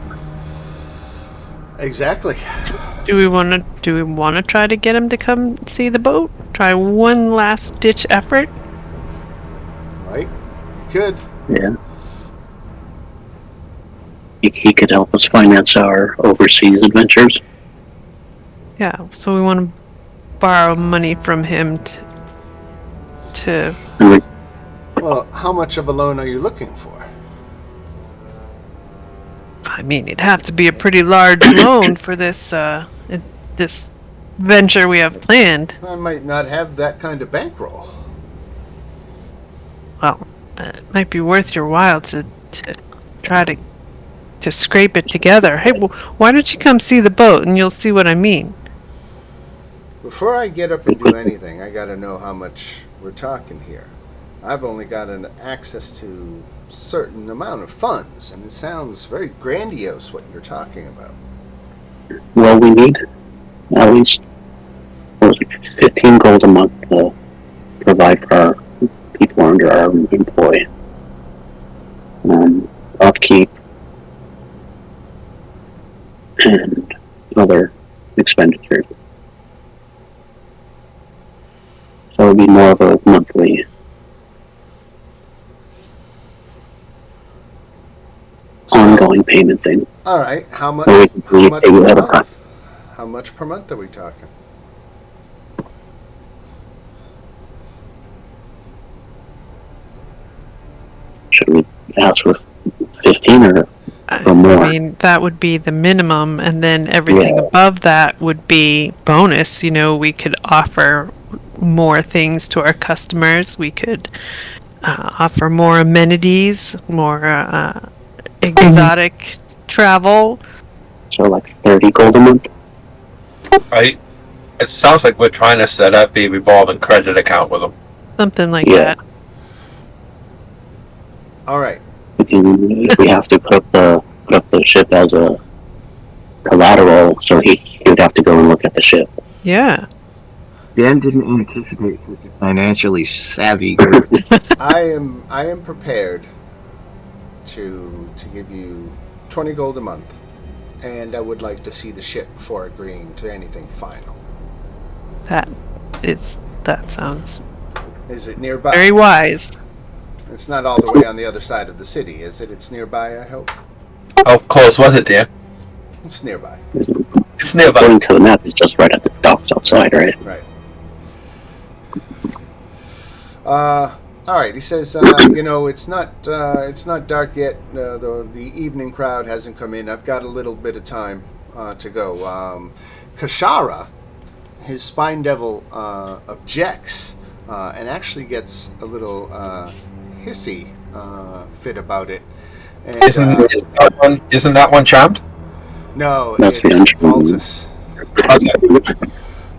Exactly. Do we want to try to get him to come see the boat? Try one last ditch effort? Right? You could. Yeah. He could help us finance our overseas adventures. Yeah, so we want to borrow money from him to And we, Well, how much of a loan are you looking for? I mean, it'd have to be a pretty large loan for this this venture we have planned. I might not have that kind of bankroll. Well, it might be worth your while to try to scrape it together. Hey, why don't you come see the boat and you'll see what I mean? Before I get up and do anything, I gotta know how much we're talking here. I've only got an access to certain amount of funds, and it sounds very grandiose what you're talking about. well, we need at least 15 gold a month to provide for our people under our employ. Upkeep and other expenditures. So it would be more of a monthly. Ongoing payment thing. All right, how much? Or we can How much pay per ahead of time. month? How much per month are we talking? Should we ask for 15 or I more? mean, that would be the minimum, and then everything Yeah. above that would be bonus. You know, we could offer more things to our customers. We could offer more amenities, more exotic travel. So like 30 gold a month? Right? It sounds like we're trying to set up a revolving credit account with them. Something like Yeah. that. All right. If we have to put up the ship as a collateral, so he would have to go and look at the ship. Yeah. Dan didn't anticipate such a financially savvy group. I am prepared to give you 20 gold a month, and I would like to see the ship before agreeing to anything final. That sounds Is it nearby? very wise. It's not all the way on the other side of the city, is it? It's nearby, I hope. How close was it, Dan? It's nearby. It's nearby. According to the map, it's just right at the docks outside, right? Right. All right. He says, it's not dark yet. The evening crowd hasn't come in. I've got a little bit of time to go. Kashara, his spine devil, objects and actually gets a little hissy fit about it. And, Isn't that one charmed? no, That's it's the Valtus. Okay.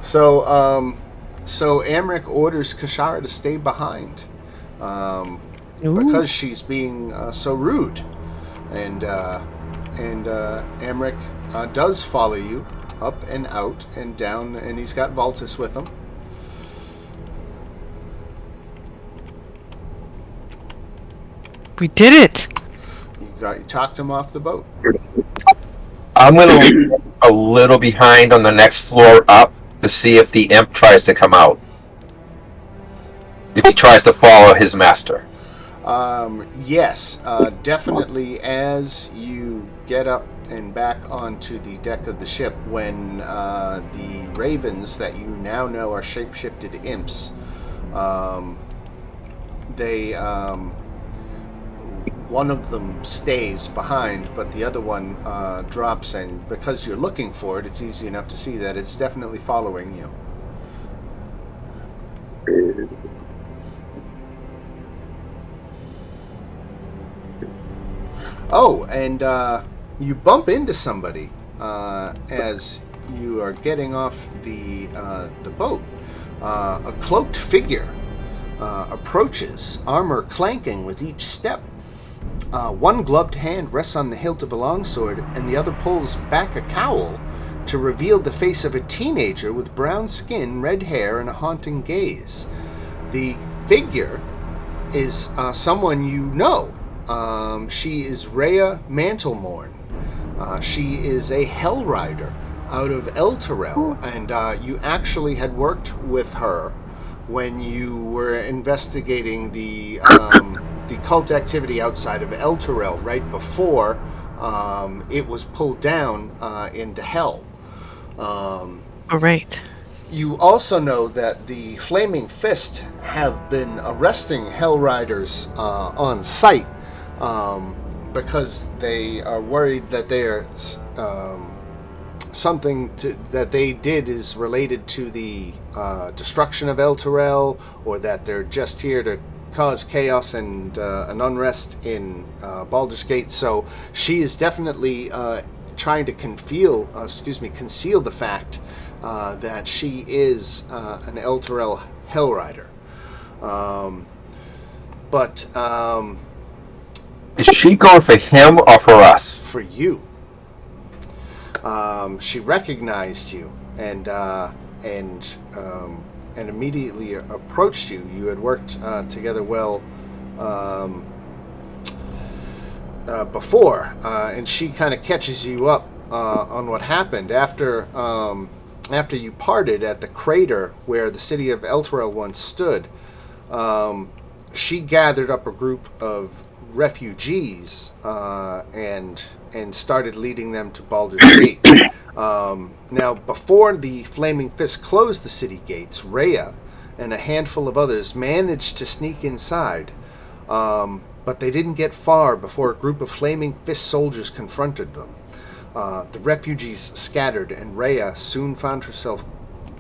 So Amric orders Kashara to stay behind because she's being so rude, and Amric does follow you up and out and down, and he's got Valtus with him. We did it. You talked him off the boat. I'm going to leave a little behind on the next floor up to see if the imp tries to come out. If he tries to follow his master. Yes, definitely. As you get up and back onto the deck of the ship, when the ravens that you now know are shapeshifted imps, they one of them stays behind, but the other one drops, and because you're looking for it, it's easy enough to see that it's definitely following you. Oh, and you bump into somebody as you are getting off the boat. A cloaked figure approaches, armor clanking with each step. One gloved hand rests on the hilt of a longsword, and the other pulls back a cowl to reveal the face of a teenager with brown skin, red hair, and a haunting gaze. The figure is someone you know. She is Rhea Mantlemorn. She is a Hell Rider out of Elturel, and you actually had worked with her when you were investigating the cult activity outside of Elturel right before it was pulled down into Hell. All right. You also know that the Flaming Fist have been arresting Hell Riders on sight because they are worried that something that they did is related to the destruction of Elturel, or that they're just here to cause chaos and an unrest in Baldur's Gate. So she is definitely trying to conceal the fact that she is an Elturel Hellrider. But Is she going for him or for us? for you, she recognized you and immediately approached you. You had worked together well before, and she kind of catches you up on what happened after you parted at the crater where the city of Elturel once stood. She gathered up a group of refugees and started leading them to Baldur's Gate. Now, before the Flaming Fist closed the city gates, Rhea and a handful of others managed to sneak inside, but they didn't get far before a group of Flaming Fist soldiers confronted them. The refugees scattered, and Rhea soon found herself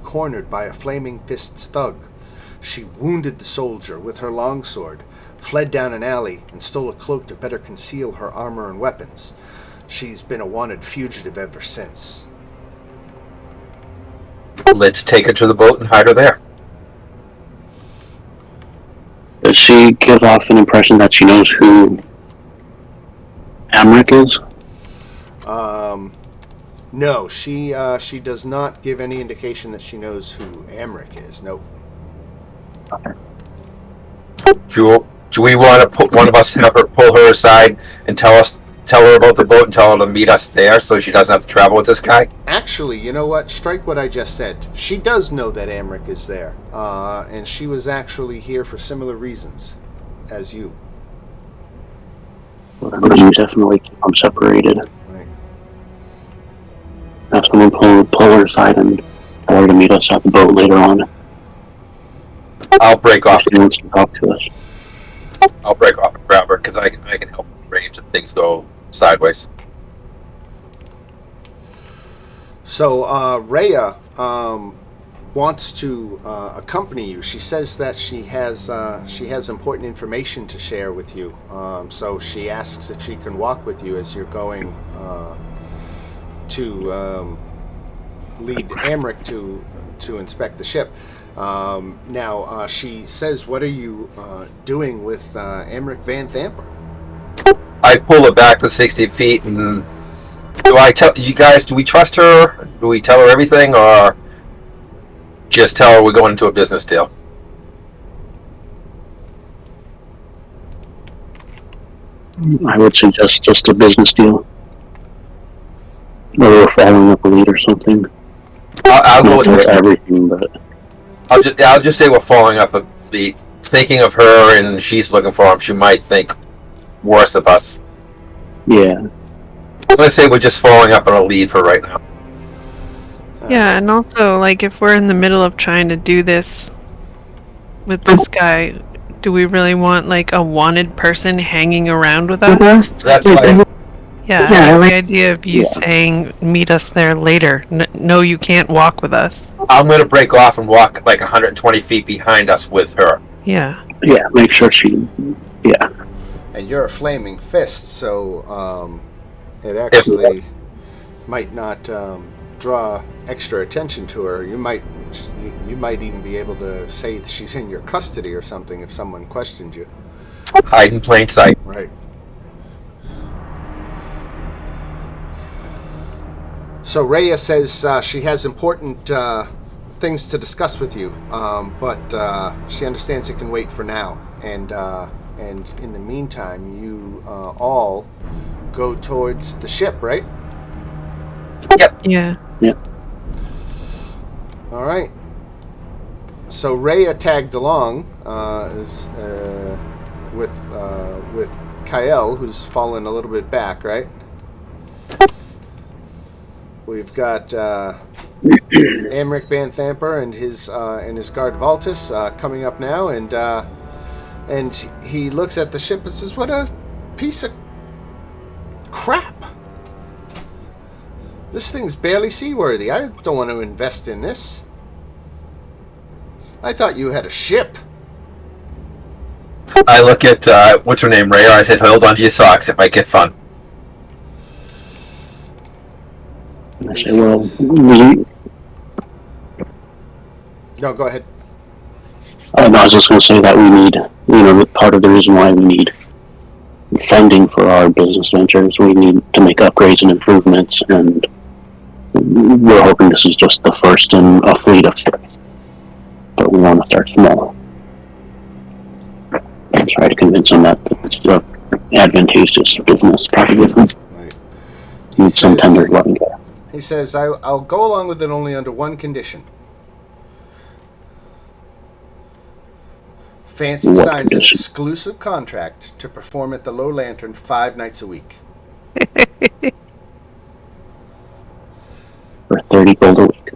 cornered by a Flaming Fist's thug. She wounded the soldier with her longsword, fled down an alley, and stole a cloak to better conceal her armor and weapons. She's been a wanted fugitive ever since. Let's take her to the boat and hide her there. Does she give off an impression that she knows who Amric is? No, she does not give any indication that she knows who Amric is. Nope. Do we want to put one of us have her pull her aside and tell her about the boat and tell her to meet us there so she doesn't have to travel with this guy? Actually, you know what? Strike what I just said. She does know that Amric is there, and she was actually here for similar reasons as you. Well, you definitely keep them separated. Right. Have someone pull her aside and tell her to meet us at the boat later on. I'll break off. If she wants to talk to us. I'll break off and grab her because I can help arrange if things go sideways. So Rhea wants to accompany you. She says that she has important information to share with you. So she asks if she can walk with you as you're going to lead Amric to inspect the ship. Now she says, "What are you doing with Amric Van Thamper?" I pull her back to 60 feet and do I tell you guys, do we trust her? Do we tell her everything or just tell her we're going into a business deal? I would suggest just a business deal. Or we're following up a lead or something. I'll go Not with to everything, but I'll just say we're following up the thinking of her and she's looking for him. She might think worse of us. yeah. I'm gonna say we're just following up on a lead for right now. Yeah, and also, like, if we're in the middle of trying to do this with this guy, Do we really want like a wanted person hanging around with us? That's why. Yeah, Yeah, I I like like- the idea of you Yeah. saying meet us there later. No, you can't walk with us. I'm going to break off and walk like 120 feet behind us with her. Yeah. Yeah, make sure she. Yeah. And you're a flaming fist, so it actually might not draw extra attention to her. You might even be able to say she's in your custody or something if someone questioned you. Hide in plain sight. Right. So Rhea says she has important things to discuss with you, but she understands it can wait for now. And in the meantime, you all go towards the ship, right? Yeah. All right. So Rhea tagged along with Kael, who's fallen a little bit back, right? We've got Amric Van Thamper and his guard Valtus coming up now, and he looks at the ship and says, "What a piece of crap! This thing's barely seaworthy. I don't want to invest in this. I thought you had a ship." I look at, what's her name, Ray? I said, hold on to your socks. It might get fun. I say, well, we. No, go ahead. No, I was just going to say that we need, part of the reason why we need funding for our business ventures, we need to make upgrades and improvements, and we're hoping this is just the first in a fleet of ships. But we want to start small. And try to convince them that it's an advantageous business proposition. Right. Need some tender loving care. He says, I'll go along with it only under one condition. Fancy What signs an condition? exclusive contract to perform at the Low Lantern 5 nights a week. For 30 gold a week.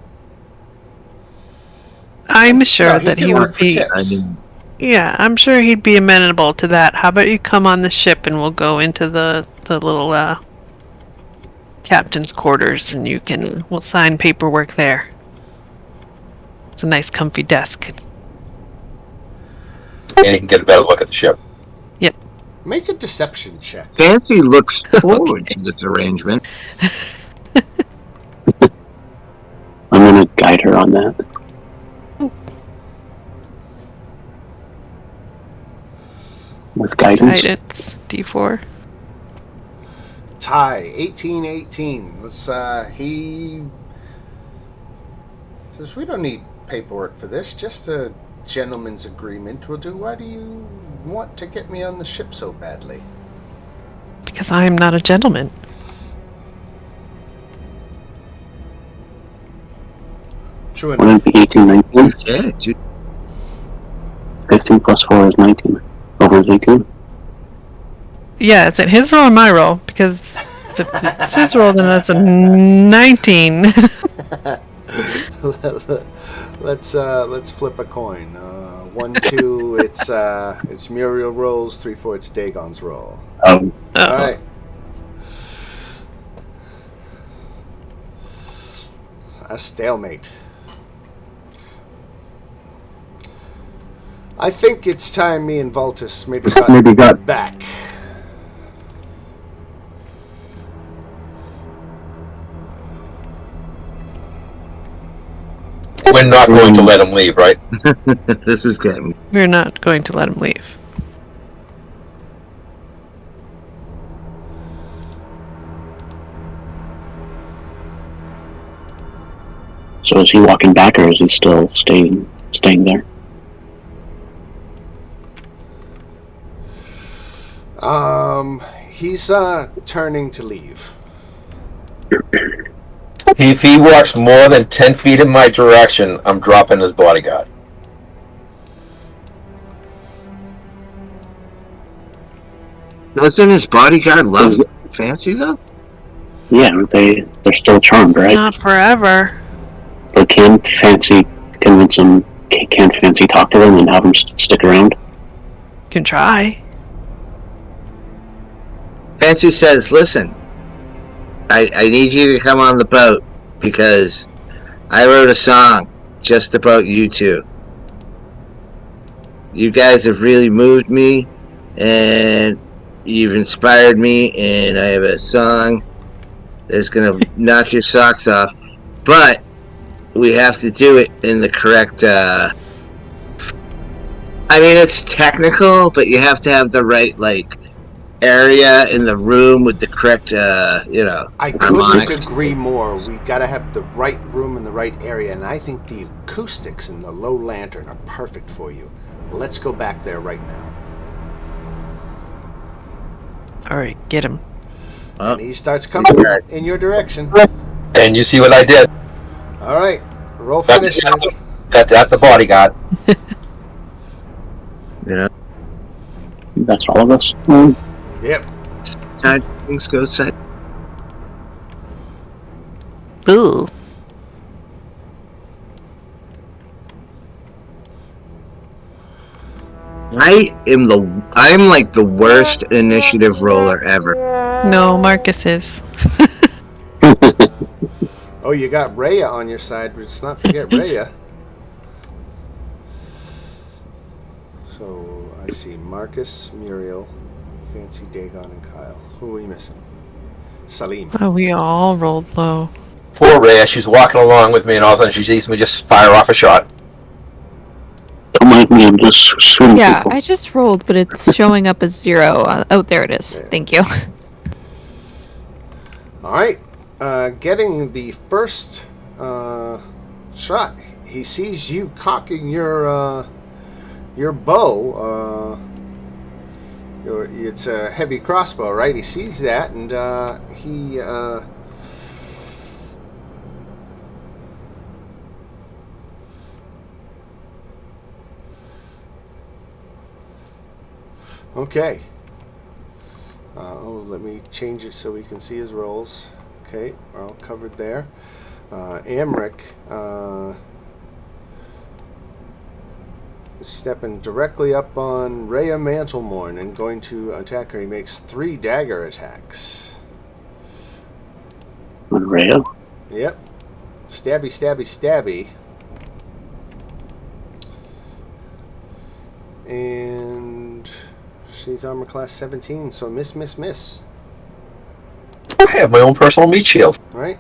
I'm sure No, that can he work would for be. tips. I mean, Yeah, I'm sure he'd be amenable to that. How about you come on the ship and we'll go into the little captain's quarters and we'll sign paperwork there. It's a nice comfy desk. And you can get a better look at the ship. Make a deception check. Fancy looks forward to this arrangement. I'm going to guide her on that. With guidance. Guidance, D4. Tie, 18-18. He says, we don't need paperwork for this, just a gentleman's agreement will do. Why do you want to get me on the ship so badly? Because I'm not a gentleman. True enough. Wouldn't it be 18, 19? Yeah, dude. 15 plus 4 is 19. Over is 18. Yeah, is it his roll or my roll? Because if it's his roll, then that's a 19. Let's flip a coin. 1, 2. It's Muriel rolls. 3, 4. It's Dagon's roll. Oh, All right. A stalemate. I think it's time me and Valtus maybe got back. We're not going to let him leave, right? This is getting. We're not going to let him leave. so is he walking back or is he still staying there? He's turning to leave. If he walks more than 10 feet in my direction, I'm dropping his bodyguard. Doesn't his bodyguard love Fancy though? Yeah, they're still charmed, right? Not forever. But can Fancy convince them? Can Fancy talk to them and have them stick around? Can try. Fancy says, listen, I need you to come on the boat because I wrote a song just about you two. You guys have really moved me, and you've inspired me, and I have a song that's going to knock your socks off. But we have to do it in the correct... I mean, it's technical, but you have to have the right, like, area in the room with the correct, I harmonics. couldn't agree more. We gotta have the right room in the right area, and I think the acoustics in the low lantern are perfect for you. Let's go back there right now. All right, get him. And he starts coming in your direction. And you see what I did. All right, roll for initiative. That's at the bodyguard. That's all of us. Yep. Side things go side. Ooh. I'm like the worst initiative roller ever. No, Marcus is. Oh, you got Rhea on your side. Let's not forget Rhea. So, I see Marcus, Muriel, Fancy, Dagon, and Kyle. Who are we missing? Salim. Oh, we all rolled low. Poor Rhea, she's walking along with me, and all of a sudden she sees me just fire off a shot. Don't mind me, I'm just shooting Yeah, people. I just rolled, but it's showing up as 0. Oh, there it is. Thank you. All right. Getting the first shot, he sees you cocking your bow. It's a heavy crossbow, right? He sees that, and he okay. Let me change it so we can see his rolls. Okay, we're all covered there. Amric is stepping directly up on Rhea Mantlemorn and going to attack her. He makes 3 dagger attacks. Rhea? Yep. Stabby, stabby, stabby. And she's armor class 17, so miss, miss, miss. I have my own personal meat shield. Right?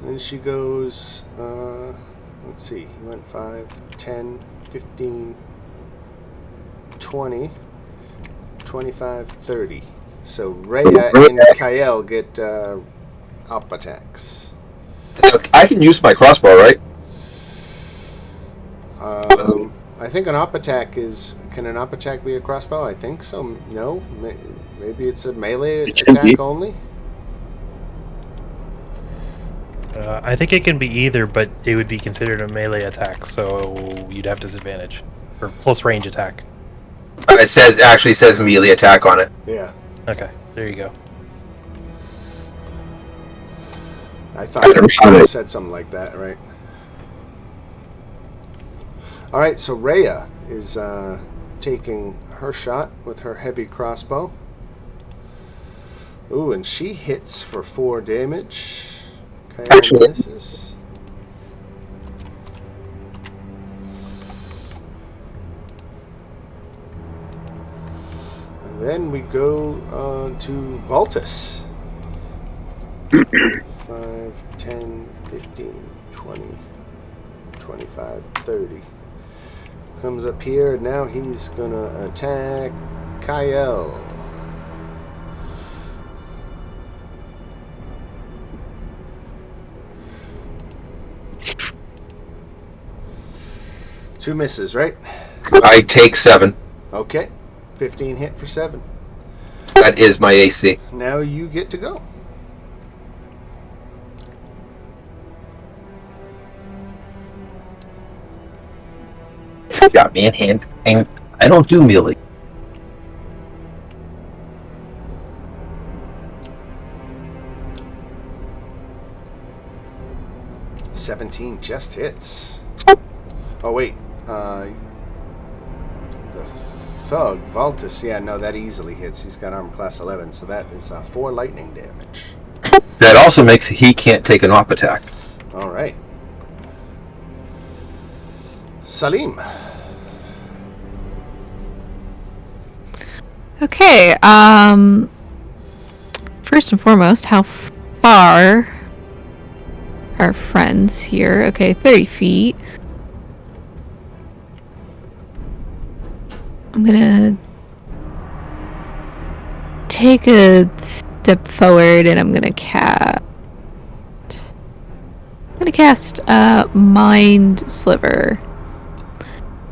Then she goes, let's see, he went 5, 10, 15, 20, 25, 30. So Rhea and Kyle get up attacks. I can use my crossbow, right? I think an op attack is... Can an op attack be a crossbow? I think so. No? Maybe it's a melee It should be. attack only? I think it can be either, but it would be considered a melee attack, so you'd have disadvantage. Or close range attack. It says melee attack on it. Yeah. Okay, there you go. I thought it said something like that, right? Alright, so Rhea is taking her shot with her heavy crossbow. Ooh, and she hits for 4 damage. Kyle misses. And then we go to Voltus. 5, 10, 15, 20, 25, 30. Comes up here, and now he's gonna attack Kyle. Two misses, right? I take 7. Okay. 15 hit for 7. That is my AC. Now you get to go. Got me in hand, and I don't do melee. $17 just hits. Oh wait, The thug, Valtus, yeah, no, that easily hits. He's got armor class 11, so that is 4 lightning damage. That also makes he can't take an op attack. All right. Salim. Okay, first and foremost, how far are friends here? Okay, 30 feet. I'm gonna take a step forward and I'm gonna cast Mind Sliver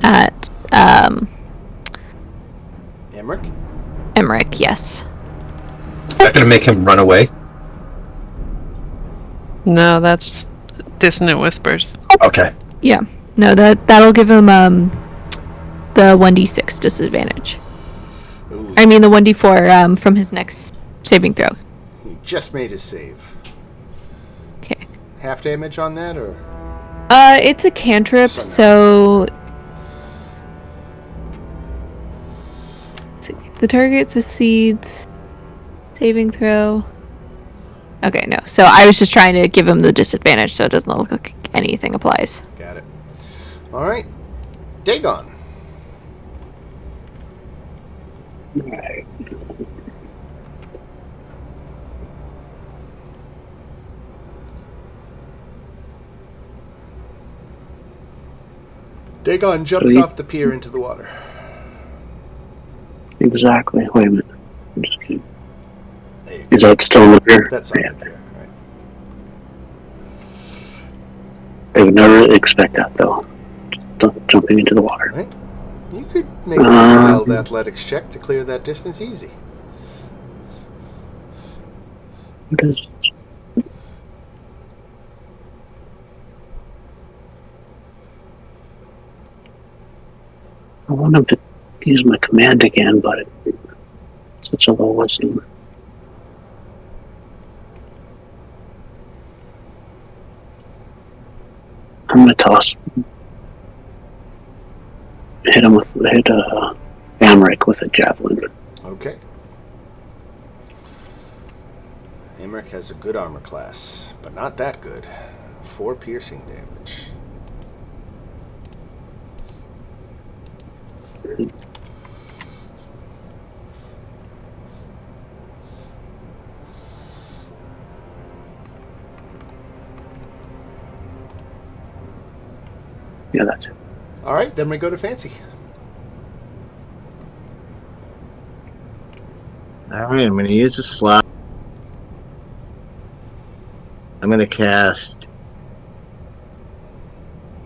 at Emmerich? Emmerich, yes. Is that going to make him run away? No, that's dissonant whispers. Okay. Yeah. No, that'll give him the 1d6 disadvantage. Ooh, I mean the 1d4 from his next saving throw. he just made his save. Okay. Half damage on that, or? It's a cantrip, So so the target succeeds saving throw. Okay, no. So I was just trying to give him the disadvantage so it doesn't look like anything applies. Got it. All right. Dagon. Alright. Dagon jumps So he- off the pier into the water. Exactly. Wait a minute. I'm just kidding. There you go. Is that still in the pier? That's on Yeah. the pier. Right. I would never expect that, though. Just jumping into the water. Right. You could make a wild athletics check to clear that distance easy. What is I want him to use my command again, but it's such a low wisdom. I'm gonna toss. Hit Amric with a javelin. Okay. Emmerich has a good armor class, but not that good. 4 piercing damage. Yeah, that's it. All right, then we go to Fancy. Alright, I'm going to use a slot. I'm going to cast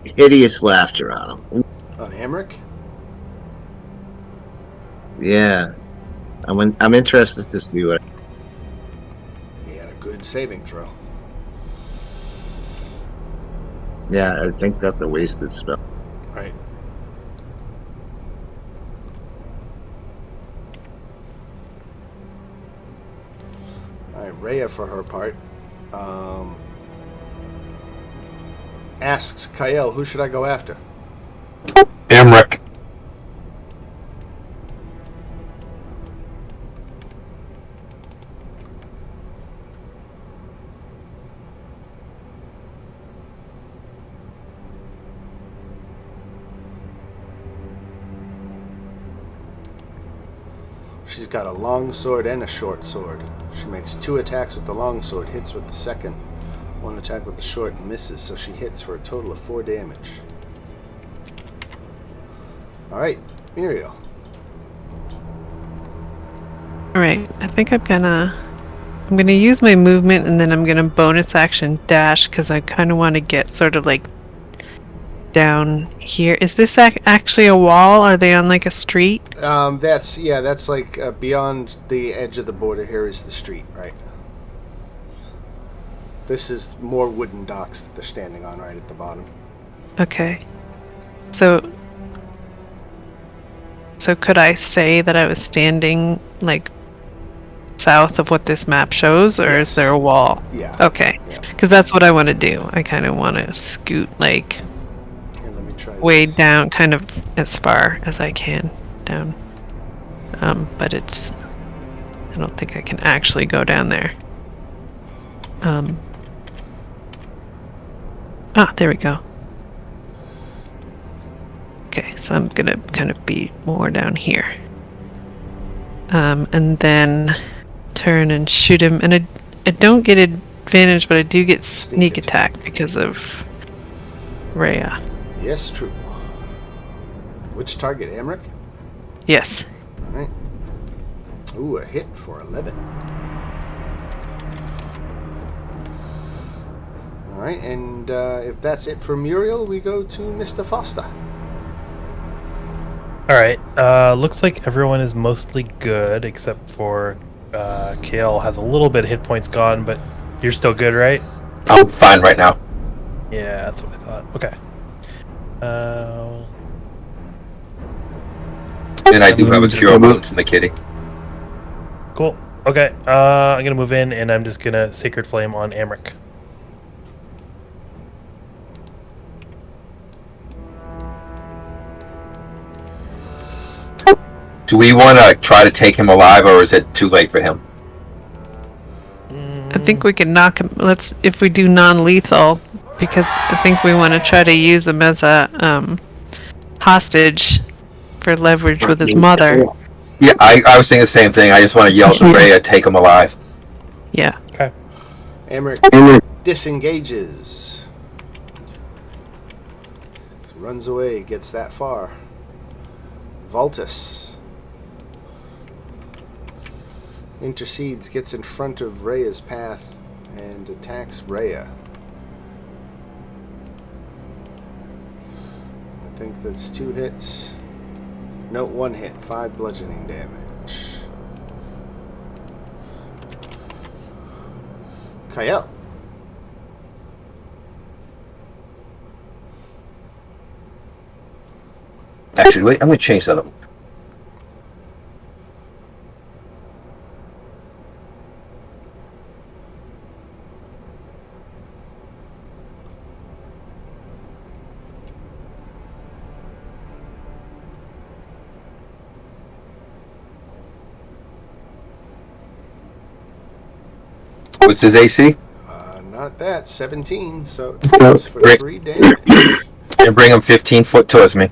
Hideous Laughter on him. On Emmerich? Yeah. I'm interested to see what... He had a good saving throw. Yeah, I think that's a wasted spell. Right. All right, Rhea, for her part, asks Kael, who should I go after? Emmerich. She's got a long sword and a short sword. She makes 2 attacks with the long sword, hits with the second. 1 attack with the short misses, so she hits for a total of 4 damage. Alright, Muriel. Alright, I think I'm gonna use my movement and then I'm gonna bonus action dash because I kind of want to get sort of like down here. Is this actually a wall? Are they on like a street? That's like beyond the edge of the border here is the street, right? This is more wooden docks that they're standing on right at the bottom. Okay. So could I say that I was standing like south of what this map shows, or Yes. is there a wall? Yeah. Okay. Yeah. Because that's what I want to do. I kind of want to scoot like And let me try way this. down, kind of as far as I can down. But it's. I don't think I can actually go down there. There we go. Okay, so I'm gonna kind of be more down here. And then turn and shoot him. And I don't get advantage, but I do get sneak attack because of Rhea. Yes, true. Which target, Emmerich? Yes. All right. Ooh, a hit for 11. All right, and if that's it for Muriel, we go to Mr. Foster. All right. Looks like everyone is mostly good except for Kale has a little bit of hit points gone, but you're still good, right? I'm fine right now. Yeah, that's what I thought. Okay. And I do have a cure wounds in the kitty. Cool. Okay. I'm gonna move in, and I'm just gonna Sacred Flame on Amric. Do we want to try to take him alive, or is it too late for him? I think we can knock him. If we do non-lethal, because I think we want to try to use him as a hostage for leverage with his mother. Yeah, I was thinking the same thing. I just want to yell to Rhea, take him alive. Yeah. Okay. Emmerich disengages. Runs away, gets that far. Vultus intercedes, gets in front of Rhea's path, and attacks Rhea. I think that's 2 hits. No, 1 hit. 5 bludgeoning damage. Kyle. Actually, wait, I'm going to change that up. What's his AC? Not that. 17, so it hits for 3 damage. And bring him 15 foot towards me.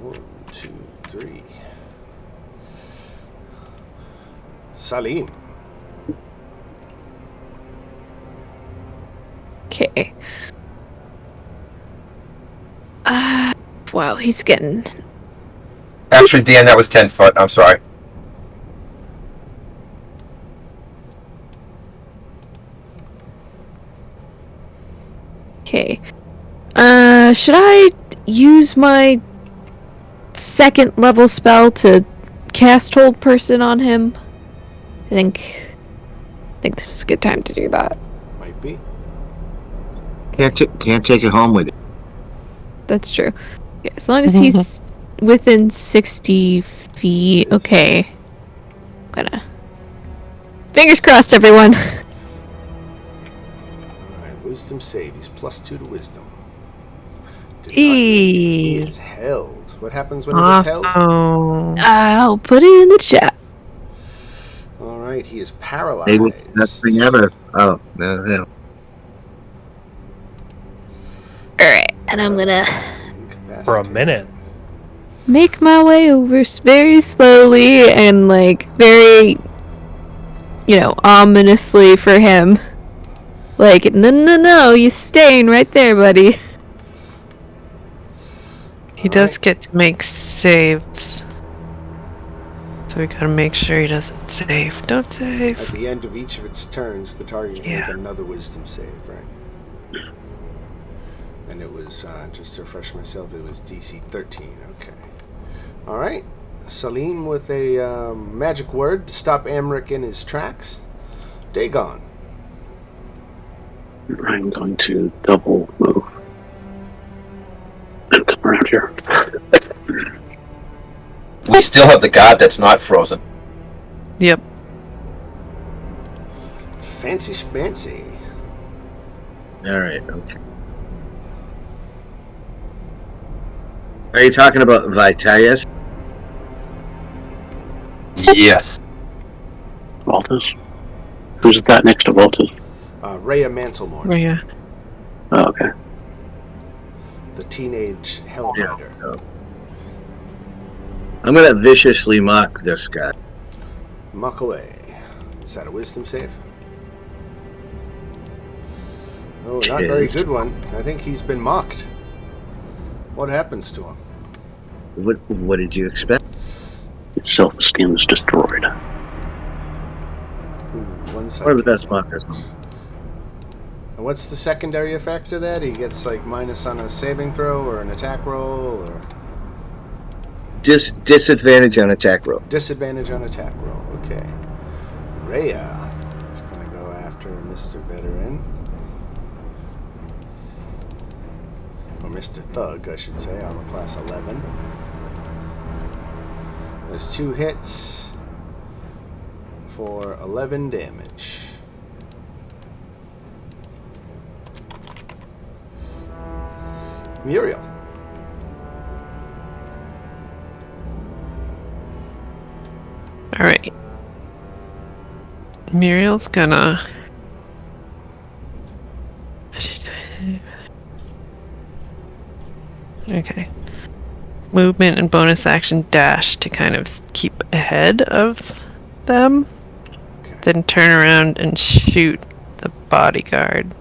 1, 2, 3. Salim. Okay. Wow, he's getting. Actually, Dan, that was 10 foot. I'm sorry. Okay. Should I use my 2nd level spell to cast Hold Person on him? I think this is a good time to do that. Might be. Can't take it home with you. That's true. Yeah, as long as he's within 60 feet. Okay. I'm gonna. Fingers crossed, everyone. Alright, wisdom save. He's +2 to wisdom. He is held. What happens when he gets held? Awesome. I'll put it in the chat. Alright, he is paralyzed. Maybe it's the best thing ever. Oh, no. Alright, and I'm gonna For a minute. make my way over very slowly and, like, very, ominously for him. Like, no, you're staying right there, buddy. He does get to make saves. So we gotta make sure he doesn't save. Don't At save. the end of each of its turns, the target can Yeah. make another wisdom save, right? And it was, just to refresh myself, it was DC 13. Okay. Alright. Salim with a magic word to stop Amric in his tracks. Dagon. I'm going to double move and come around here. We still have the guard that's not frozen. Yep. Fancy schmancy. All right. Okay. Are you talking about Vitalis? Yes. Voltus? Who's that next to Voltus? Rhea Mantlemore, Oh, yeah. Oh, okay. the teenage Hellrider. So. I'm gonna viciously mock this guy. Muck away. Is that a wisdom save? Oh, not very Tis. good one. I think he's been mocked. What happens to him? What did you expect? His self-esteem is destroyed. Ooh, one One of the best second. mockers. And what's the secondary effect of that? He gets like minus on a saving throw or an attack roll or Disadvantage on attack roll. disadvantage on attack roll. Okay. Rhea is going to go after Mr. Veteran. Or Mr. Thug, I should say, armor class 11. There's 2 hits for 11 damage. Muriel. All right. Muriel's gonna. Okay. Movement and bonus action dash to kind of keep ahead of them. Okay. Then turn around and shoot the bodyguard.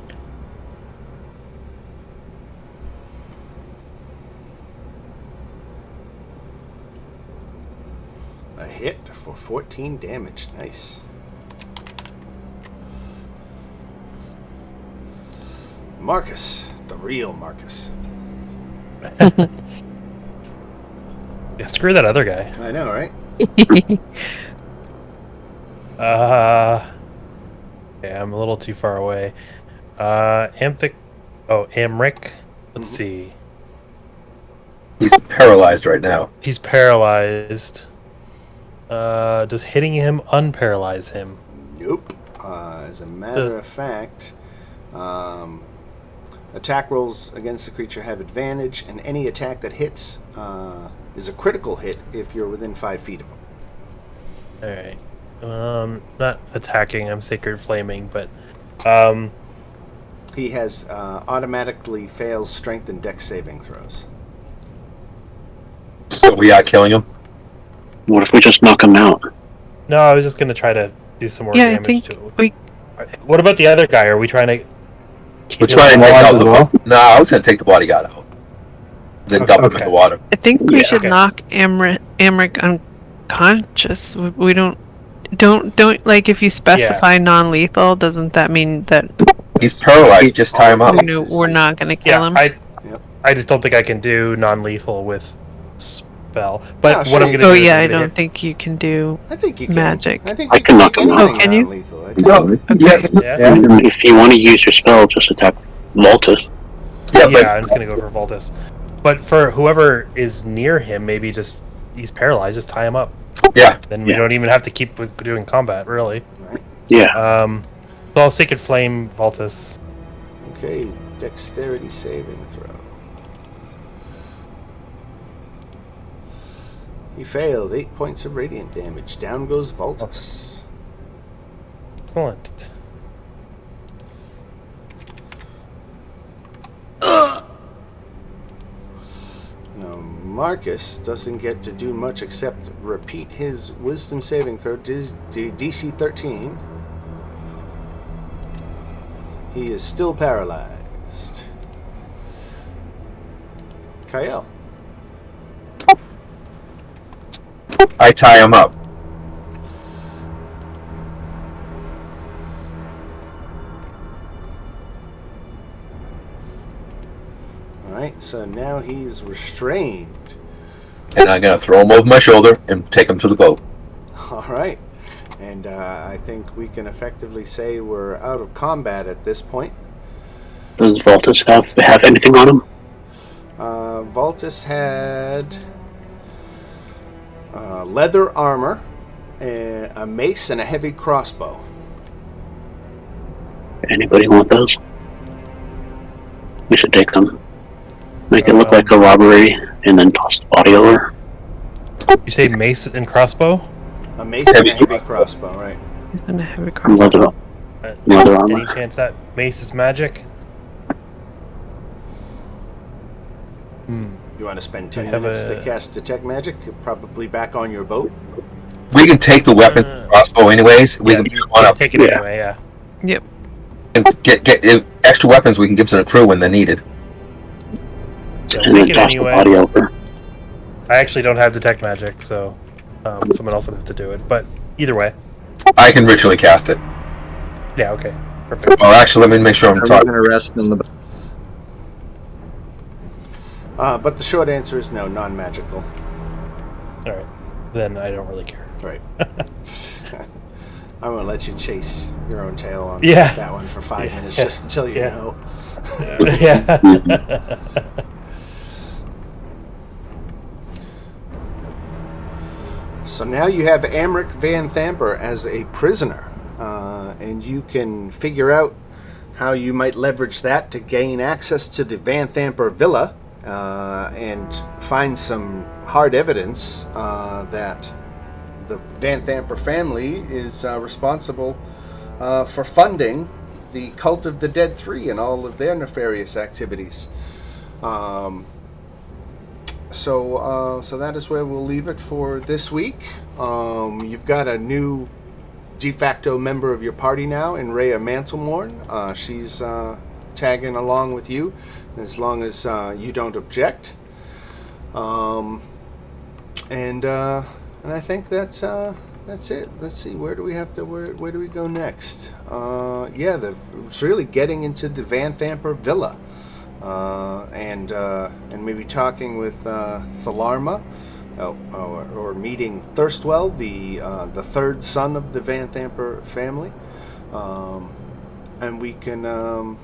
A hit for 14 damage. Nice. Marcus, the real Marcus. Yeah, screw that other guy. I know, right? Yeah, I'm a little too far away. Amric. Let's see. He's paralyzed right now. He's paralyzed. Does hitting him unparalyze him? Nope. As a matter of fact, attack rolls against the creature have advantage, and any attack that hits is a critical hit if you're within 5 feet of him. Alright. Not attacking, I'm Sacred Flaming, but He has automatically fails strength and dex saving throws. So we are killing him. What if we just knock him out? no, I was just gonna try to do some more Yeah, I damage think to him. we. What about the other guy? Are we trying to We're trying to take out the. No, I was going to take the bodyguard out. Then dump him in Okay. the water. I think we Yeah, should okay. knock Amric unconscious. We don't like if you specify non-lethal. Doesn't that mean that He's paralyzed. Just tie him up. we're not going to kill Yeah, him? Yep. I just don't think I can do non-lethal with spell. But Yeah, what sure I'm you gonna Oh do is yeah, I'm I gonna don't hit- think you can do. I think you can. Magic. I think I you can can knock make him out. anything Oh, can you? non-lethal. I think. No. Yeah, If you want to use your spell, just attack Voltus. Yeah, but I'm just gonna go for Voltus. But for whoever is near him, maybe just he's paralyzed. Just tie him up. yeah. Then we don't even have to keep with doing combat, really. Yeah. So I'll Sacred Flame Voltus. Okay, dexterity saving throw. He failed. 8 points of radiant damage. Down goes Voltus. Excellent. Now, Marcus doesn't get to do much except repeat his wisdom saving throw, DC 13. He is still paralyzed. Kyle. I tie him up. Alright, so now he's restrained. And I'm going to throw him over my shoulder and take him to the boat. Alright. And I think we can effectively say we're out of combat at this point. Does Voltus have anything on him? Voltus had leather armor, a mace, and a heavy crossbow. Anybody want those? We should take them. Make it look like a robbery. and then toss the body over. You say mace and crossbow? A mace and a heavy crossbow, right? He's gonna have a crossbow. Leather, leather Any armor. chance that mace is magic? You want to spend 10 I have minutes to a- cast Detect Magic? Probably back on your boat. We can take the weapon crossbow anyways. We can pick one up Take it anyway, yeah. Yep. and get extra weapons we can give to the crew when they're needed. Yeah, And then take it toss the anyway. body over. I actually don't have detect magic, so someone else would have to do it. But either way, I can ritually cast it. yeah, okay, perfect. Well, actually, let me make sure I'm Are we talking. going to rest in the? But the short answer is no, non-magical. All right, then I don't really care. Right. I'm going to let you chase your own tail on Yeah. that one for 5 Yeah. minutes just until you Yeah. know. Yeah. So now you have Amric Van Thamper as a prisoner, and you can figure out how you might leverage that to gain access to the Van Thamper Villa and find some hard evidence that the Van Thamper family is responsible for funding the Cult of the Dead 3 and all of their nefarious activities. So that is where we'll leave it for this week. You've got a new de facto member of your party now in Rhea Mantlemorn. She's tagging along with you as long as you don't object. And I think that's it. Let's see, where do we have to where do we go next? It's really getting into the Van Thamper Villa. And maybe talking with Thalarma, or meeting Thirstwell, the third son of the Van Thamper family, and we can.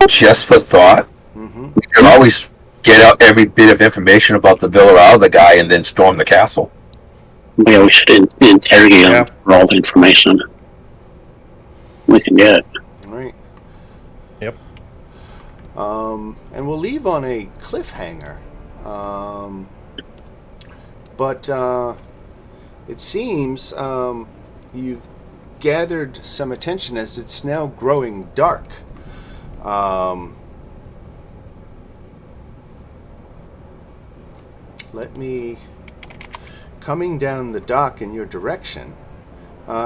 Just for thought, Mm-hmm. we can always get out every bit of information about the villa out of the guy and then storm the castle. Yeah, we should interrogate Yeah. him for all the information we can get. Right. Yep. And we'll leave on a cliffhanger. But it seems you've gathered some attention as it's now growing dark. Coming down the dock in your direction.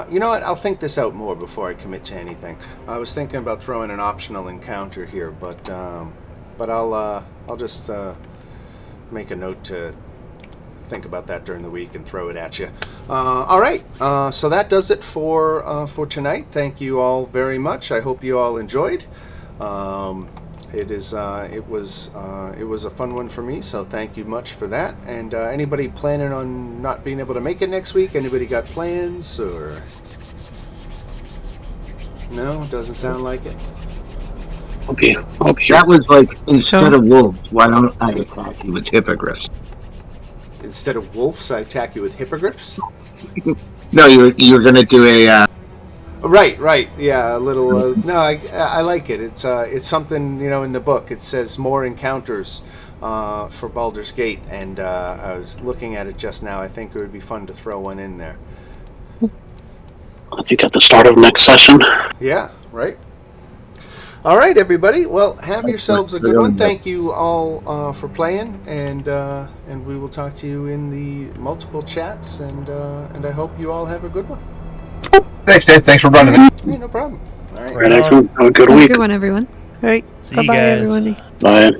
You know what? I'll think this out more before I commit to anything. I was thinking about throwing an optional encounter here, but I'll just make a note to think about that during the week and throw it at you. All right. So that does it for tonight. Thank you all very much. I hope you all enjoyed. It was a fun one for me, so thank you much for that. And anybody planning on not being able to make it next week? Anybody got plans, or no? Doesn't sound like it. Okay. That was like, instead of wolves, why don't I attack you with hippogriffs? Instead of wolves, I attack you with hippogriffs. No, you're going to do a. Right. Yeah, a little. No, I like it. It's something, in the book. It says more encounters for Baldur's Gate, and I was looking at it just now. I think it would be fun to throw one in there. I think at the start of next session. Yeah, right. All right, everybody. Well, have yourselves a good one. Thank you all for playing, and we will talk to you in the multiple chats, and I hope you all have a good one. Thanks, Dave. Thanks for running it. Hey, no problem. All right. Right on. Excellent. Have a good Have a week. good one, everyone. All right. See you Bye-bye, guys. everybody. Bye.